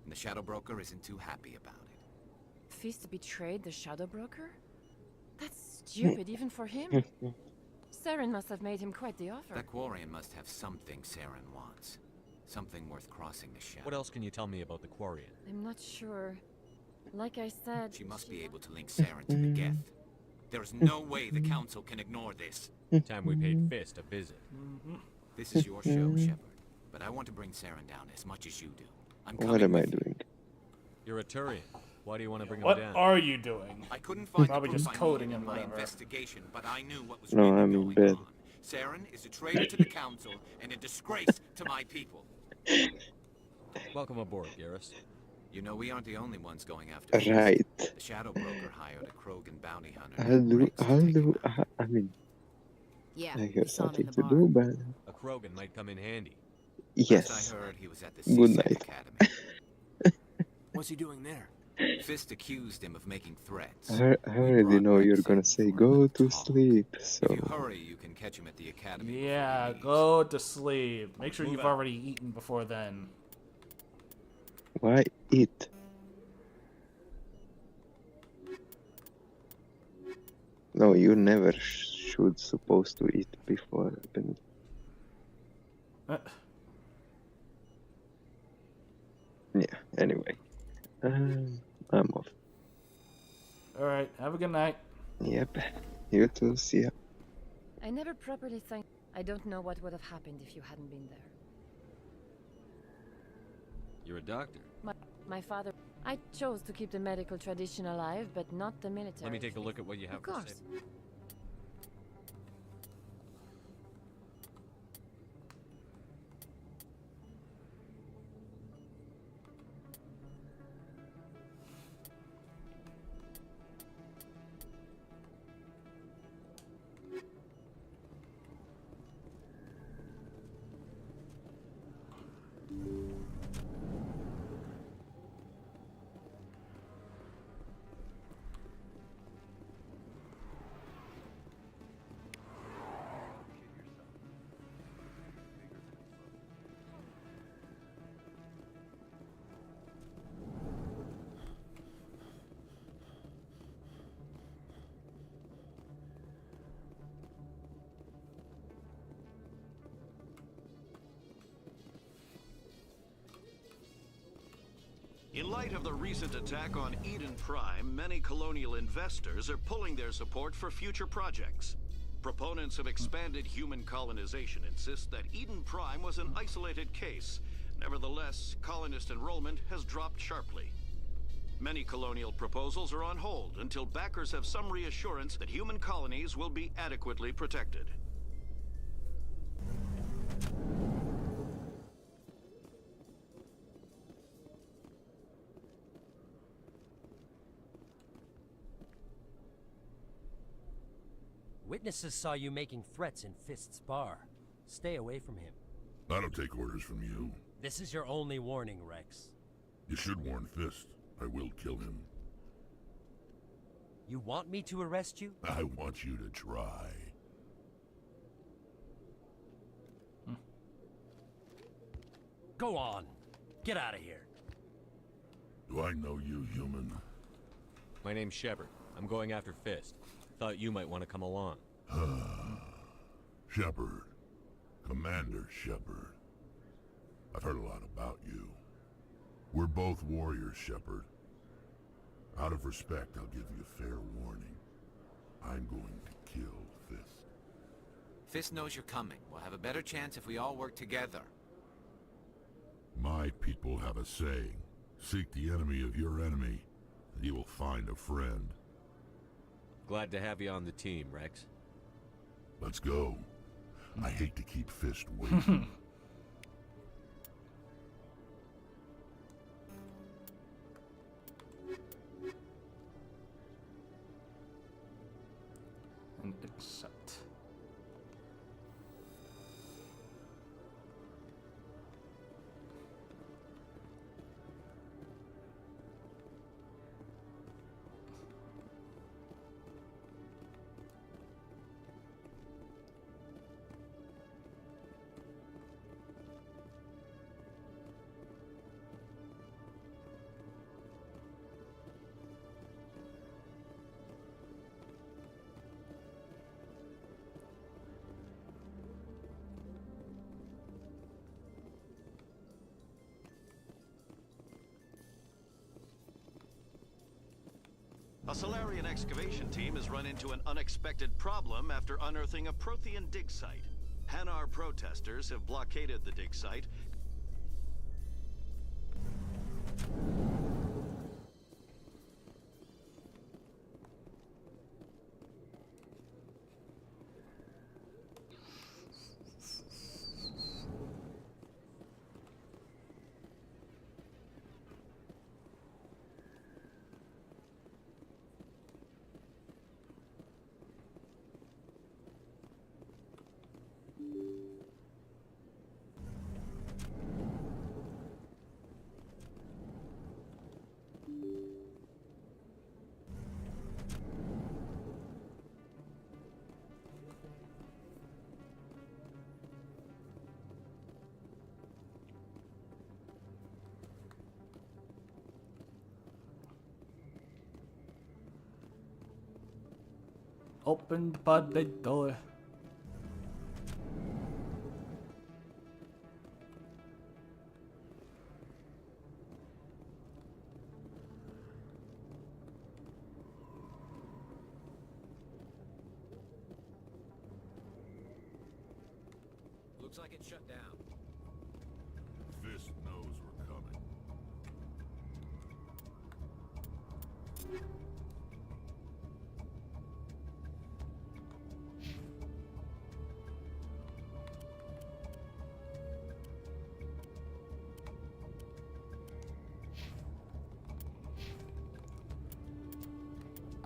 And the Shadow Broker isn't too happy about it. Fist betrayed the Shadow Broker? That's stupid even for him. Saren must have made him quite the offer. That Quarian must have something Saren wants. Something worth crossing the Shadow. What else can you tell me about the Quarian? I'm not sure. Like I said... She must be able to link Saren to the Geth. There's no way the Council can ignore this. Time we paid Fist a visit. This is your show, Shepard. But I want to bring Saren down as much as you do. I'm coming What am I with you. doing? You're a Turian. Why do you want to bring What him down? are you doing? I couldn't find Probably the proof just I coding needed and in my whatever. investigation, but I knew what was No, really I'm in going bed. on. Saren is a traitor to the Council and a disgrace to my people. Welcome aboard, Garrus. You know, we aren't the only ones going after Fist. Right. The Shadow Broker hired a Krogan bounty hunter. I mean, Yeah, I we have saw him in something the to bar. do, but A Krogan might come in handy. yes. Last I heard, he was at the Good CSEC night. Academy. What's he doing there? Fist accused him of making threats. I already know you're gonna say go to sleep, so If you hurry, you can catch him at the academy. Yeah, go to sleep. Make sure Move you've out. already eaten before then. why eat? No, you never should supposed to eat before. Yeah. Anyway, I'm off. All right, have a good night. Yep. You too. See ya. I never properly thanked... I don't know what would have happened if you hadn't been there. You're a doctor. My father... I chose to keep the medical tradition alive, but not the military. Let me take a look at what you have Of to course. say. In light of the recent attack on Eden Prime, many colonial investors are pulling their support for future projects. Proponents of expanded human colonization insist that Eden Prime was an isolated case. Nevertheless, colonist enrollment has dropped sharply. Many colonial proposals are on hold until backers have some reassurance that human colonies will be adequately protected. Witnesses saw you making threats in Fist's bar. Stay away from him. I don't take orders from you. This is your only warning, Rex. You should warn Fist. I will kill him. You want me to arrest you? I want you to try. Go on. Get out of here. Do I know you, human? My name's Shepard. I'm going after Fist. Thought you might want to come along. Shepard. Commander Shepard. I've heard a lot about you. We're both warriors, Shepard. Out of respect, I'll give you a fair warning. I'm going to kill Fist. Fist knows you're coming. We'll have a better chance if we all work together. My people have a saying. Seek the enemy of your enemy, and you will find a friend. Glad to have you on the team, Rex. Let's go. I hate to keep Fist waiting. And accept. A Solarian excavation team has run into an unexpected problem after unearthing a Prothean dig site. Hanar protesters have blockaded the dig site. Open the door. Looks like it's shut down. Fist knows we're coming.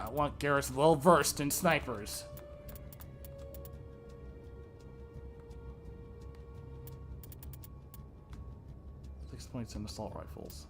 I want Garrus well versed in snipers. 6 points in assault rifles.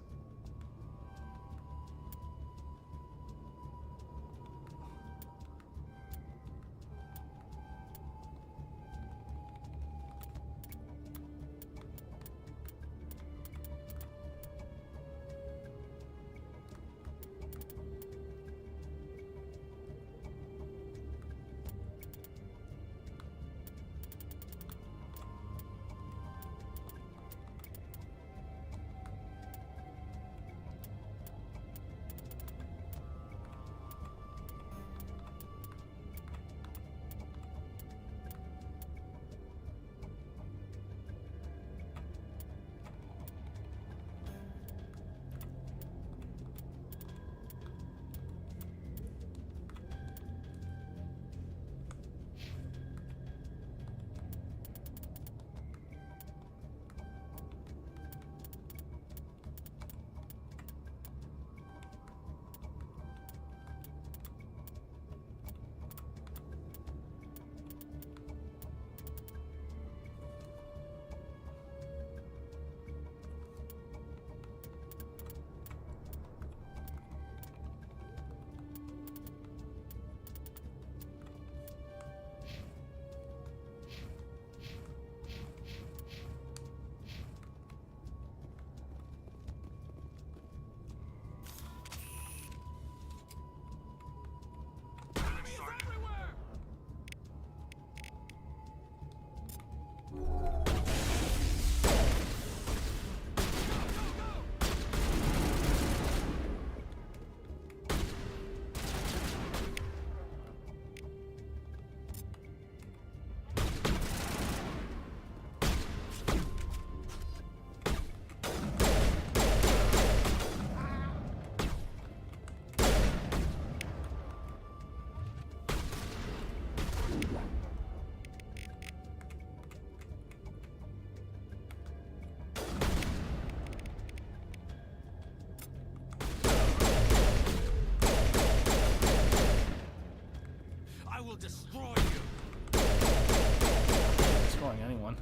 will destroy you. Destroying anyone.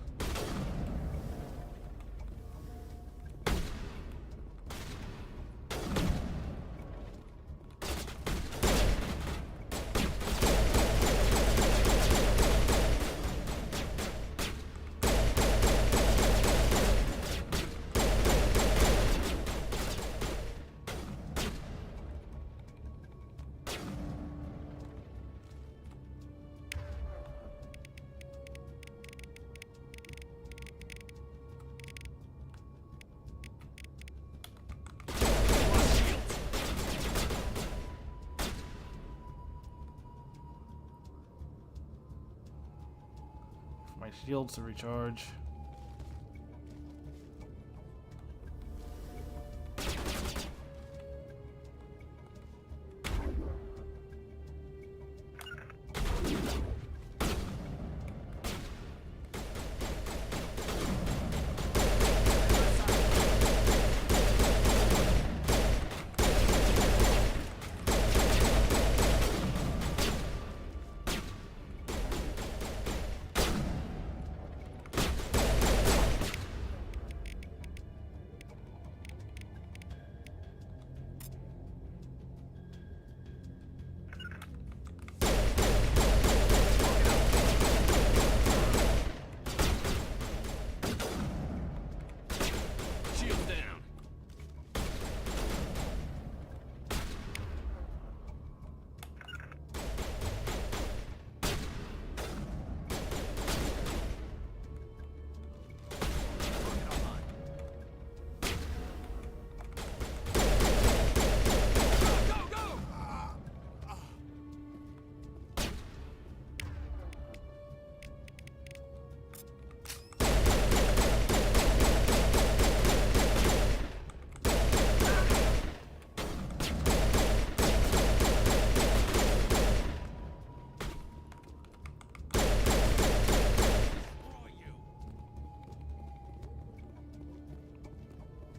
My shields to recharge. Shield down.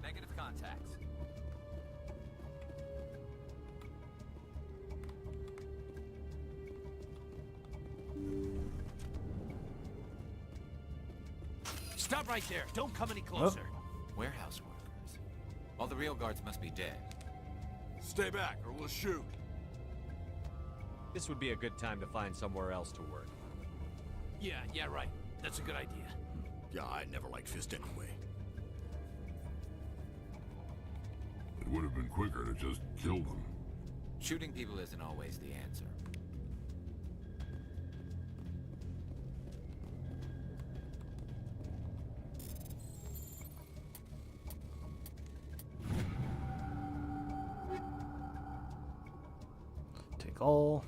Negative contacts. Stop right there. Don't come any closer. Warehouse workers. All the real guards must be dead. Stay back or we'll shoot. This would be a good time to find somewhere else to work. Yeah, right. That's a good idea. Yeah, I never liked Fist anyway. It would have been quicker to just kill them. Shooting people isn't always the answer. Take all.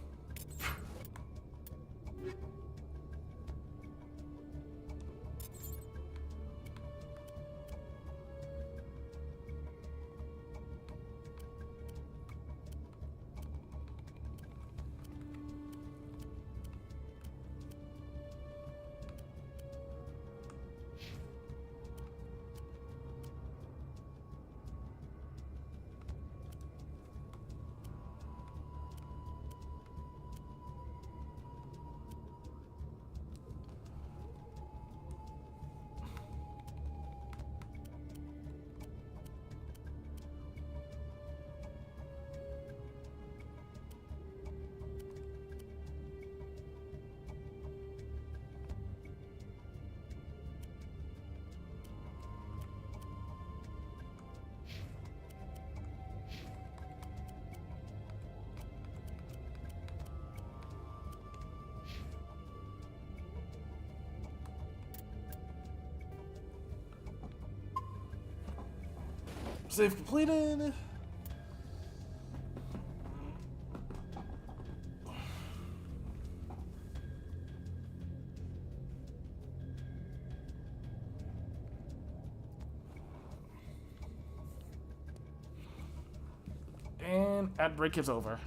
Save completed. And ad break is over.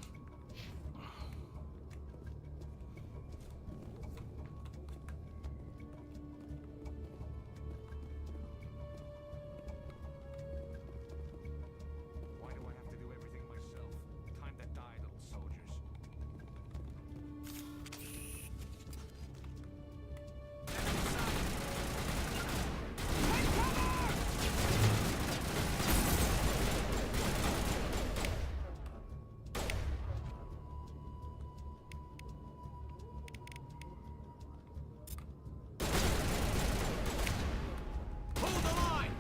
Why do I have to do everything myself? Time to die, little soldiers. Hold the line!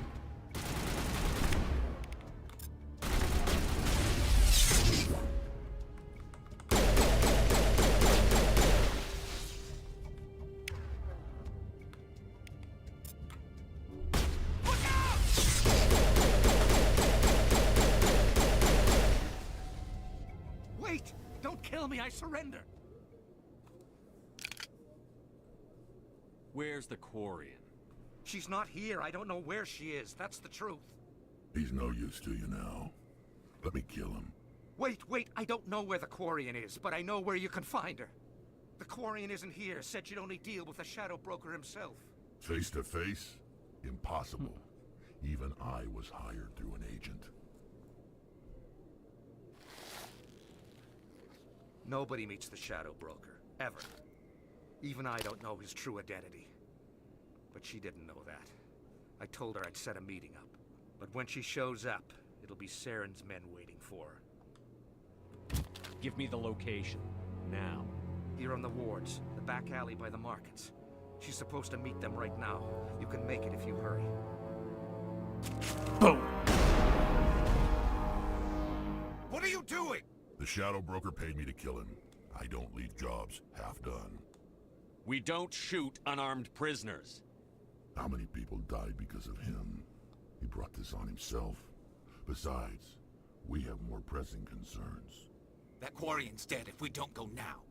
Wait! Don't kill me, I surrender! Where's the Quarian? She's not here. I don't know where she is. That's the truth. He's no use to you now. Let me kill him. Wait. I don't know where the Quarian is, but I know where you can find her. The Quarian isn't here. Said she'd only deal with the Shadow Broker himself. Face to face? Impossible. Even I was hired through an agent. Nobody meets the Shadow Broker, ever. Even I don't know his true identity. But she didn't know that. I told her I'd set a meeting up. But when she shows up, it'll be Saren's men waiting for her. Give me the location. Now. Here on the wards, the back alley by the markets. She's supposed to meet them right now. You can make it if you hurry. Boom! What are you doing? The Shadow Broker paid me to kill him. I don't leave jobs half done. We don't shoot unarmed prisoners. How many people died because of him? He brought this on himself. Besides, we have more pressing concerns. That Quarian's dead if we don't go now.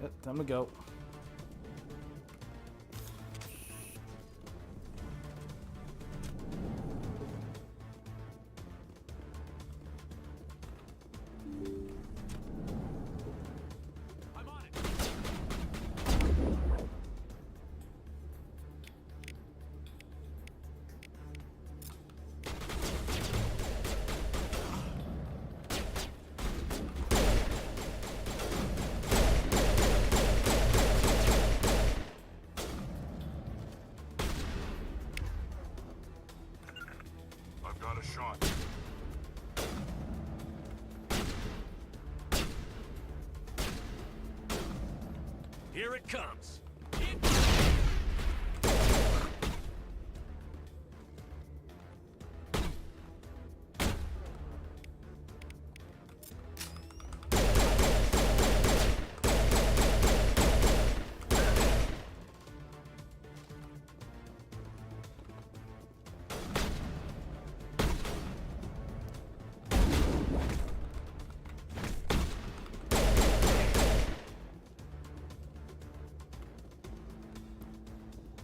Yep, time to go. I've got a shot. Here it comes.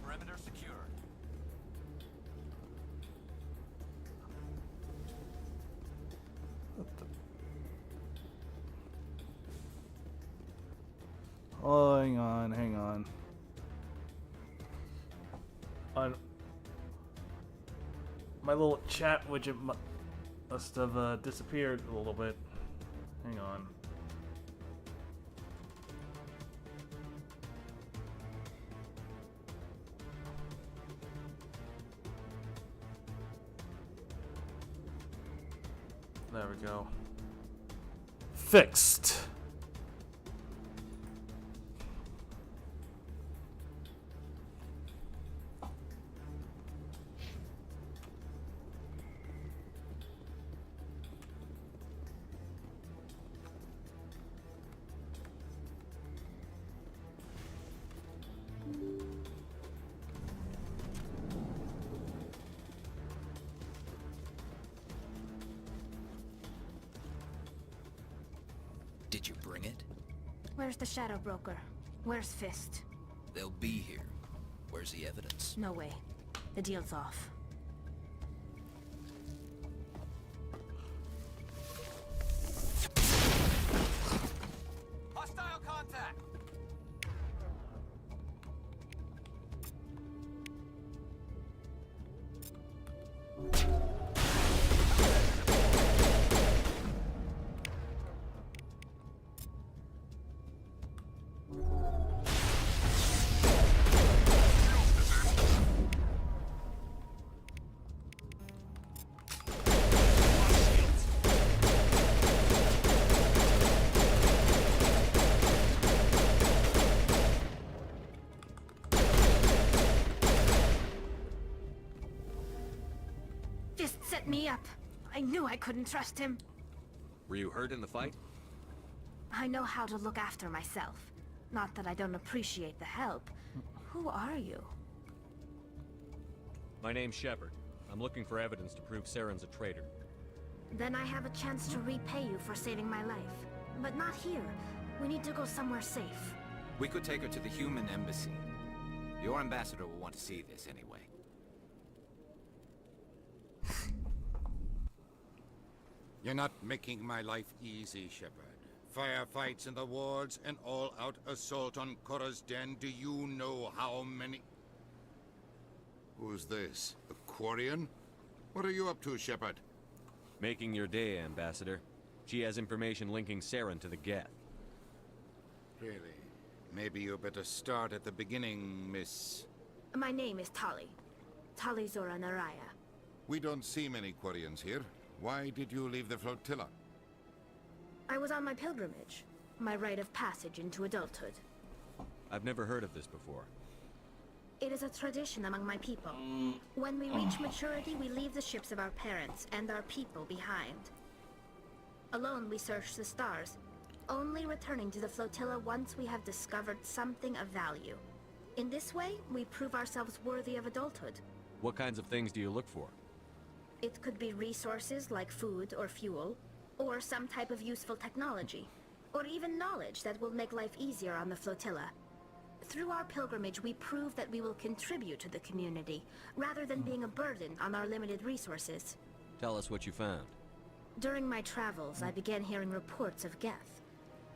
Perimeter secure. Oh, hang on. My little chat widget must have disappeared a little bit. Hang on. There we go. Fixed. Did you bring it? Where's the Shadow Broker? Where's Fist? They'll be here. Where's the evidence? No way. The deal's off. Hostile contact! Fist set me up. I knew I couldn't trust him. Were you hurt in the fight? I know how to look after myself. Not that I don't appreciate the help. Who are you? My name's Shepard. I'm looking for evidence to prove Saren's a traitor. Then I have a chance to repay you for saving my life. But not here. We need to go somewhere safe. We could take her to the human embassy. Your ambassador will want to see this anyway. You're not making my life easy, Shepard. Firefights in the wards, an all-out assault on Korra's den. Do you know how many... Who's this? A Quarian? What are you up to, Shepard? Making your day, Ambassador. She has information linking Saren to the Geth. Really? Maybe you better start at the beginning, Miss... My name is Tali. Tali Zora Naraya. We don't see many Quarians here. Why did you leave the flotilla? I was on my pilgrimage. My rite of passage into adulthood. I've never heard of this before. It is a tradition among my people. When we reach maturity, we leave the ships of our parents and our people behind. Alone, we search the stars, only returning to the flotilla once we have discovered something of value. In this way, we prove ourselves worthy of adulthood. What kinds of things do you look for? It could be resources like food or fuel, or some type of useful technology, or even knowledge that will make life easier on the flotilla. Through our pilgrimage, we prove that we will contribute to the community, rather than being a burden on our limited resources. Tell us what you found. During my travels, I began hearing reports of Geth.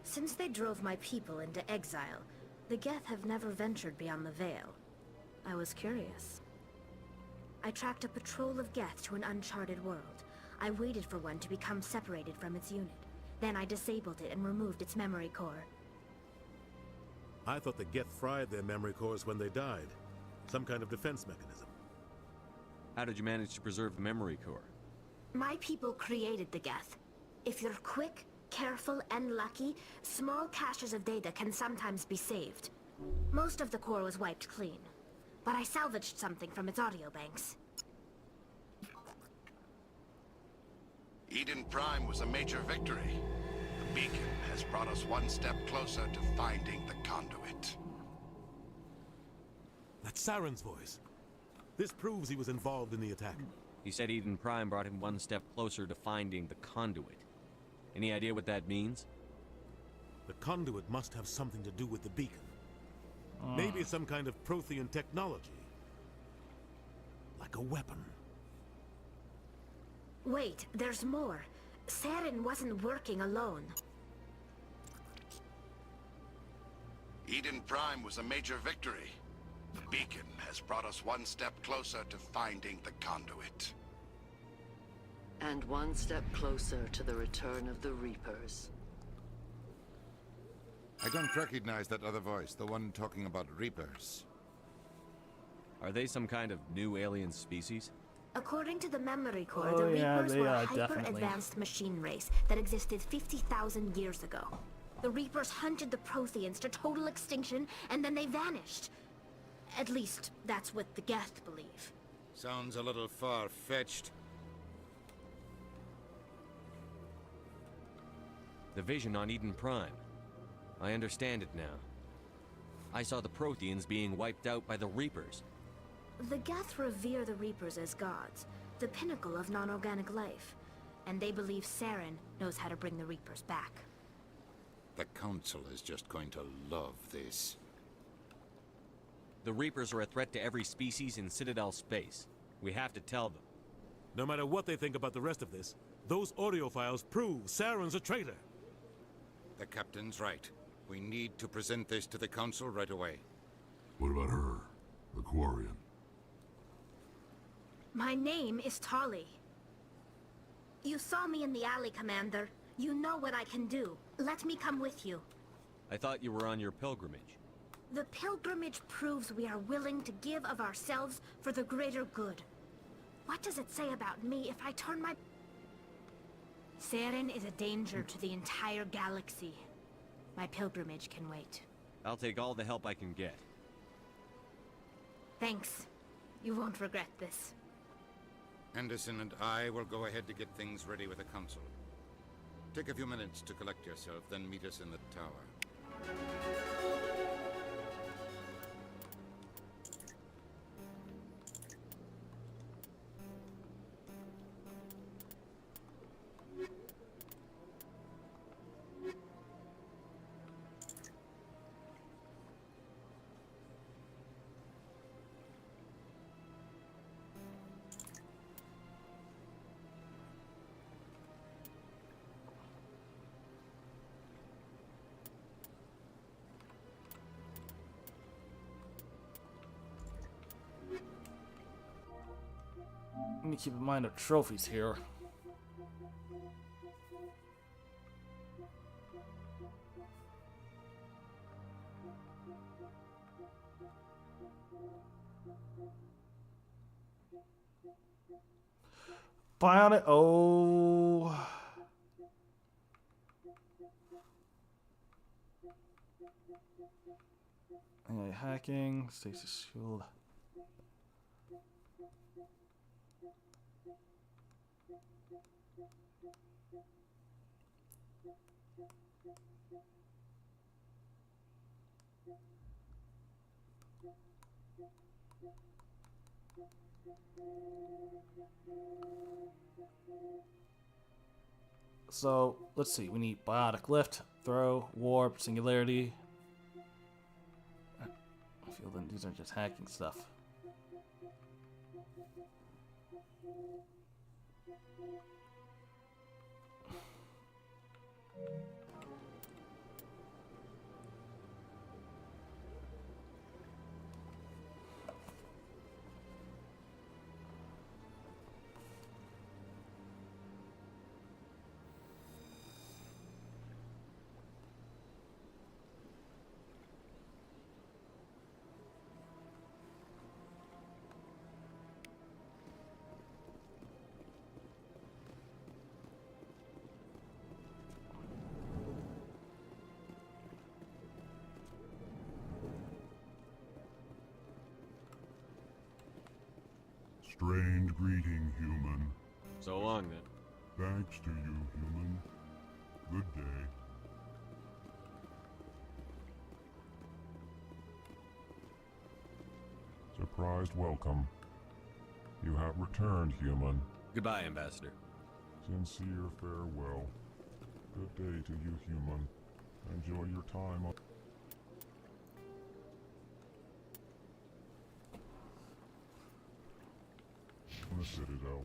Since they drove my people into exile, the Geth have never ventured beyond the Veil. I was curious. I tracked a patrol of Geth to an uncharted world. I waited for one to become separated from its unit. Then I disabled it and removed its memory core. I thought the Geth fried their memory cores when they died. Some kind of defense mechanism. How did you manage to preserve the memory core? My people created the Geth. If you're quick, careful, and lucky, small caches of data can sometimes be saved. Most of the core was wiped clean, but I salvaged something from its audio banks. Eden Prime was a major victory. The beacon has brought us one step closer to finding the conduit. That's Saren's voice. This proves he was involved in the attack. He said Eden Prime brought him one step closer to finding the conduit. Any idea what that means? The conduit must have something to do with the beacon. Maybe some kind of Prothean technology. Like a weapon. Wait, there's more. Saren wasn't working alone. Eden Prime was a major victory. The beacon has brought us one step closer to finding the conduit. And one step closer to the return of the Reapers. I don't recognize that other voice, the one talking about Reapers. Are they some kind of new alien species? According to the memory core, Oh, the yeah, Reapers they were are, a definitely. hyper-advanced machine race that existed 50,000 years ago. The Reapers hunted the Protheans to total extinction, and then they vanished. At least, that's what the Geth believe. Sounds a little far-fetched. The vision on Eden Prime. I understand it now. I saw the Protheans being wiped out by the Reapers. The Geth revere the Reapers as gods, the pinnacle of non-organic life, and they believe Saren knows how to bring the Reapers back. The Council is just going to love this. The Reapers are a threat to every species in Citadel space. We have to tell them. No matter what they think about the rest of this, those audio files prove Saren's a traitor. The Captain's right. We need to present this to the Council right away. What about her? The Quarian? My name is Tali. You saw me in the alley, Commander. You know what I can do. Let me come with you. I thought you were on your pilgrimage. The pilgrimage proves we are willing to give of ourselves for the greater good. What does it say about me if I turn my... Saren is a danger to the entire galaxy. My pilgrimage can wait. I'll take all the help I can get. Thanks. You won't regret this. Anderson and I will go ahead to get things ready with the Council. Take a few minutes to collect yourself, then meet us in the tower. Let me keep in mind the trophies here. Bionic. Oh. AI hacking. Stasis shield. So, let's see. We need biotic lift, throw, warp, singularity. I feel that these are just hacking stuff. Strange greeting, human. So long, then. Thanks to you, human. Good day. Surprised welcome. You have returned, human. Goodbye, Ambassador. Sincere farewell. Good day to you, human. Enjoy your time on... the Citadel.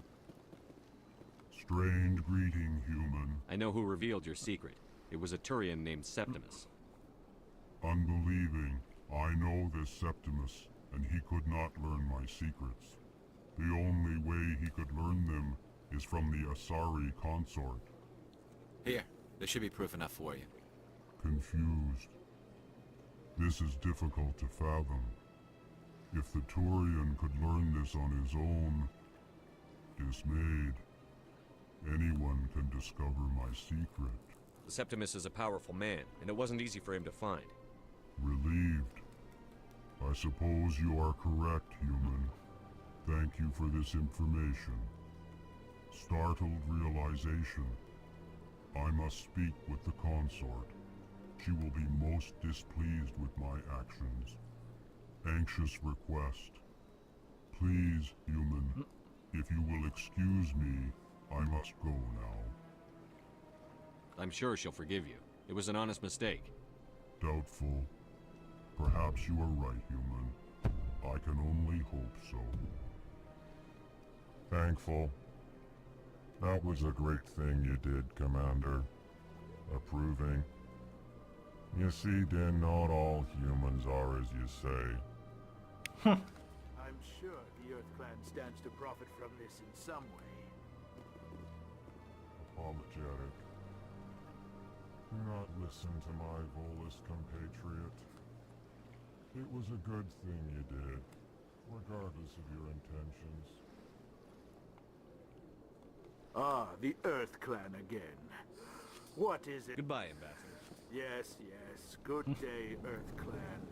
Strange greeting, human. I know who revealed your secret. It was a Turian named Septimus. Unbelieving. I know this Septimus, and he could not learn my secrets. The only way he could learn them is from the Asari consort. Here, there should be proof enough for you. Confused. This is difficult to fathom. If the Turian could learn this on his own, dismayed, anyone can discover my secret. The Septimus is a powerful man, and it wasn't easy for him to find. Relieved. I suppose you are correct, human. Thank you for this information. Startled realization. I must speak with the consort. She will be most displeased with my actions. Anxious request. Please, human, if you will excuse me, I must go now. I'm sure she'll forgive you. It was an honest mistake. Doubtful. Perhaps you are right, human. I can only hope so. Thankful. That was a great thing you did, Commander. Approving. You see, Din, not all humans are as you say. I'm sure the Earth Clan stands to profit from this in some way. Apologetic. Do not listen to my Volus compatriot. It was a good thing you did, regardless of your intentions. Ah, the Earth Clan again. What is it? Goodbye, Ambassador. Yes, yes. Good day, Earth Clan.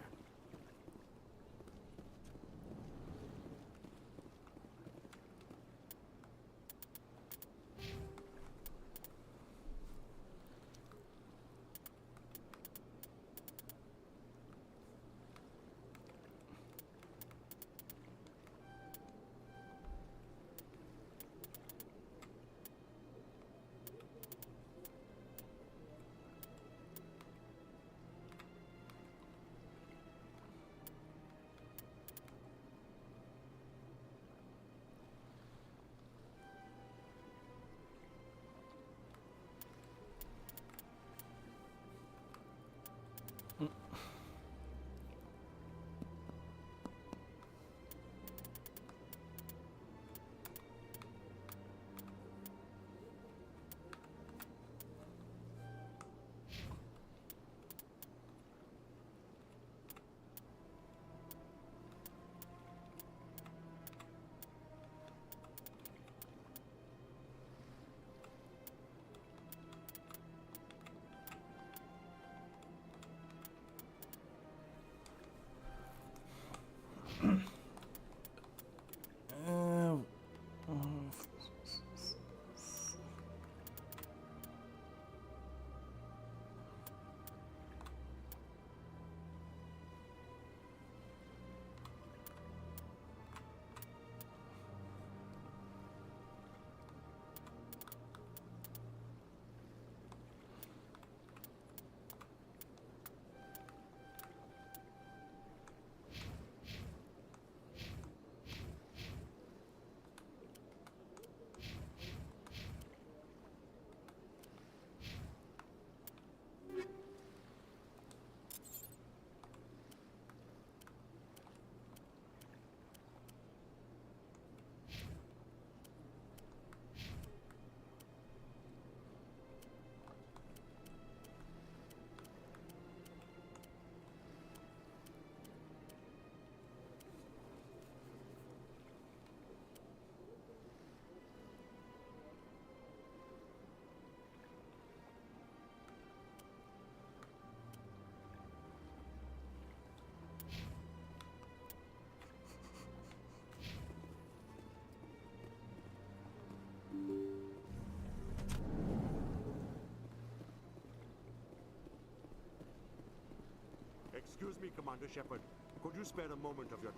Excuse me, Commander Shepard. Could you spare a moment of your...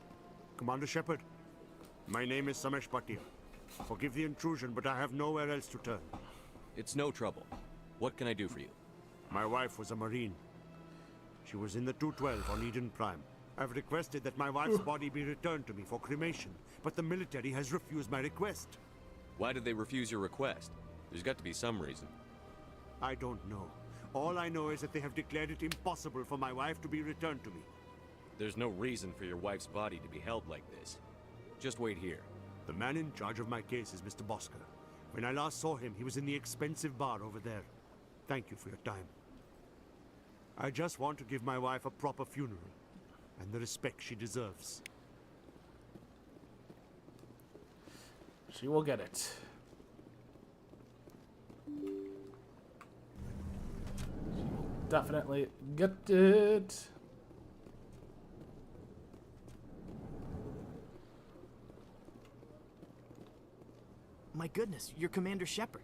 Commander Shepard, my name is Samesh Bhatia. Forgive the intrusion, but I have nowhere else to turn. It's no trouble. What can I do for you? My wife was a Marine. She was in the 212 on Eden Prime. I've requested that my wife's body be returned to me for cremation, but the military has refused my request. Why did they refuse your request? There's got to be some reason. I don't know. All I know is that they have declared it impossible for my wife to be returned to me. There's no reason for your wife's body to be held like this. Just wait here. The man in charge of my case is Mr. Bosker. When I last saw him, he was in the expensive bar over there. Thank you for your time. I just want to give my wife a proper funeral, and the respect she deserves. She will get it. She will definitely get it. My goodness, you're Commander Shepard.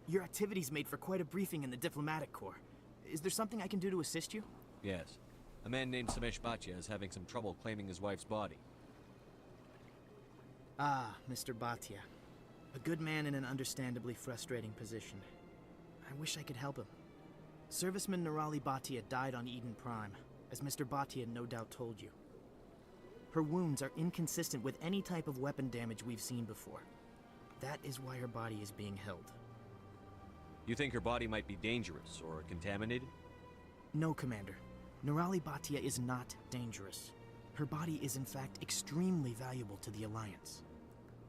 Your activities made for quite a briefing in the diplomatic corps. Is there something I can do to assist you? Yes. A man named Samesh Bhatia is having some trouble claiming his wife's body. Ah, Mr. Bhatia. A good man in an understandably frustrating position. I wish I could help him. Serviceman Nirali Bhatia died on Eden Prime, as Mr. Bhatia no doubt told you. Her wounds are inconsistent with any type of weapon damage we've seen before. That is why her body is being held. You think her body might be dangerous or contaminated? No, Commander. Nirali Bhatia is not dangerous. Her body is in fact extremely valuable to the Alliance.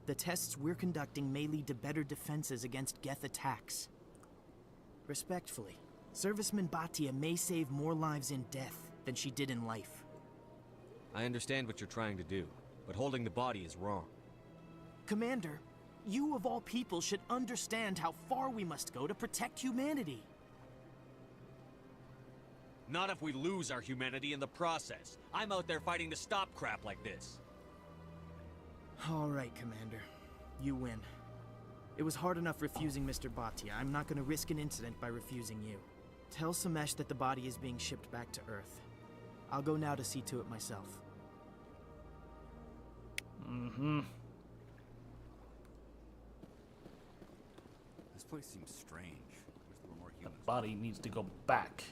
The tests we're conducting may lead to better defenses against Geth attacks. Respectfully, Serviceman Bhatia may save more lives in death than she did in life. I understand what you're trying to do, but holding the body is wrong. Commander, you of all people should understand how far we must go to protect humanity. Not if we lose our humanity in the process. I'm out there fighting to stop crap like this. All right, Commander. You win. It was hard enough refusing Mr. Bhatia. I'm not going to risk an incident by refusing you. Tell Samesh that the body is being shipped back to Earth. I'll go now to see to it myself. Mm-hmm. This place seems strange. Wish there were more The humans. body needs to go back.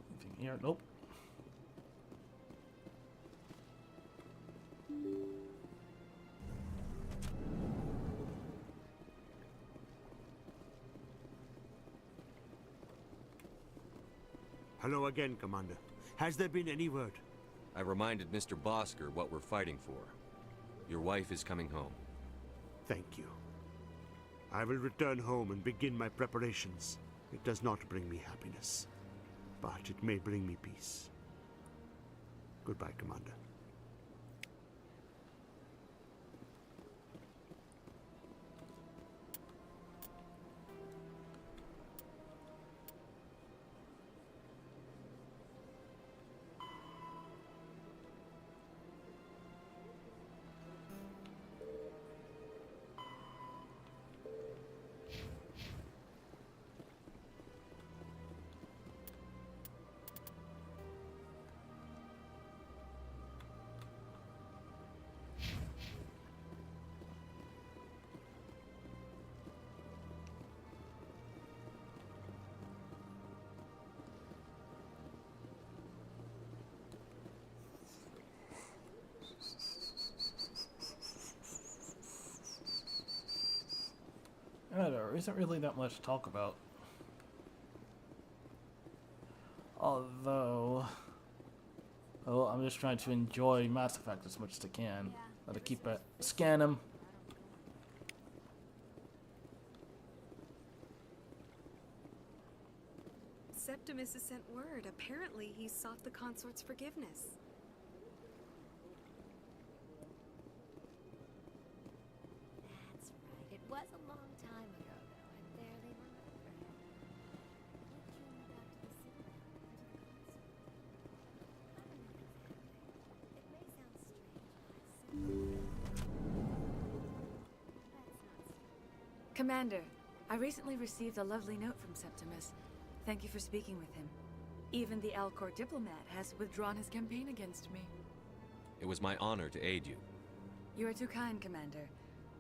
Anything here? Nope. Hello again, Commander. Has there been any word? I reminded Mr. Bosker what we're fighting for. Your wife is coming home. Thank you. I will return home and begin my preparations. It does not bring me happiness, but it may bring me peace. Goodbye, Commander. There isn't really that much to talk about. Although, oh, I'm just trying to enjoy Mass Effect as much as I can. Gotta keep it. Scan him. Septimus has sent word. Apparently, he sought the consort's forgiveness. Commander, I recently received a lovely note from Septimus. Thank you for speaking with him. Even the Alcor diplomat has withdrawn his campaign against me. It was my honor to aid you. You are too kind, Commander,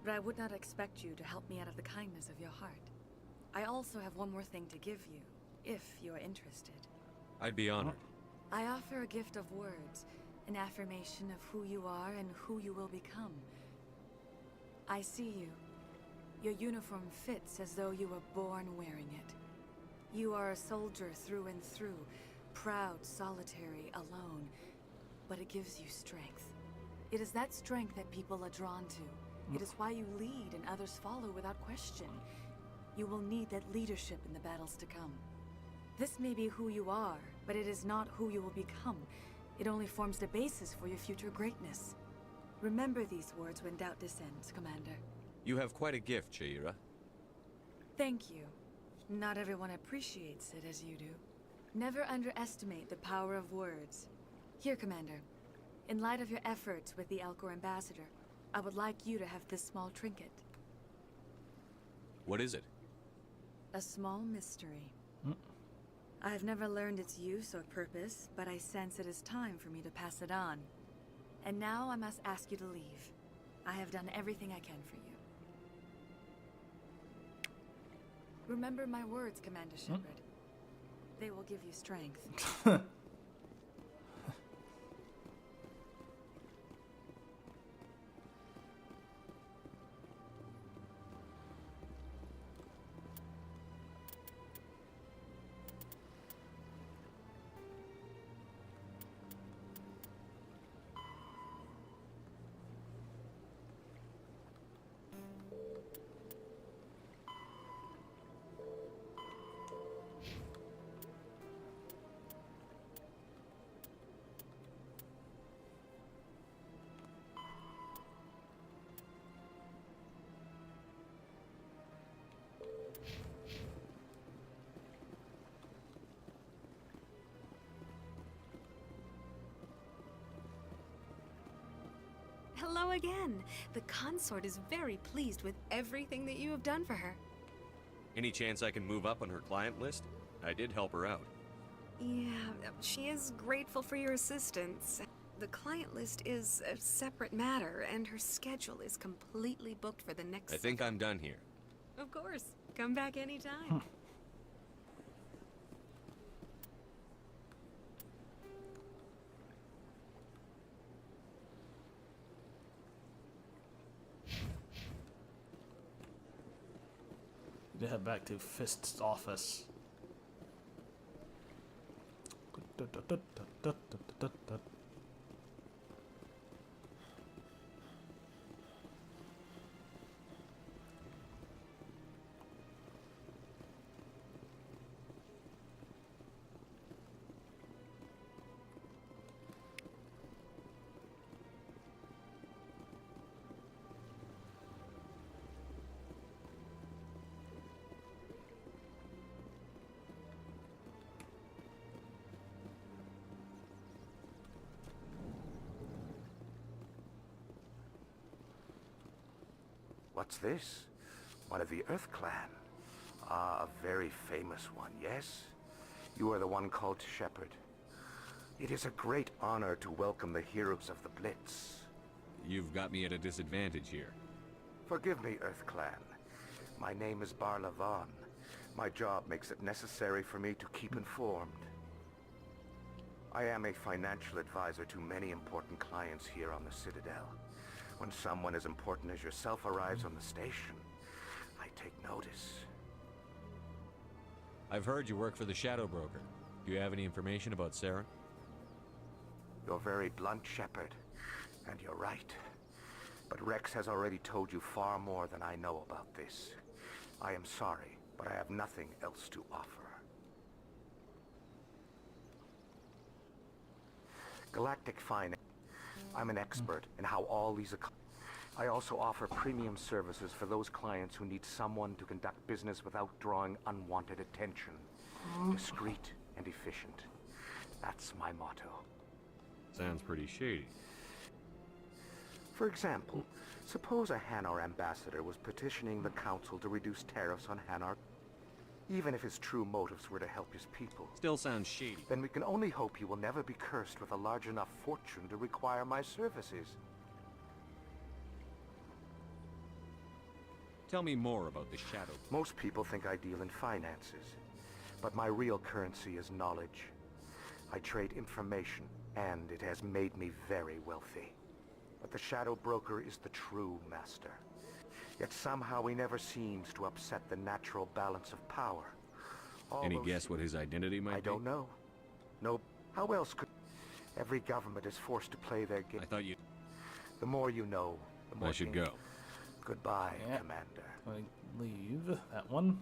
but I would not expect you to help me out of the kindness of your heart. I also have one more thing to give you, if you are interested. I'd be honored. I offer a gift of words, an affirmation of who you are and who you will become. I see you. Your uniform fits as though you were born wearing it. You are a soldier through and through, proud, solitary, alone, but it gives you strength. It is that strength that people are drawn to. It is why you lead and others follow without question. You will need that leadership in the battles to come. This may be who you are, but it is not who you will become. It only forms the basis for your future greatness. Remember these words when doubt descends, Commander. You have quite a gift, Shaira. Thank you. Not everyone appreciates it as you do. Never underestimate the power of words. Here, Commander. In light of your efforts with the Alcor ambassador, I would like you to have this small trinket. What is it? A small mystery. I have never learned its use or purpose, but I sense it is time for me to pass it on. And now I must ask you to leave. I have done everything I can for you. Remember my words, Commander Shepard. They will give you strength. Hello again. The consort is very pleased with everything that you have done for her. Any chance I can move up on her client list? I did help her out. Yeah, she is grateful for your assistance. The client list is a separate matter, and her schedule is completely booked for the next... I think I'm done here. Of course. Come back anytime. To head back to Fist's office. What's this? One of the Earth Clan. Ah, a very famous one, yes? You are the one called Shepard. It is a great honor to welcome the heroes of the Blitz. You've got me at a disadvantage here. Forgive me, Earth Clan. My name is Barla Vaughn. My job makes it necessary for me to keep informed. I am a financial advisor to many important clients here on the Citadel. When someone as important as yourself arrives on the station, I take notice. I've heard you work for the Shadow Broker. Do you have any information about Sarah? You're very blunt, Shepard, and you're right. But Rex has already told you far more than I know about this. I am sorry, but I have nothing else to offer. Galactic Finance. I'm an expert in how all these... I also offer premium services for those clients who need someone to conduct business without drawing unwanted attention. Discreet and efficient. That's my motto. Sounds pretty shady. For example, suppose a Hanar ambassador was petitioning the Council to reduce tariffs on Hanar, even if his true motives were to help his people. Still sounds shady. Then we can only hope he will never be cursed with a large enough fortune to require my services. Tell me more about the Shadow. Most people think I deal in finances, but my real currency is knowledge. I trade information, and it has made me very wealthy. But the Shadow Broker is the true master. Yet somehow he never seems to upset the natural balance of power. Any guess what his identity might be? I don't know. No, how else could... Every government is forced to play their game. I thought you... The more you know, the more... I should go. Goodbye, Yeah. Commander. I leave that one.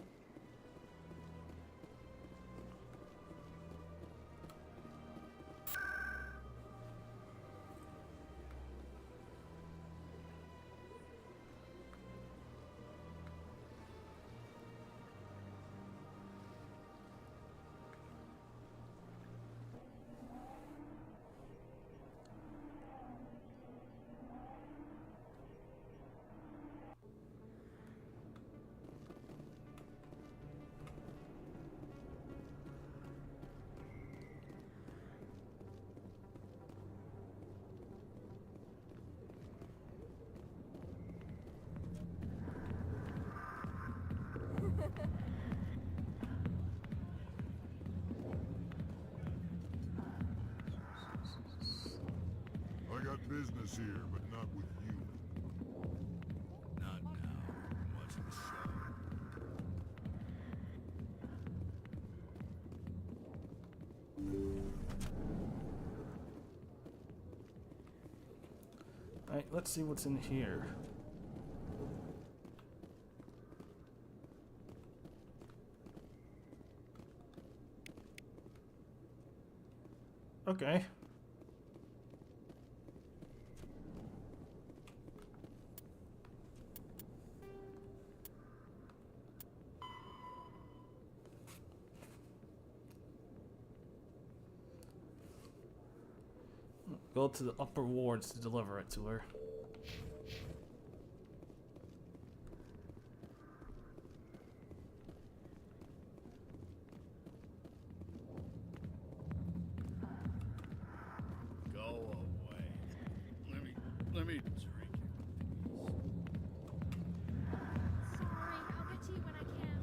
I got business here, but not with you. Not now. I'm watching the show. Alright, let's see what's in here. Okay. Go to the upper wards to deliver it to her. Go away. Let me drink. Sorry, I'll get to you when I can.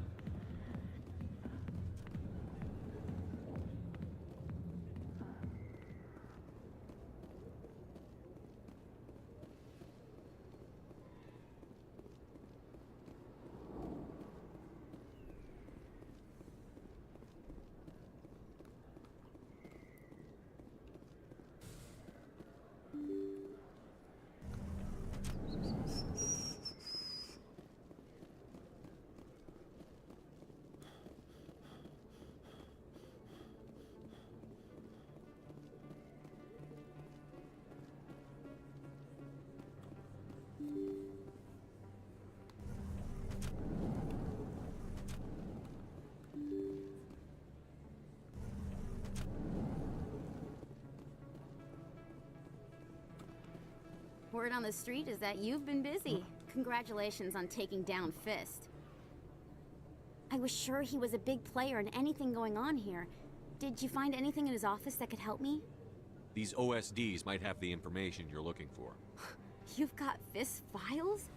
Word on the street is that you've been busy. Congratulations on taking down Fist. I was sure he was a big player in anything going on here. Did you find anything in his office that could help me? These OSDs might have the information you're looking for. You've got Fist files?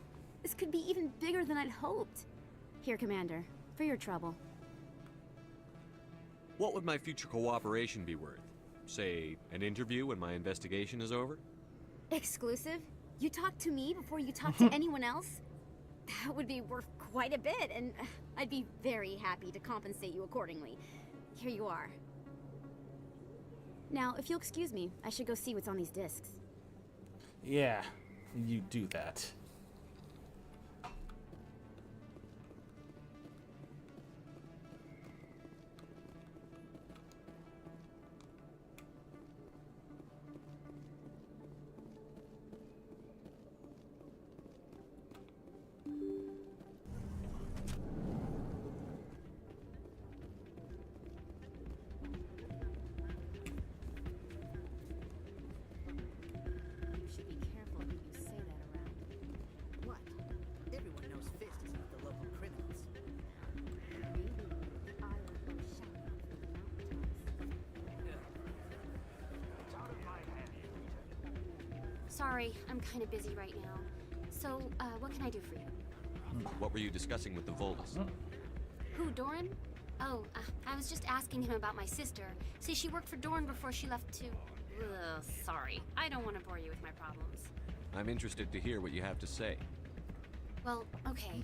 This could be even bigger than I'd hoped. Here, Commander, for your trouble. What would my future cooperation be worth? Say, an interview when my investigation is over? Exclusive? You talk to me before you talk to anyone else? That would be worth quite a bit, and I'd be very happy to compensate you accordingly. Here you are. Now, if you'll excuse me, I should go see what's on these discs. Yeah, you do that. You should be careful when you say that sorry, I'm kind of busy right now. So, what can I do for you? What were you discussing with the Volus? Who, Doran? Oh, I was just asking him about my sister. See, she worked for Doran before she left to... Ugh, sorry, I don't want to bore you with my problems. I'm interested to hear what you have to say. Well, okay.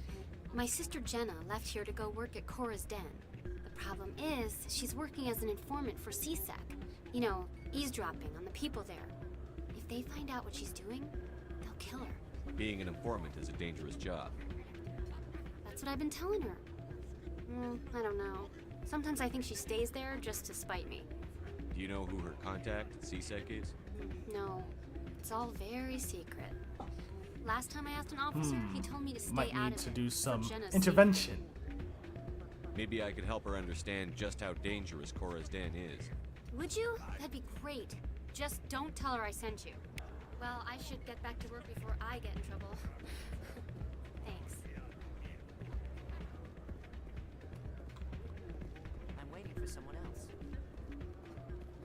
My sister Jenna left here to go work at Cora's Den. The problem is, she's working as an informant for CSEC. You know, eavesdropping on the people there. If they find out what she's doing, they'll kill her. Being an informant is a dangerous job. That's what I've been telling her. I don't know. Sometimes I think she stays there just to spite me. Do you know who her contact at CSEC is? No, it's all very secret. Last time I asked an officer, he told me to stay Might out need of to it, do so some Jenna's intervention. Maybe I could help her understand just how dangerous Cora's Den is. safe. Would you? That'd be great. Just don't tell her I sent you. Well, I should get back to work before I get in trouble. Thanks. I'm waiting for someone else.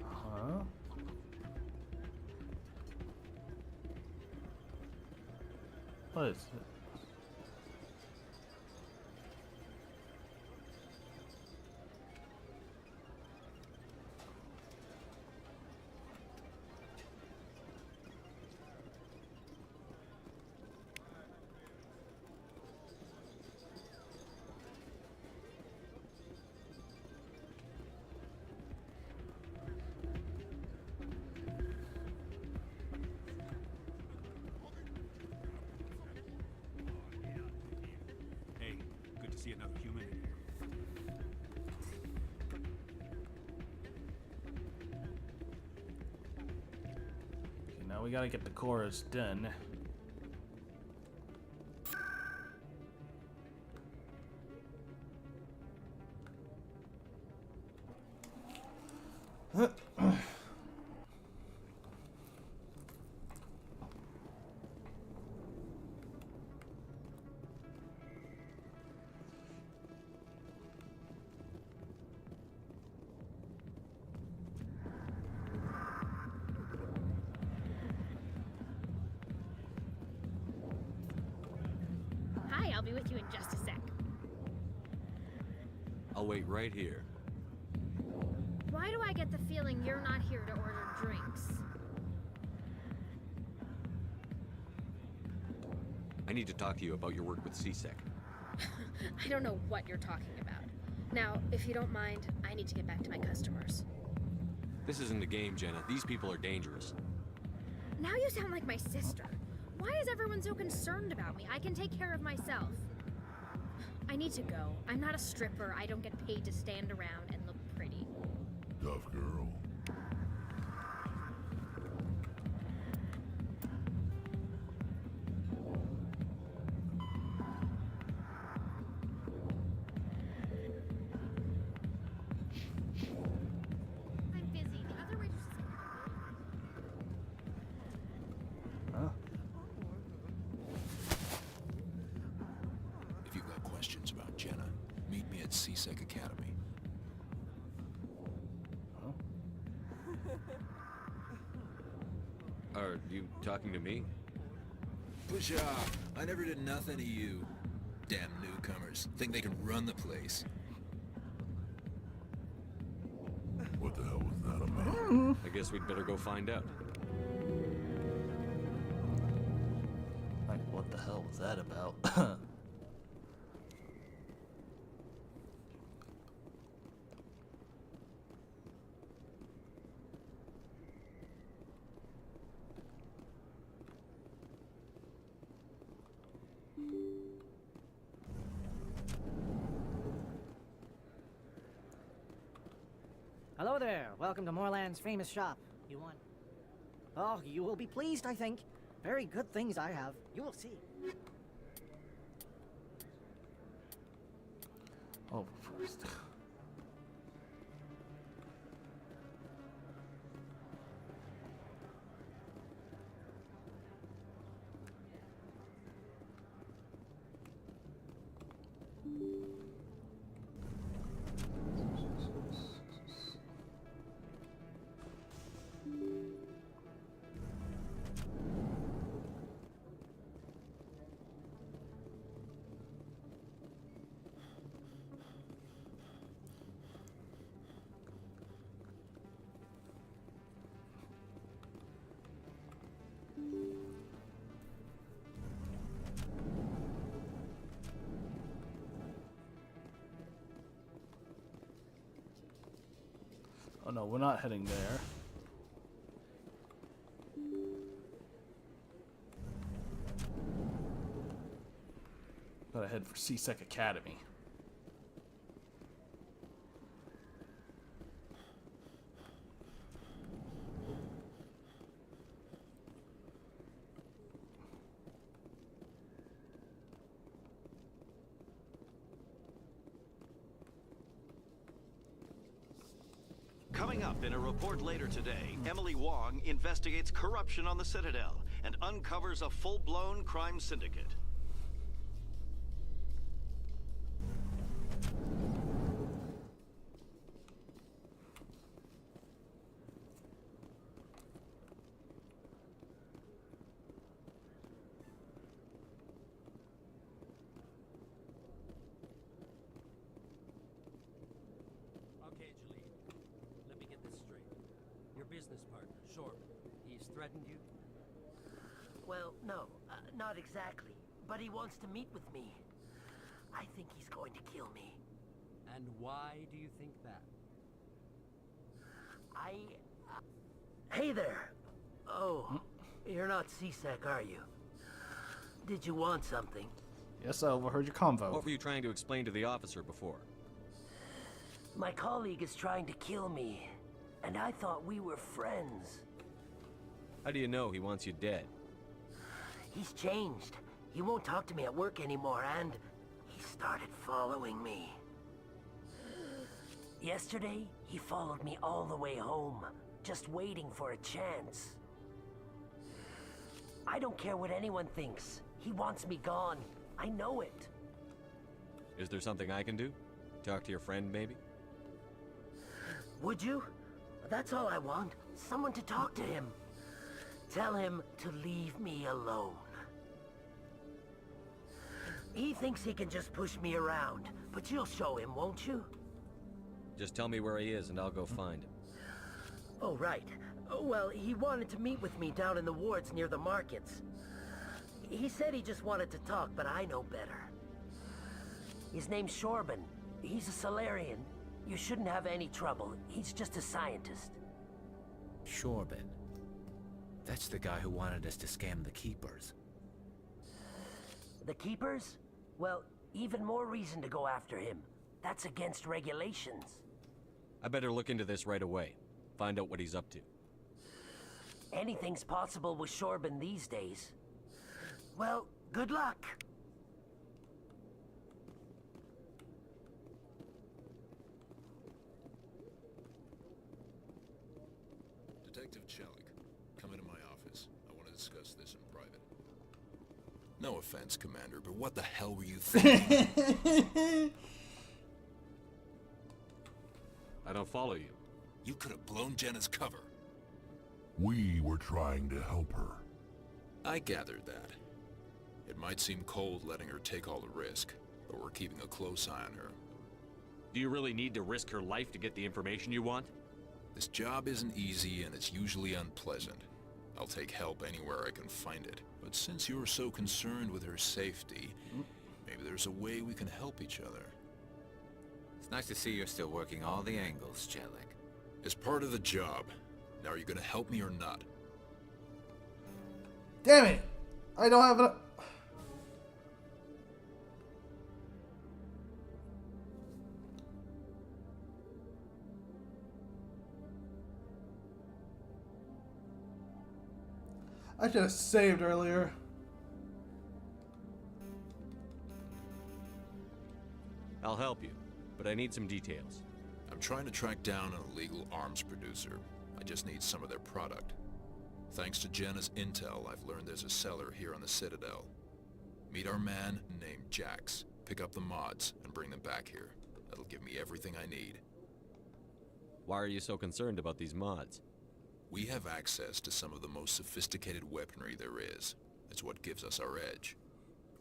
Huh? What is it? Hey, good to see another human in here. Okay, now we gotta get the chorus done. Hi, I'll be with you in just a sec. I'll wait right here. Why do I get the feeling you're not here to order drinks? I need to talk to you about your work with CSEC. I don't know what you're talking about. Now, if you don't mind, I need to get back to my customers. This isn't a game, Jenna. These people are dangerous. Now you sound like my sister. Why is everyone so concerned about me? I can take care of myself. I need to go. I'm not a stripper. I don't get paid to stand around and look pretty. Tough girl. I'm busy. The other waitresses can help me. Huh? If you've got questions about Jenna, meet me at CSEC Academy. Are you talking to me? Push off. I never did nothing to you. Damn newcomers. Think they can run the place. What the hell was that about? I guess we'd better go find out. Like, what the hell was that about? Hello there. Welcome to Moorland's famous shop. You want? Oh, you will be pleased, I think. Very good things I have. You will see. Oh, first. Oh no, we're not heading there. Gotta head for C-Sec Academy. Coming up in a report later today, Emily Wong investigates corruption on the Citadel and uncovers a full-blown crime syndicate. Okay, Jalene. Let me get this straight. Your business partner, Shorb, he's threatened you? Well, no, not exactly. But he wants to meet with me. I think he's going to kill me. And why do you think that? Hey there! Oh, you're not C-Sec, are you? Did you want something? Yes, I overheard your convo. What were you trying to explain to the officer before? My colleague is trying to kill me, and I thought we were friends. How do you know he wants you dead? He's changed. He won't talk to me at work anymore, and he started following me. Yesterday, he followed me all the way home, just waiting for a chance. I don't care what anyone thinks. He wants me gone. I know it. Is there something I can do? Talk to your friend, maybe? Would you? That's all I want. Someone to talk to him. Tell him to leave me alone. He thinks he can just push me around, but you'll show him, won't you? Just tell me where he is and I'll go find him. Oh, right. Well, he wanted to meet with me down in the wards near the markets. He said he just wanted to talk, but I know better. His name's Shorban. He's a Solarian. You shouldn't have any trouble. He's just a scientist. Shorban. That's the guy who wanted us to scam the Keepers. The Keepers? Well, even more reason to go after him. That's against regulations. I better look into this right away. Find out what he's up to. Anything's possible with Shorban these days. Well, good luck. Detective Chelik, come into my office. I want to discuss this in private. No offense, Commander, but what the hell were you thinking? I don't follow you. You could have blown Jenna's cover. We were trying to help her. I gathered that. It might seem cold letting her take all the risk, but we're keeping a close eye on her. Do you really need to risk her life to get the information you want? This job isn't easy and it's usually unpleasant. I'll take help anywhere I can find it. But since you're so concerned with her safety, maybe there's a way we can help each other. It's nice to see you're still working all the angles, Chelik. As part of the job. Now are you gonna help me or not? Damn it! I don't have enough. I should have saved earlier. I'll help you, but I need some details. I'm trying to track down an illegal arms producer. I just need some of their product. Thanks to Jenna's intel, I've learned there's a seller here on the Citadel. Meet our man named Jax. Pick up the mods and bring them back here. That'll give me everything I need. Why are you so concerned about these mods? We have access to some of the most sophisticated weaponry there is. It's what gives us our edge.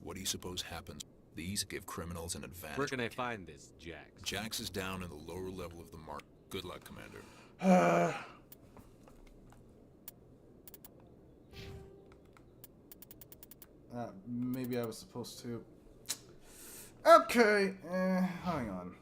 What do you suppose happens? These give criminals an advantage. Where can I find this, Jax? Jax is down in the lower level of the market. Good luck, Commander. Maybe I was supposed to. Okay, hang on.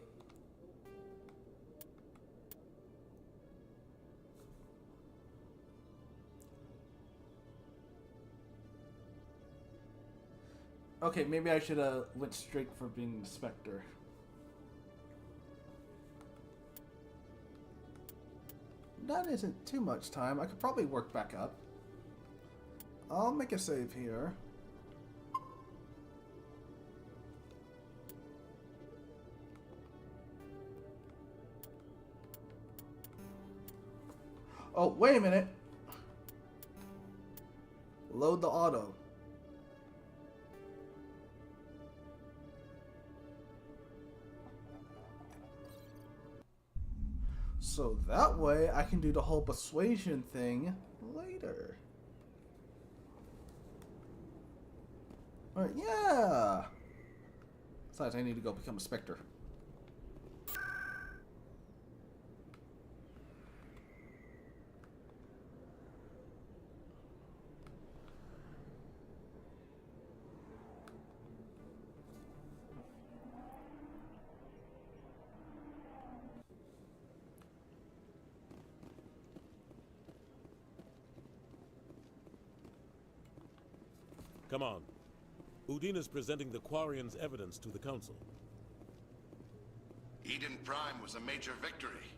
Okay, maybe I should have went straight for being the Spectre. That isn't too much time. I could probably work back up. I'll make a save here. Oh, wait a minute. Load the auto. So that way I can do the whole persuasion thing later. Alright, yeah! Besides, I need to go become a Spectre. Come on. Udine is presenting the Quarian's evidence to the Council. Eden Prime was a major victory.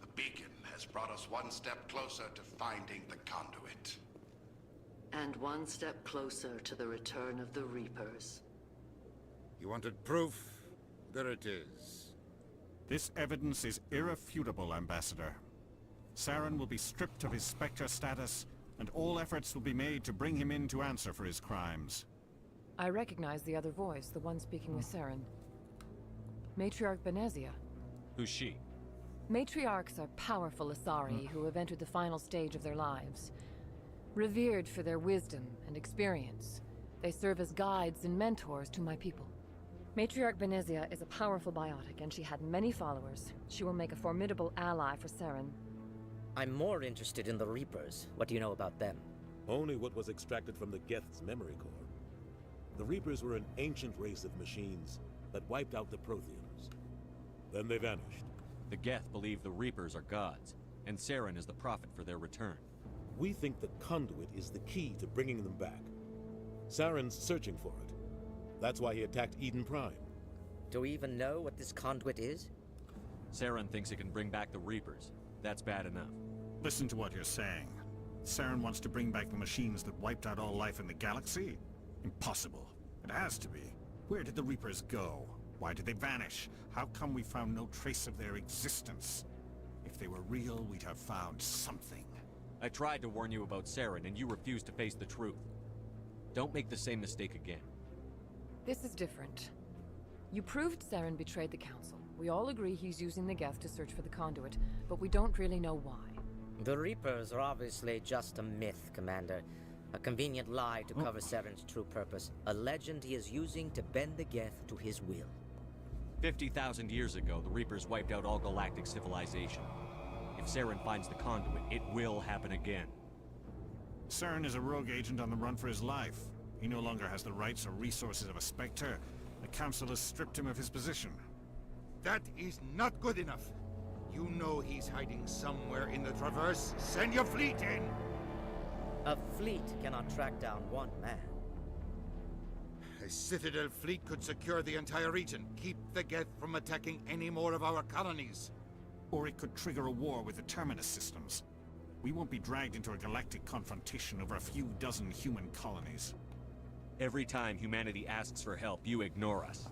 The beacon has brought us one step closer to finding the conduit. And one step closer to the return of the Reapers. You wanted proof? There it is. This evidence is irrefutable, Ambassador. Saren will be stripped of his Spectre status, and all efforts will be made to bring him in to answer for his crimes. I recognize the other voice, the one speaking with Saren. Matriarch Benezia. Who's she? Matriarchs are powerful Asari who have entered the final stage of their lives. Revered for their wisdom and experience, they serve as guides and mentors to my people. Matriarch Benezia is a powerful biotic, and she had many followers. She will make a formidable ally for Saren. I'm more interested in the Reapers. What do you know about them? Only what was extracted from the Geth's memory core. The Reapers were an ancient race of machines that wiped out the Protheans. Then they vanished. The Geth believe the Reapers are gods, and Saren is the prophet for their return. We think the conduit is the key to bringing them back. Saren's searching for it. That's why he attacked Eden Prime. Do we even know what this conduit is? Saren thinks it can bring back the Reapers. That's bad enough. Listen to what you're saying. Saren wants to bring back the machines that wiped out all life in the galaxy? Impossible. It has to be. Where did the Reapers go? Why did they vanish? How come we found no trace of their existence? If they were real, we'd have found something. I tried to warn you about Saren, and you refused to face the truth. Don't make the same mistake again. This is different. You proved Saren betrayed the Council. We all agree he's using the Geth to search for the conduit, but we don't really know why. The Reapers are obviously just a myth, Commander. A convenient lie to cover Saren's true purpose. A legend he is using to bend the Geth to his will. 50,000 years ago, the Reapers wiped out all galactic civilization. If Saren finds the conduit, it will happen again. Saren is a rogue agent on the run for his life. He no longer has the rights or resources of a Spectre. The Council has stripped him of his position. That is not good enough. You know he's hiding somewhere in the Traverse. Send your fleet in! A fleet cannot track down one man. A Citadel fleet could secure the entire region, keep the Geth from attacking any more of our colonies. Or it could trigger a war with the Terminus systems. We won't be dragged into a galactic confrontation over a few dozen human colonies. Every time humanity asks for help, you ignore us.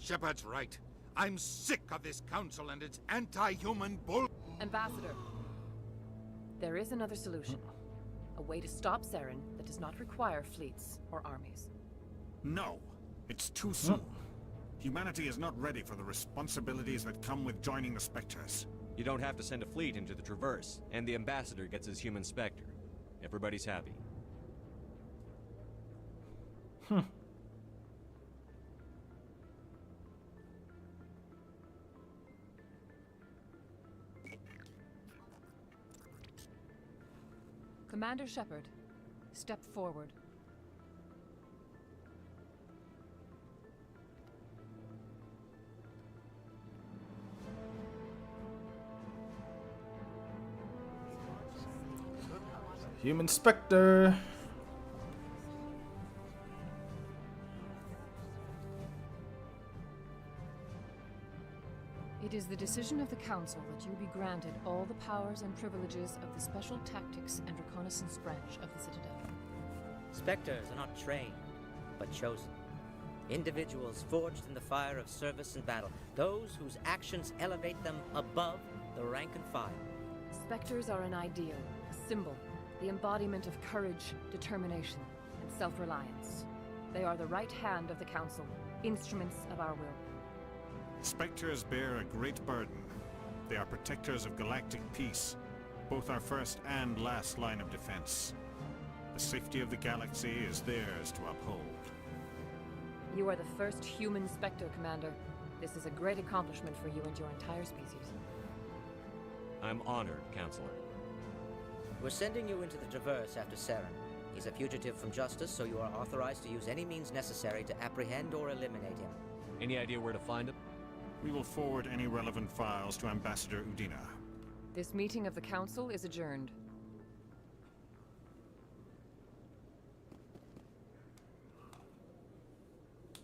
Shepard's right. I'm sick of this council and its anti-human bull— Ambassador, there is another solution. A way to stop Saren that does not require fleets or armies. No, it's too soon. Humanity is not ready for the responsibilities that come with joining the Spectres. You don't have to send a fleet into the Traverse, and the Ambassador gets his human Spectre. Everybody's happy. Commander Shepard, step forward. Human Spectre. It is the decision of the Council that you be granted all the powers and privileges of the Special Tactics and Reconnaissance Branch of the Citadel. Spectres are not trained, but chosen. Individuals forged in the fire of service and battle. Those whose actions elevate them above the rank and file. Spectres are an ideal, a symbol, the embodiment of courage, determination, and self-reliance. They are the right hand of the Council, instruments of our will. Spectres bear a great burden. They are protectors of galactic peace, both our first and last line of defense. The safety of the galaxy is theirs to uphold. You are the first human Spectre, Commander. This is a great accomplishment for you and your entire species. I'm honored, Counselor. We're sending you into the Traverse after Saren. He's a fugitive from justice, so you are authorized to use any means necessary to apprehend or eliminate him. Any idea where to find him? We will forward any relevant files to Ambassador Udina. This meeting of the Council is adjourned.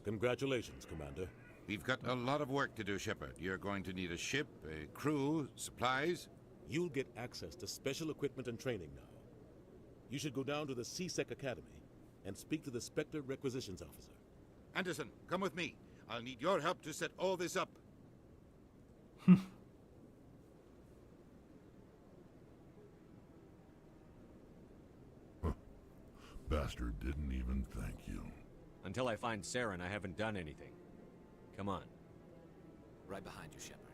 Congratulations, Commander. We've got a lot of work to do, Shepard. You're going to need a ship, a crew, supplies. You'll get access to special equipment and training now. You should go down to the C-Sec Academy and speak to the Spectre Requisitions Officer. Anderson, come with me. I'll need your help to set all this up. Bastard didn't even thank you. Until I find Saren, I haven't done anything. Come on. Right behind you, Shepard.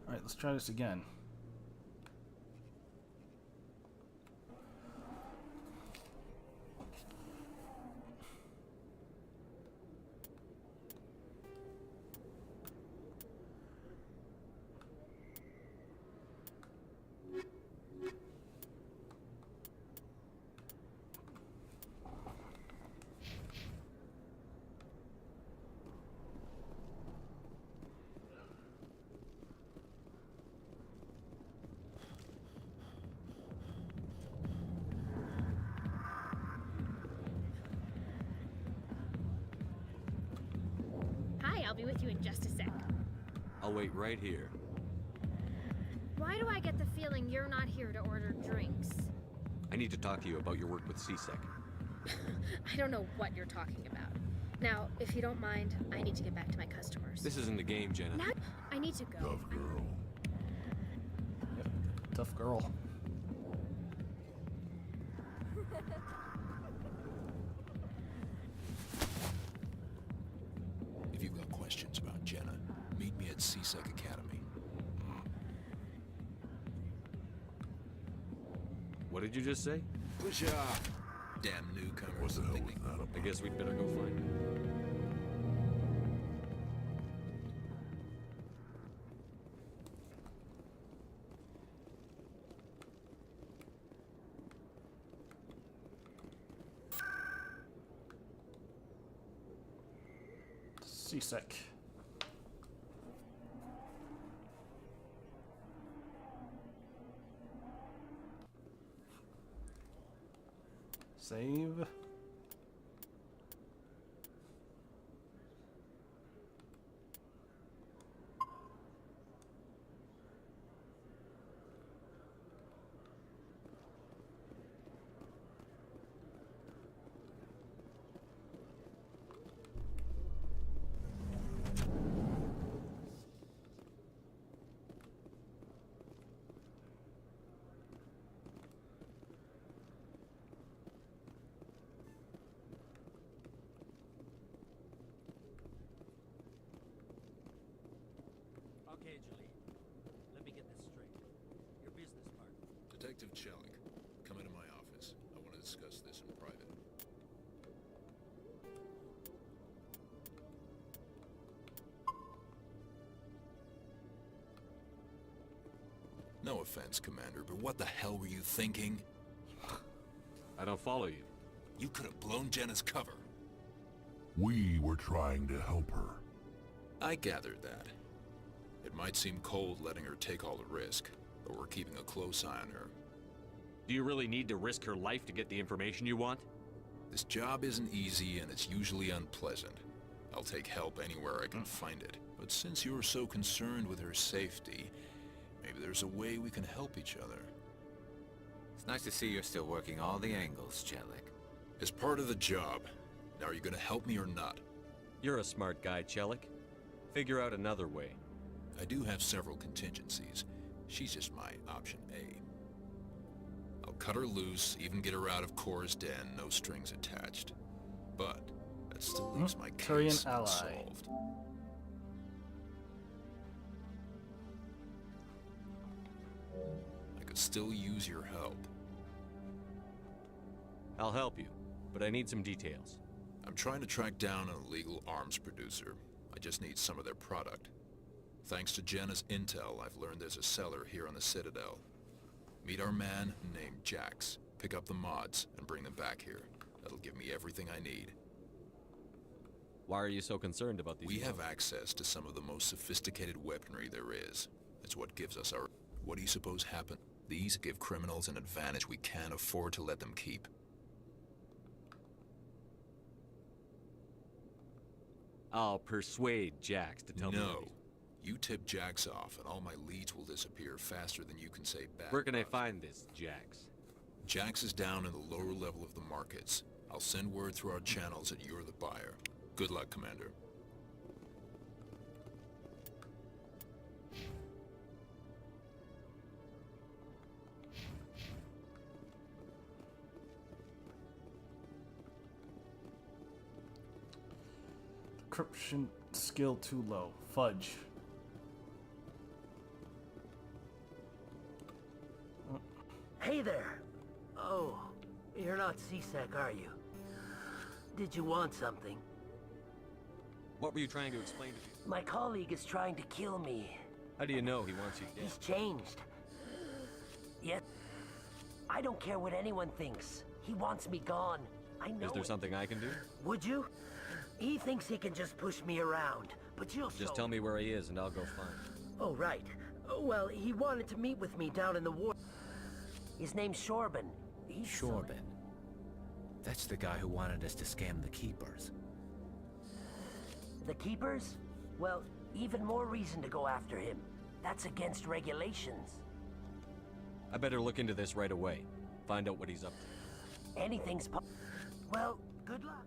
Alright, let's try this again. I'll be with you in just a sec. I'll wait right here. Why do I get the feeling you're not here to order drinks? I need to talk to you about your work with C-Sec. I don't know what you're talking about. Now, if you don't mind, I need to get back to my customers. This isn't a game, Jenna. Now, I need to go. Tough girl. Tough girl. If you've got questions about Jenna, meet me at CSEC Academy. What did you just say? Push off! Damn newcomer. What the hell was that about? I guess we'd better go find her. Seasick. Save. Okay, Julie. Let me get this straight. Your business partner. Detective Chelik, come into my office. I want to discuss this in private. No offense, Commander, but what the hell were you thinking? I don't follow you. You could have blown Jenna's cover. We were trying to help her. I gathered that. It might seem cold letting her take all the risk, but we're keeping a close eye on her. Do you really need to risk her life to get the information you want? This job isn't easy and it's usually unpleasant. I'll take help anywhere I can find it. But since you're so concerned with her safety, maybe there's a way we can help each other. It's nice to see you're still working all the angles, Chelik. As part of the job. Now, are you gonna help me or not? You're a smart guy, Chelik. Figure out another way. I do have several contingencies. She's just my option A. I'll cut her loose, even get her out of Cora's den, no strings attached. But that still leaves my Korean case ally. unsolved. I could still use your help. I'll help you, but I need some details. I'm trying to track down an illegal arms producer. I just need some of their product. Thanks to Jenna's intel, I've learned there's a seller here on the Citadel. Meet our man named Jax. Pick up the mods and bring them back here. That'll give me everything I need. Why are you so concerned about these? We have access to some of the most sophisticated weaponry there is. It's what gives us our... What do you suppose happened? These give criminals an advantage we can't afford to let them keep. I'll persuade Jax to tell me. No. You tip Jax off, and all my leads will disappear faster than you can say back. Where can I find this Jax? Jax is down in the lower level of the markets. I'll send word through our channels that you're the buyer. Good luck, Commander. Decryption skill too low. Fudge. Hey there! Oh, you're not CSEC, are you? Did you want something? What were you trying to explain to me? My colleague is trying to kill me. How do you know he wants you dead? He's changed. Yet, I don't care what anyone thinks. He wants me gone. I know. Is there it. something I can do? Would you? He thinks he can just push me around, but you'll Just tell me where he is and I'll go find him. Oh, right. Well, he wanted to meet with me down in the war. His name's Shorban. He's Shorban. That's the guy who wanted us to scam the Keepers. The Keepers? Well, even more reason to go after him. That's against regulations. I better look into this right away. Find out what he's up to. Anything's well, good luck.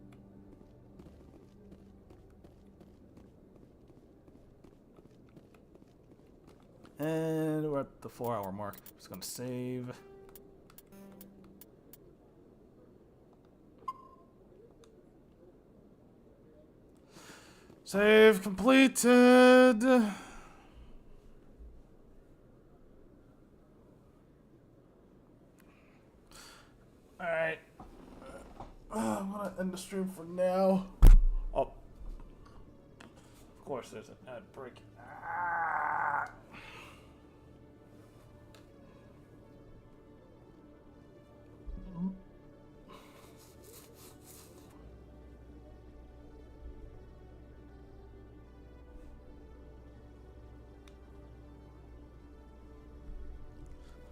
And we're at the 4-hour mark. Just gonna save. Save completed. Alright. I'm gonna end the stream for now. Oh. Of course, there's an ad break.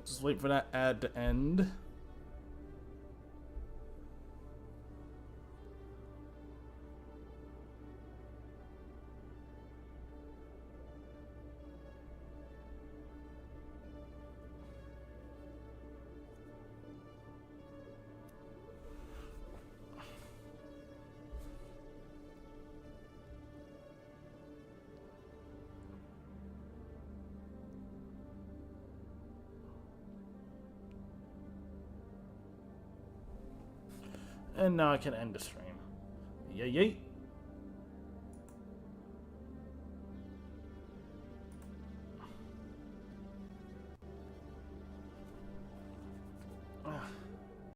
Just wait for that ad to end. And now I can end the stream. Yay, yay.